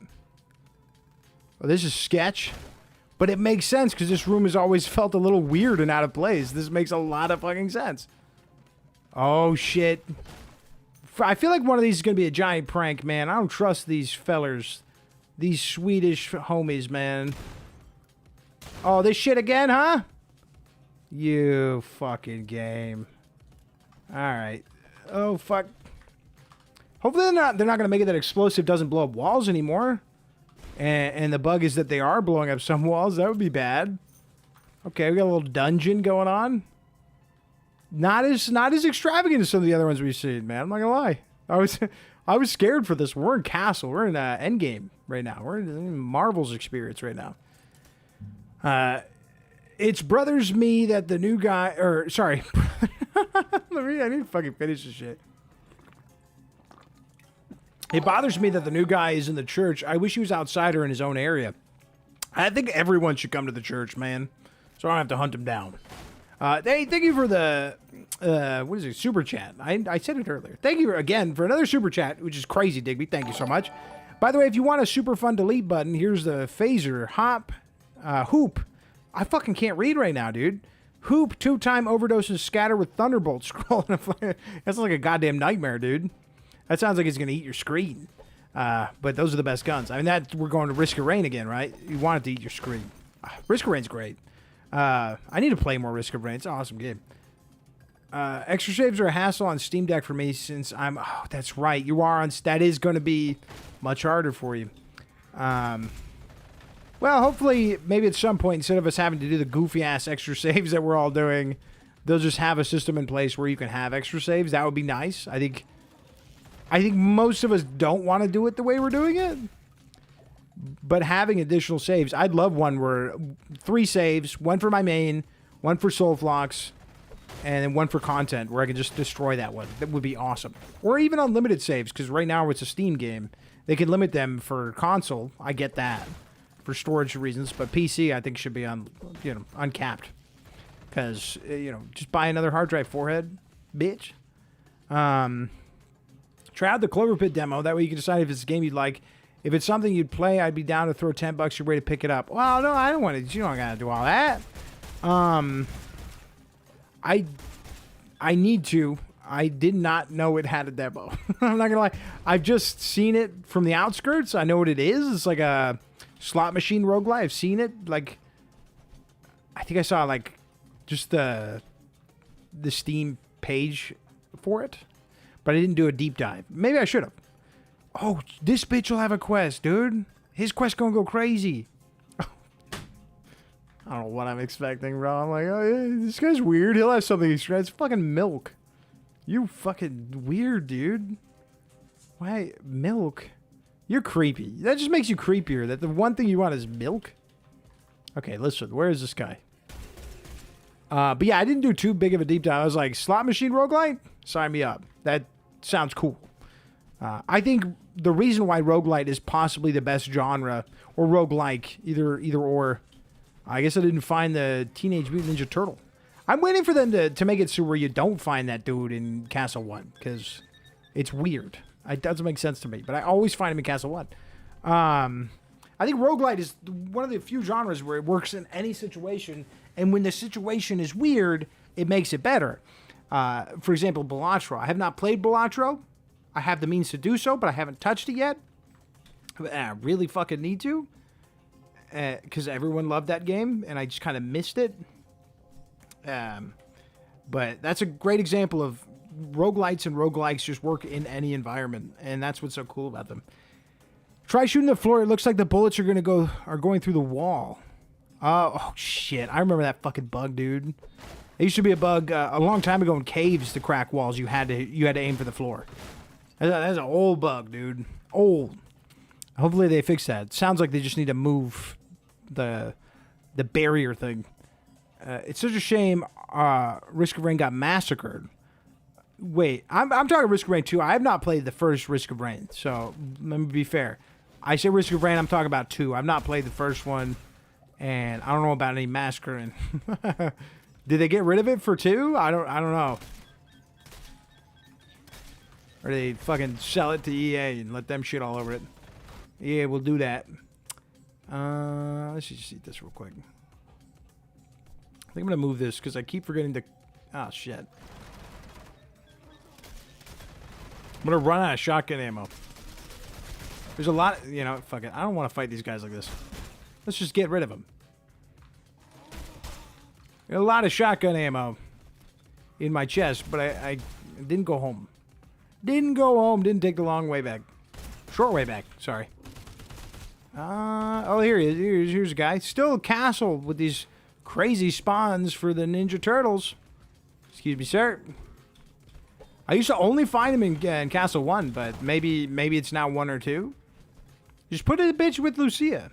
Oh, this is sketch. But it makes sense, because this room has always felt a little weird and out of place. This makes a lot of fucking sense. Oh, shit. I feel like one of these is going to be a giant prank, man. I don't trust these fellers. These Swedish homies, man. Oh, this shit again, huh? You fucking game. Alright. Oh, fuck. Hopefully they're not going to make it that explosive doesn't blow up walls anymore. And the bug is that they are blowing up some walls. That would be bad. Okay, we got a little dungeon going on. Not as extravagant as some of the other ones we've seen, man. I'm not gonna lie. I was scared for this. We're in Castle. We're in Endgame right now. We're in Marvel's experience right now. It's brothers me that the new guy, or sorry, I need to fucking finish this shit. It bothers me that the new guy is in the church. I wish he was outside or in his own area. I think everyone should come to the church, man, so I don't have to hunt him down. Hey, thank you for the, what is it, super chat. I said it earlier. Thank you again for another super chat, which is crazy, Digby. Thank you so much. By the way, if you want a super fun delete button, here's the phaser, hoop. I fucking can't read right now, dude. Hoop, 2-time overdoses scatter with thunderbolts scrolling. That's like a goddamn nightmare, dude. That sounds like it's going to eat your screen. But those are the best guns. I mean, we're going to Risk of Rain again, right? You want it to eat your screen. Risk of Rain's great. I need to play more Risk of Rain. It's an awesome game. Extra saves are a hassle on Steam Deck for me since I'm... Oh, that's right. You are on... That is going to be much harder for you. Well, hopefully, maybe at some point, instead of us having to do the goofy-ass extra saves that we're all doing, they'll just have a system in place where you can have extra saves. That would be nice. I think most of us don't want to do it the way we're doing it. But having additional saves, I'd love one where 3 saves, 1 for my main, 1 for soul flocks, and then 1 for content, where I can just destroy that one. That would be awesome. Or even unlimited saves, because right now it's a Steam game. They can limit them for console. I get that. For storage reasons, but PC I think should be uncapped, because just buy another hard drive, forehead, bitch. Try out the Clover Pit demo. That way you can decide if it's a game you'd like. If it's something you'd play, I'd be down to throw $10 your way to pick it up. Well, no, I don't want to. You don't gotta do all that. I need to. I did not know it had a demo. I'm not gonna lie. I've just seen it from the outskirts. I know what it is. It's like a slot machine roguelite. I've seen it. Like, I think I saw like just the Steam page for it, but I didn't do a deep dive. Maybe I should have. Oh, this bitch will have a quest, dude. His quest gonna go crazy. I don't know what I'm expecting, bro. I'm like, oh yeah, this guy's weird. He'll have something extra. It's fucking milk. You fucking weird, dude. Why milk? You're creepy. That just makes you creepier. That the one thing you want is milk. Okay, listen. Where is this guy? But yeah, I didn't do too big of a deep dive. I was like, slot machine roguelite? Sign me up. That sounds cool. I think the reason why roguelite is possibly the best genre, or roguelike, either or, I guess I didn't find the Teenage Mutant Ninja Turtle. I'm waiting for them to make it so where you don't find that dude in Castle 1, because it's weird. It doesn't make sense to me, but I always find him in Castle 1. I think roguelite is one of the few genres where it works in any situation, and when the situation is weird, it makes it better. For example, Balatro. I have not played Balatro. I have the means to do so, but I haven't touched it yet. I really fucking need to, because everyone loved that game, and I just kind of missed it. But that's a great example of roguelites and roguelikes just work in any environment, and that's what's so cool about them. Try shooting the floor. It looks like the bullets are going through the wall. Oh shit! I remember that fucking bug, dude. It used to be a bug a long time ago in caves to crack walls. You had to aim for the floor. That's an old bug, dude. Old. Hopefully they fix that. Sounds like they just need to move the barrier thing. It's such a shame Risk of Rain got massacred. Wait, I'm talking Risk of Rain 2. I have not played the first Risk of Rain, so let me be fair. I say Risk of Rain, I'm talking about 2. I've not played the first one, and I don't know about any massacring. Did they get rid of it for 2? I don't know. Or they fucking sell it to EA and let them shit all over it. Yeah, we'll do that. Let's just eat this real quick. I think I'm going to move this because I keep forgetting to... Oh, shit. I'm going to run out of shotgun ammo. There's a lot... fuck it. I don't want to fight these guys like this. Let's just get rid of them. Got a lot of shotgun ammo in my chest, but I didn't go home. Didn't go home. Didn't take the long way back. Short way back. Sorry. Oh, here he is. Here's a guy. Still a castle with these crazy spawns for the Ninja Turtles. Excuse me, sir. I used to only find him in Castle 1, but maybe it's now 1 or 2. Just put it a bitch with Lucia.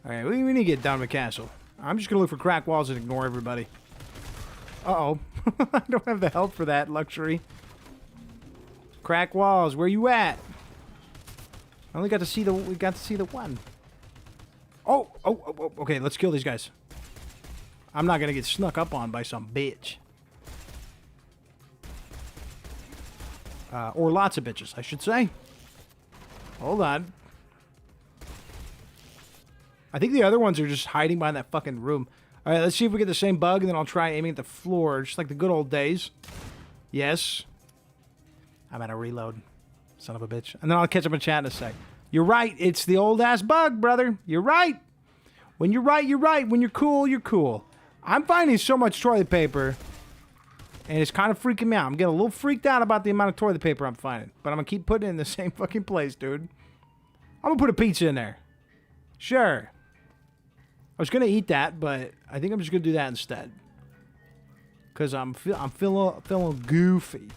Alright, we need to get done with Castle. I'm just going to look for crack walls and ignore everybody. Uh-oh. I don't have the health for that luxury. Crack walls, where you at? I only got to see the one. Oh, okay, let's kill these guys. I'm not gonna get snuck up on by some bitch. Or lots of bitches, I should say. Hold on. I think the other ones are just hiding behind that fucking room. Alright, let's see if we get the same bug, and then I'll try aiming at the floor, just like the good old days. Yes. I'm at a reload. Son of a bitch. And then I'll catch up in chat in a sec. You're right. It's the old-ass bug, brother. You're right. When you're right, you're right. When you're cool, you're cool. I'm finding so much toilet paper, and it's kind of freaking me out. I'm getting a little freaked out about the amount of toilet paper I'm finding. But I'm going to keep putting it in the same fucking place, dude. I'm going to put a pizza in there. Sure. I was gonna eat that, but I think I'm just gonna do that instead. Cause I'm feeling goofy.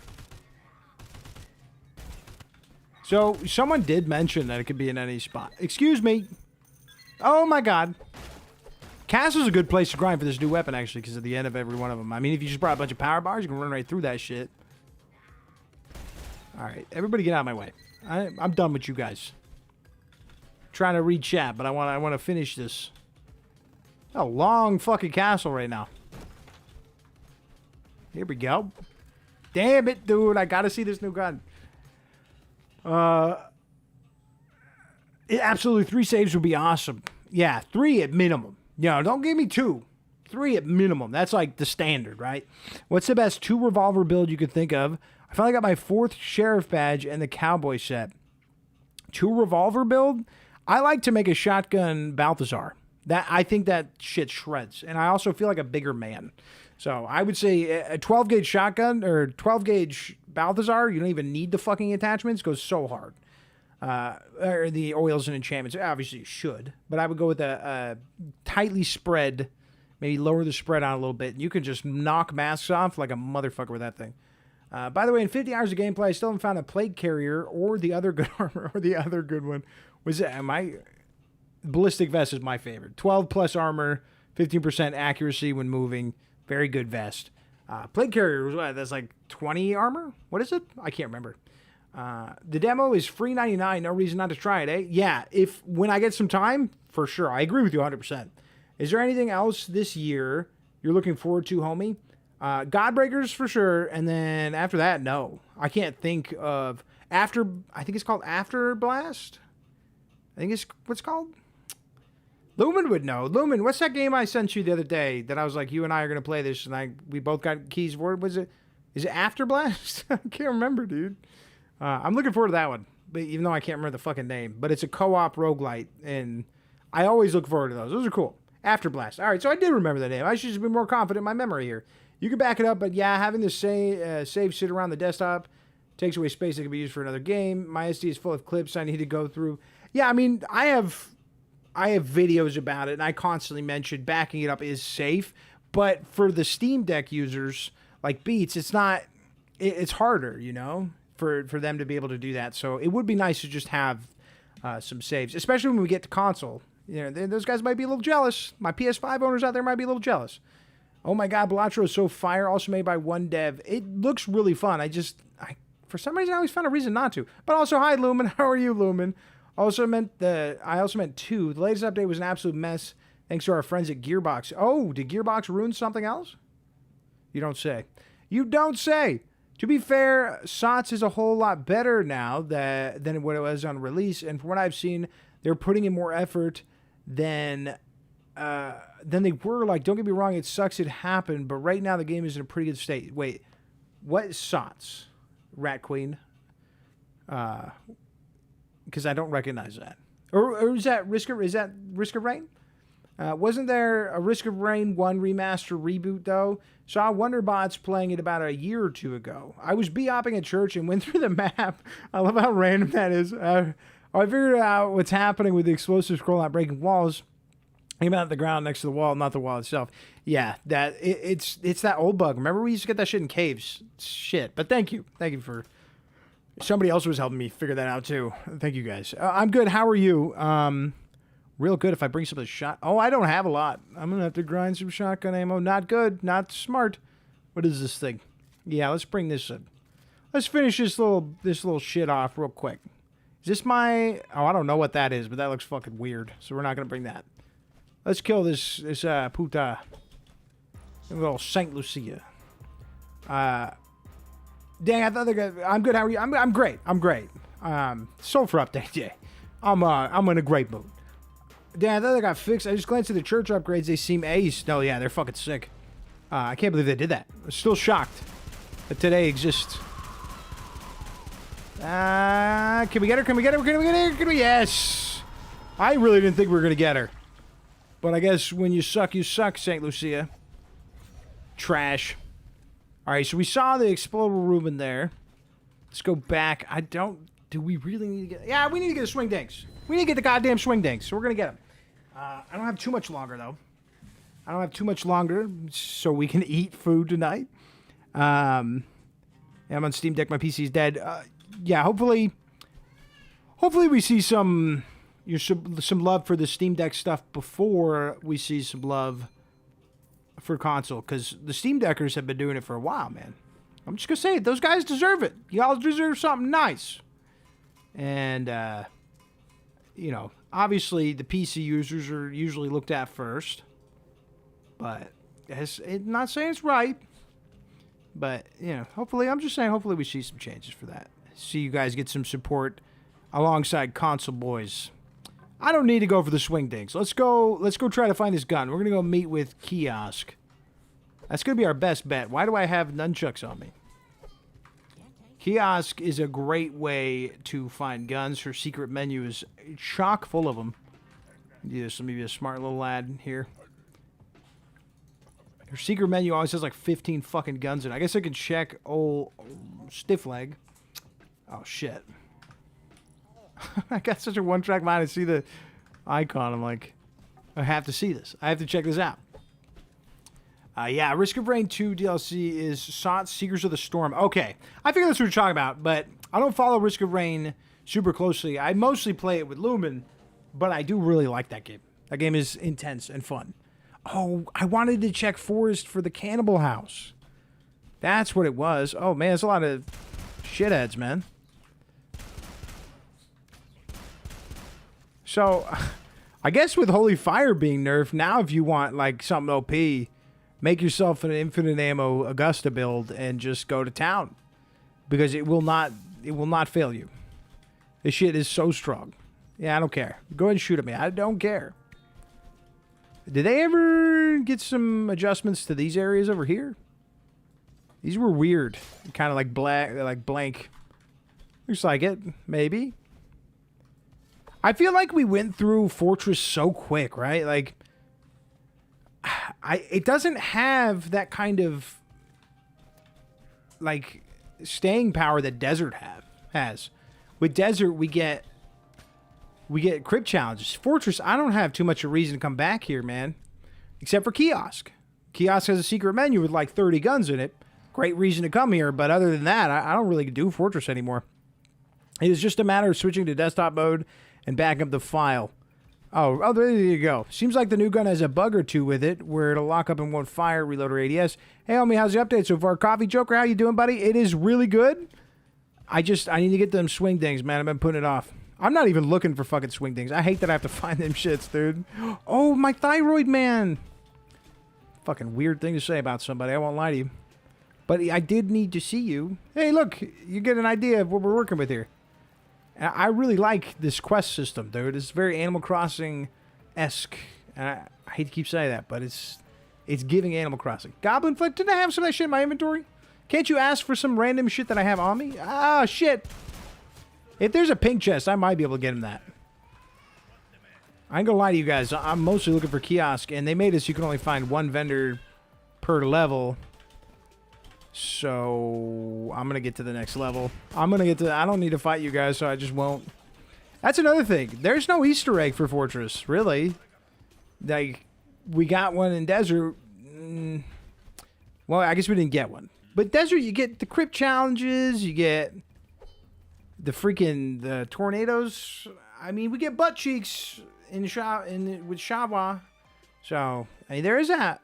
So someone did mention that it could be in any spot. Excuse me. Oh my god. Castle's a good place to grind for this new weapon, actually, because at the end of every one of them. I mean, if you just brought a bunch of power bars, you can run right through that shit. Alright, everybody get out of my way. I'm done with you guys. Trying to read chat, but I want to finish this. A long fucking castle right now. Here we go. Damn it, dude. I gotta see this new gun. Absolutely, 3 saves would be awesome. Yeah, 3 at minimum. Don't give me 2. 3 at minimum. That's like the standard, right? What's the best 2 revolver build you could think of? I finally got my 4th sheriff badge and the cowboy set. 2 revolver build? I like to make a shotgun Balthazar. I think that shit shreds. And I also feel like a bigger man. So I would say a 12 gauge shotgun or 12 gauge Balthazar, you don't even need the fucking attachments, goes so hard. Or the oils and enchantments, obviously you should. But I would go with a tightly spread, maybe lower the spread on a little bit. And you can just knock masks off like a motherfucker with that thing. By the way, in 50 hours of gameplay, I still haven't found a plague carrier or the other good armor or the other good one. Ballistic vest is my favorite. 12 plus armor, 15% accuracy when moving. Very good vest. Plague carrier was what? That's like 20 armor? What is it? I can't remember. The demo is free 99. No reason not to try it, eh? Yeah, when I get some time, for sure. I agree with you 100%. Is there anything else this year you're looking forward to, homie? Godbreakers for sure, and then after that, no. I can't think of I think it's called After Blast. I think it's what's called. Lumen would know. Lumen, what's that game I sent you the other day that I was like, you and I are gonna play this, and we both got keys for it? Is it After Blast? I can't remember, dude. I'm looking forward to that one, but even though I can't remember the fucking name. But it's a co-op roguelite, and I always look forward to those. Those are cool. After Blast. All right, so I did remember the name. I should just be more confident in my memory here. You can back it up, but yeah, having the save sit around the desktop takes away space that can be used for another game. My SD is full of clips I need to go through. Yeah, I mean, I have videos about it, and I constantly mention backing it up is safe, but for the Steam Deck users like Beats, it's not. It's harder, for them to be able to do that. So it would be nice to just have some saves, especially when we get to console. Those guys might be a little jealous. My PS5 owners out there might be a little jealous. Oh my God, Balatro is so fire. Also made by one dev. It looks really fun. For some reason, I always found a reason not to. But also, hi Lumen. How are you, Lumen? I also meant 2. The latest update was an absolute mess. Thanks to our friends at Gearbox. Oh, did Gearbox ruin something else? You don't say. You don't say. To be fair, SOTS is a whole lot better now than what it was on release. And from what I've seen, they're putting in more effort than they were. Like, don't get me wrong, it sucks it happened, but right now the game is in a pretty good state. Wait, what is SOTS? Rat Queen? Because I don't recognize that. Or is that Risk of Rain? Wasn't there a Risk of Rain 1 remaster reboot, though? Saw Wonderbots playing it about a year or 2 ago. I was bee-hopping at church and went through the map. I love how random that is. I figured out what's happening with the explosive scroll not breaking walls. Came out of the ground next to the wall, not the wall itself. Yeah, it's that old bug. Remember we used to get that shit in caves? Shit. But thank you for... Somebody else was helping me figure that out, too. Thank you, guys. I'm good. How are you? Real good if I bring some of the shot. Oh, I don't have a lot. I'm going to have to grind some shotgun ammo. Not good. Not smart. What is this thing? Yeah, let's bring this in. Let's finish this little shit off real quick. Is this my... Oh, I don't know what that is, but that looks fucking weird. So we're not going to bring that. Let's kill this puta. Little Saint Lucia. Dang, I thought I'm good. How are you? I'm great. SULFUR update, yeah. I'm in a great mood. Dang, I thought they got fixed. I just glanced at the church upgrades. They seem ace. No, yeah, they're fucking sick. I can't believe they did that. I'm still shocked that today exists. Can we get her? Can we get her? Yes. I really didn't think we were going to get her. But I guess when you suck, St. Lucia. Trash. Alright, so we saw the explodable room in there. Let's go back. Do we really need to get... Yeah, we need to get the swing dinks. We need to get the goddamn swing dinks. So we're going to get them. I don't have too much longer, though. I don't have too much longer, so we can eat food tonight. I'm on Steam Deck. My PC's dead. Yeah, hopefully we see some love for the Steam Deck stuff before we see some love for console, because the Steam Deckers have been doing it for a while, man. I'm just gonna say it. Those guys deserve it. Y'all deserve something nice. And you know, obviously the PC users are usually looked at first. But not saying it's right. But, you know, hopefully we see some changes for that. See you guys get some support alongside console boys. I don't need to go for the swing things. Let's go try to find this gun. We're going to go meet with Kiosk. That's going to be our best bet. Why do I have nunchucks on me? Kiosk is a great way to find guns. Her secret menu is chock full of them. Yes, let me be a smart little lad here. Her secret menu always has like 15 fucking guns in it. I guess I could check old stiff leg. Oh, shit. I got such a one-track mind. I see the icon. I'm like, I have to see this. I have to check this out. Yeah, Risk of Rain 2 DLC is sought Seekers of the Storm. Okay, I figure that's what you're talking about, but I don't follow Risk of Rain super closely. I mostly play it with Lumen, but I do really like that game. That game is intense and fun. Oh, I wanted to check Forest for the Cannibal House. That's what it was. Oh, man, there's a lot of shitheads, man. So, I guess with Holy Fire being nerfed, now if you want, like, something OP, make yourself an infinite ammo Augusta build and just go to town. Because it will not fail you. This shit is so strong. Yeah, I don't care. Go ahead and shoot at me. I don't care. Did they ever get some adjustments to these areas over here? These were weird. Kind of like blank. Looks like it. Maybe. I feel like we went through Fortress so quick, right? Like, it doesn't have that kind of, like, staying power that Desert has. With Desert, we get crypt challenges. Fortress, I don't have too much of a reason to come back here, man. Except for Kiosk. Kiosk has a secret menu with like 30 guns in it. Great reason to come here, but other than that, I don't really do Fortress anymore. It is just a matter of switching to desktop mode and backing up the file. Oh, there you go. Seems like the new gun has a bug or two with it, where it'll lock up and won't fire, reload or ADS. Hey, homie, how's the update so far? Coffee Joker, how you doing, buddy? It is really good. I need to get them swing things, man. I've been putting it off. I'm not even looking for fucking swing things. I hate that I have to find them shits, dude. Oh, my thyroid, man. Fucking weird thing to say about somebody. I won't lie to you. But I did need to see you. Hey, look. You get an idea of what we're working with here. I really like this quest system, dude. It's very Animal Crossing-esque. I hate to keep saying that, but it's giving Animal Crossing. Goblin Flick, didn't I have some of that shit in my inventory? Can't you ask for some random shit that I have on me? Ah, shit. If there's a pink chest, I might be able to get him that. I ain't gonna lie to you guys. I'm mostly looking for Kiosk, and they made it so you can only find one vendor per level. So I'm gonna get to the next level. I don't need to fight you guys, so I just won't. That's another thing. There's no Easter egg for Fortress, really. Like, we got one in Desert. Well, I guess we didn't get one. But Desert, you get the crypt challenges, you get the tornadoes. I mean, we get butt cheeks with Shawa. So, I mean, there is that.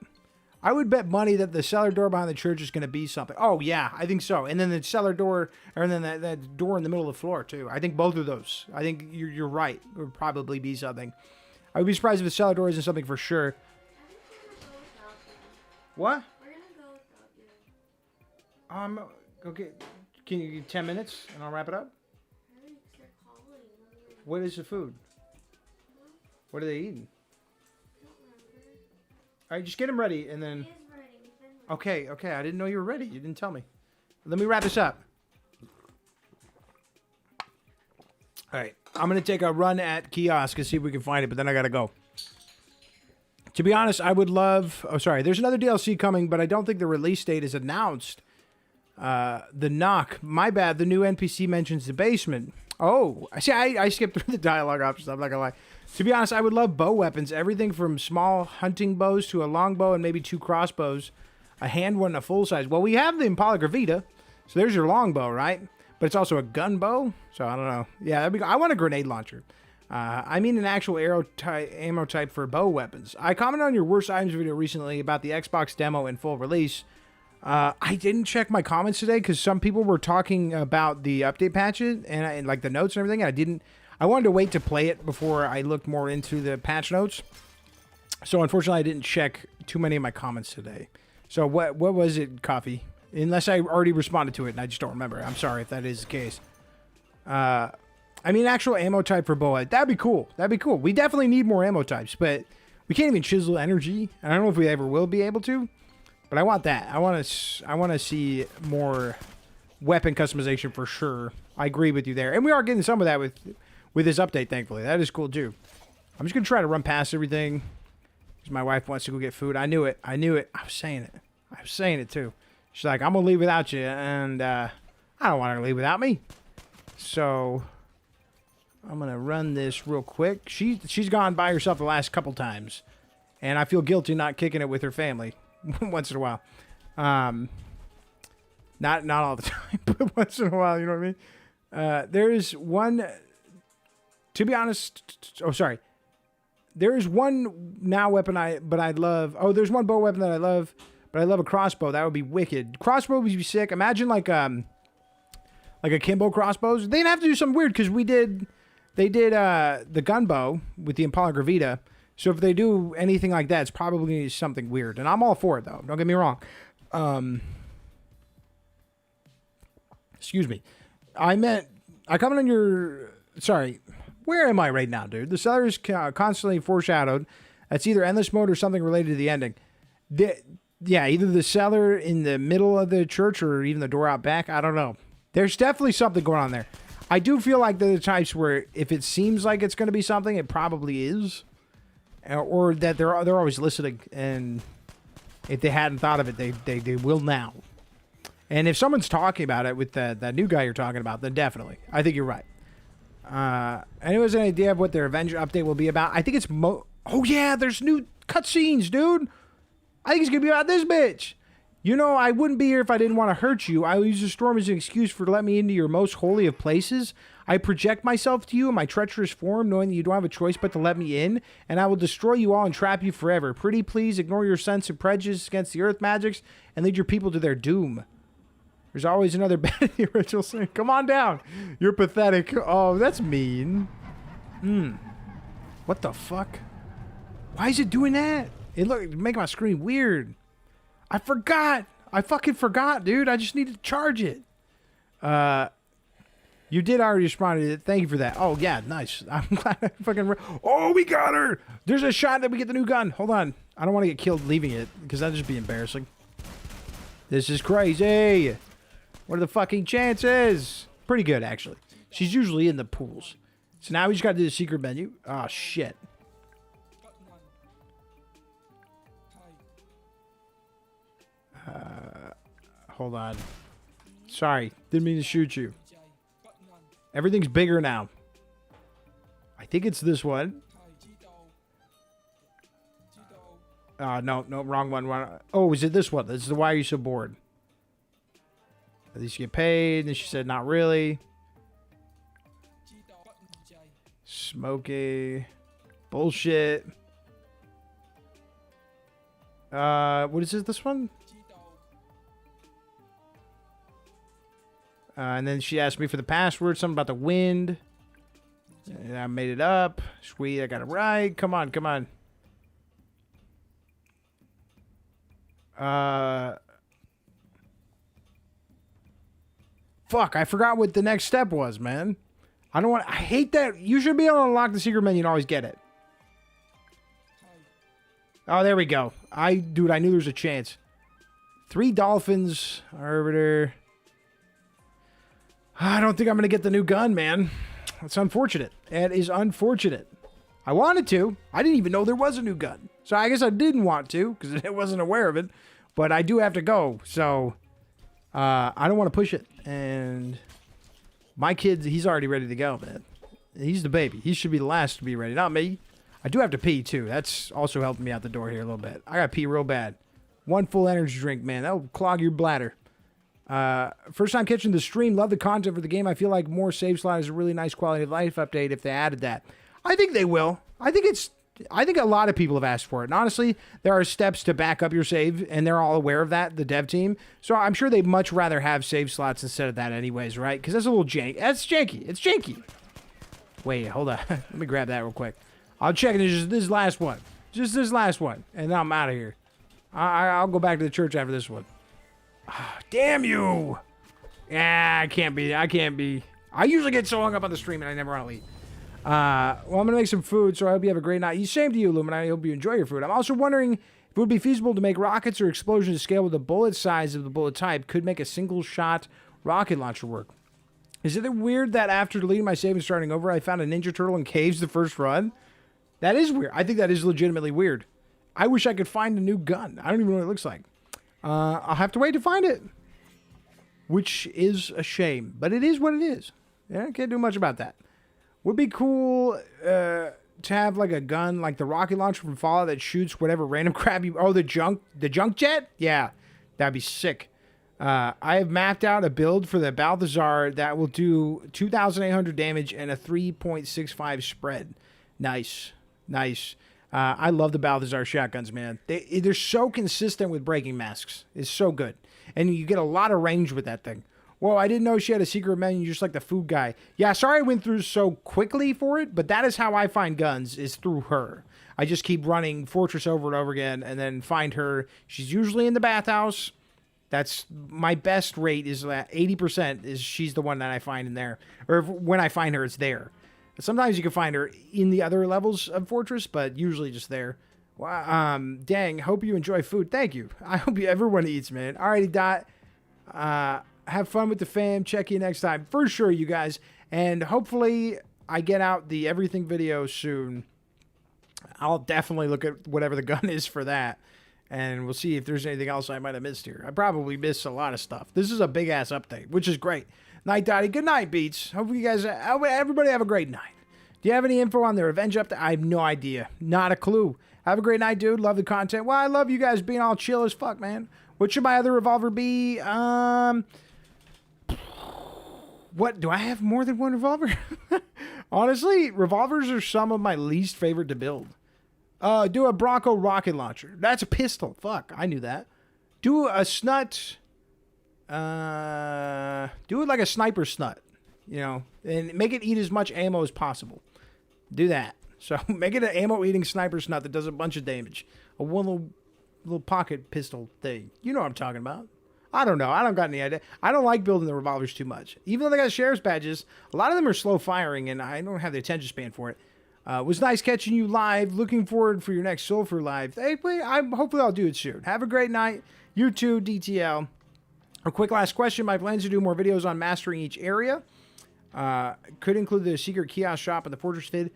I would bet money that the cellar door behind the church is going to be something. Oh, yeah, I think so. And then the cellar door, or then that door in the middle of the floor, too. I think both of those. I think you're right. It would probably be something. I would be surprised if the cellar door isn't something for sure. What? We're going to go without you. Okay. Can you give 10 minutes and I'll wrap it up? What is the food? What are they eating? All right, just get them ready, and then... Okay, I didn't know you were ready. You didn't tell me. Let me wrap this up. All right, I'm going to take a run at Kiosk and see if we can find it, but then I got to go. To be honest, I would love... Oh, sorry, there's another DLC coming, but I don't think the release date is announced. The Knock. My bad, the new NPC mentions the basement. Oh, see, I skipped through the dialogue options. I'm not gonna lie. To be honest, I would love bow weapons. Everything from small hunting bows to a longbow and maybe 2 crossbows, a hand one, and a full size. Well, we have the Impala Gravita, so there's your longbow, right? But it's also a gun bow, so I don't know. Yeah, that'd be, I want a grenade launcher. I mean an actual ammo type for bow weapons. I commented on your worst items video recently about the Xbox demo in full release. I didn't check my comments today because some people were talking about the update patches and like the notes and everything. I wanted to wait to play it before I looked more into the patch notes. So unfortunately, I didn't check too many of my comments today. So what was it, Coffee? Unless I already responded to it and I just don't remember. I'm sorry if that is the case. I mean, actual ammo type for boa. That'd be cool. That'd be cool. We definitely need more ammo types, but we can't even chisel energy. I don't know if we ever will be able to, but I want that. I want to see more weapon customization for sure. I agree with you there. And we are getting some of that with this update, thankfully. That is cool, too. I'm just going to try to run past everything because my wife wants to go get food. I knew it. I knew it. I was saying it. I was saying it, too. She's like, I'm going to leave without you, and I don't want her to leave without me. So I'm going to run this real quick. She's gone by herself the last couple times, and I feel guilty not kicking it with her family once in a while. Not all the time, but once in a while, you know what I mean? There's one, to be honest, oh, sorry. There is one now weapon I love. Oh, there's one bow weapon that I love, but I love a crossbow. That would be wicked. Crossbow would be sick. Imagine like a Kimbo crossbows. They'd have to do something weird because they did the gun bow with the Impala Gravita. So if they do anything like that, it's probably something weird. And I'm all for it, though. Don't get me wrong. Excuse me. I commented on your... Sorry. Where am I right now, dude? The cellar is constantly foreshadowed. That's either endless mode or something related to the ending. Yeah, either the cellar in the middle of the church or even the door out back. I don't know. There's definitely something going on there. I do feel like they're the types where if it seems like it's going to be something, it probably is. Or that they're always listening, and if they hadn't thought of it, they will now. And if someone's talking about it with that new guy you're talking about, then definitely. I think you're right. Anyways, an idea of what their Avenger update will be about? I think it's oh yeah, there's new cutscenes, dude. I think it's going to be about this bitch. You know, I wouldn't be here if I didn't want to hurt you. I will use the storm as an excuse for letting me into your most holy of places. I project myself to you in my treacherous form, knowing that you don't have a choice but to let me in, and I will destroy you all and trap you forever. Pretty please ignore your sense of prejudice against the earth magics and lead your people to their doom. There's always another bed in the original scene. Come on down. You're pathetic. Oh, that's mean. What the fuck? Why is it doing that? It make my screen weird. I forgot. I fucking forgot, dude. I just needed to charge it. You did already respond to it. Thank you for that. Oh, yeah, nice. I'm glad I fucking... Oh, we got her! There's a shot that we get the new gun. Hold on. I don't want to get killed leaving it, because that'd just be embarrassing. This is crazy. What are the fucking chances? Pretty good, actually. She's usually in the pools. So now we just got to do the secret menu. Oh, shit. Hold on. Sorry. Didn't mean to shoot you. Everything's bigger now. I think it's this one. No, wrong one. Oh, is it this one? This is the Why Are You So Bored? At least you get paid. And she said, not really. Smoky. Bullshit. What is this one? And then she asked me for the password, something about the wind. And I made it up. Sweet, I got it right. Come on, come on. Fuck, I forgot what the next step was, man. I hate that. You should be able to unlock the secret menu and always get it. Oh, there we go. Dude, I knew there was a chance. 3 dolphins, arbiter. I don't think I'm going to get the new gun, man. That's unfortunate. It is unfortunate. I wanted to. I didn't even know there was a new gun. So I guess I didn't want to because I wasn't aware of it. But I do have to go. So I don't want to push it. And My kid, he's already ready to go, man. He's the baby. He should be the last to be ready, not me. I do have to pee, too. That's also helping me out the door here a little bit. I got to pee real bad. One full energy drink, man. That'll clog your bladder. First time catching the stream. Love the content for the game. I feel like more save slot is a really nice quality of life update if they added that. I think they will. I think a lot of people have asked for it. And honestly, there are steps to back up your save, and they're all aware of that, the dev team. So I'm sure they'd much rather have save slots instead of that anyways, right? Because that's a little janky. That's janky. It's janky. Wait, hold on. Let me grab that real quick. I'll check this last one. Just this last one. And then I'm out of here. I'll go back to the church after this one. Damn you! Yeah, I can't be. I usually get so hung up on the stream and I never want to eat. Well, I'm going to make some food, so I hope you have a great night. Same to you, Lumen. I hope you enjoy your food. I'm also wondering if it would be feasible to make rockets or explosions to scale with the bullet size of the bullet type. Could make a single-shot rocket launcher work. Is it weird that after deleting my save and starting over, I found a Ninja Turtle in caves the first run? That is weird. I think that is legitimately weird. I wish I could find a new gun. I don't even know what it looks like. I'll have to wait to find it. Which is a shame. But it is what it is. Yeah, I can't do much about that. Would be cool to have like a gun like the rocket launcher from Fallout that shoots whatever random crap you... Oh, the junk jet? Yeah, that'd be sick. I have mapped out a build for the Balthazar that will do 2,800 damage and a 3.65 spread. Nice. I love the Balthazar shotguns, man. They're so consistent with breaking masks. It's so good. And you get a lot of range with that thing. Whoa, I didn't know she had a secret menu just like the food guy. Yeah, sorry I went through so quickly for it, but that is how I find guns, is through her. I just keep running Fortress over and over again and then find her. She's usually in the bathhouse. That's my best rate is that 80% is she's the one that I find in there. Or when I find her, it's there. Sometimes you can find her in the other levels of Fortress, but usually just there. Dang, hope you enjoy food. Thank you. I hope everyone eats, man. Alrighty, Dot. Have fun with the fam. Check you next time. For sure, you guys. And hopefully I get out the everything video soon. I'll definitely look at whatever the gun is for that. And we'll see if there's anything else I might have missed here. I probably missed a lot of stuff. This is a big-ass update, which is great. Night, Dottie. Good night, Beats. Hope you guys, everybody have a great night. Do you have any info on the revenge update? I have no idea. Not a clue. Have a great night, dude. Love the content. Well, I love you guys being all chill as fuck, man. What should my other revolver be? What? Do I have more than one revolver? Honestly, revolvers are some of my least favorite to build. Do a Bronco rocket launcher. That's a pistol. Fuck, I knew that. Do a snut. Do it like a sniper snut, you know, and make it eat as much ammo as possible. Do that. So make it an ammo-eating sniper snut that does a bunch of damage. A one little pocket pistol thing. You know what I'm talking about. I don't know. I don't got any idea. I don't like building the revolvers too much. Even though they got sheriff's badges, a lot of them are slow firing, and I don't have the attention span for it. Was nice catching you live. Looking forward for your next Sulfur live. Hey, hopefully I'll do it soon. Have a great night. You too, DTL. A quick last question. My plans to do more videos on mastering each area. Could include the secret kiosk shop and the fortress vid.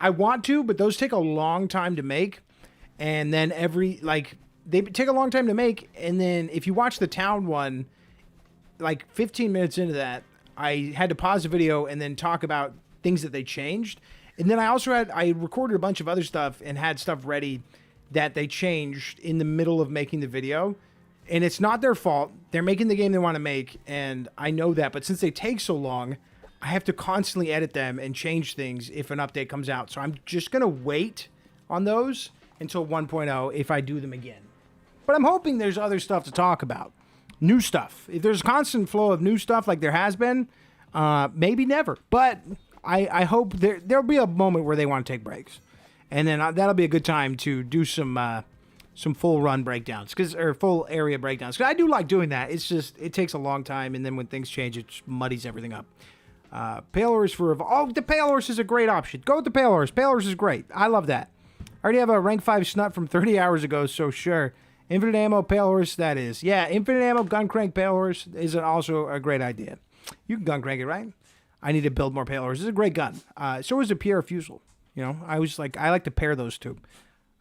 I want to, but those take a long time to make. And then they take a long time to make. And then if you watch the town one, like 15 minutes into that, I had to pause the video and then talk about things that they changed. And then I recorded a bunch of other stuff and had stuff ready that they changed in the middle of making the video. And it's not their fault. They're making the game they want to make, and I know that. But since they take so long, I have to constantly edit them and change things if an update comes out. So I'm just going to wait on those until 1.0 if I do them again. But I'm hoping there's other stuff to talk about. New stuff. If there's a constant flow of new stuff like there has been, maybe never. But I hope there'll be a moment where they want to take breaks. And then that'll be a good time to do some full run breakdowns, or full area breakdowns. Because I do like doing that. It's just, it takes a long time, and then when things change, it muddies everything up. Pale Horse for the Pale Horse is a great option. Go with the Pale Horse. Pale Horse is great. I love that. I already have a rank 5 snut from 30 hours ago, so sure. Infinite ammo Pale Horse, that is. Yeah, infinite ammo gun crank Pale Horse is also a great idea. You can gun crank it, right? I need to build more Pale Horse. It's a great gun. So is a Pierre Fusel. You know, I like to pair those two.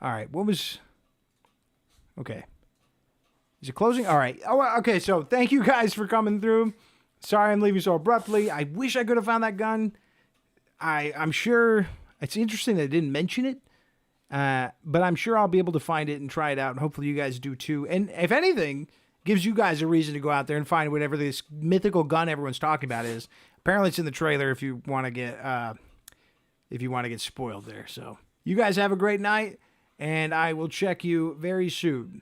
All right, okay. Is it closing? All right. Oh, okay, so thank you guys for coming through. Sorry I'm leaving so abruptly. I wish I could have found that gun. I'm sure it's interesting that I didn't mention it. But I'm sure I'll be able to find it and try it out, and hopefully you guys do too. And if anything, gives you guys a reason to go out there and find whatever this mythical gun everyone's talking about is. Apparently, it's in the trailer if you want to get spoiled there. So you guys have a great night, and I will check you very soon.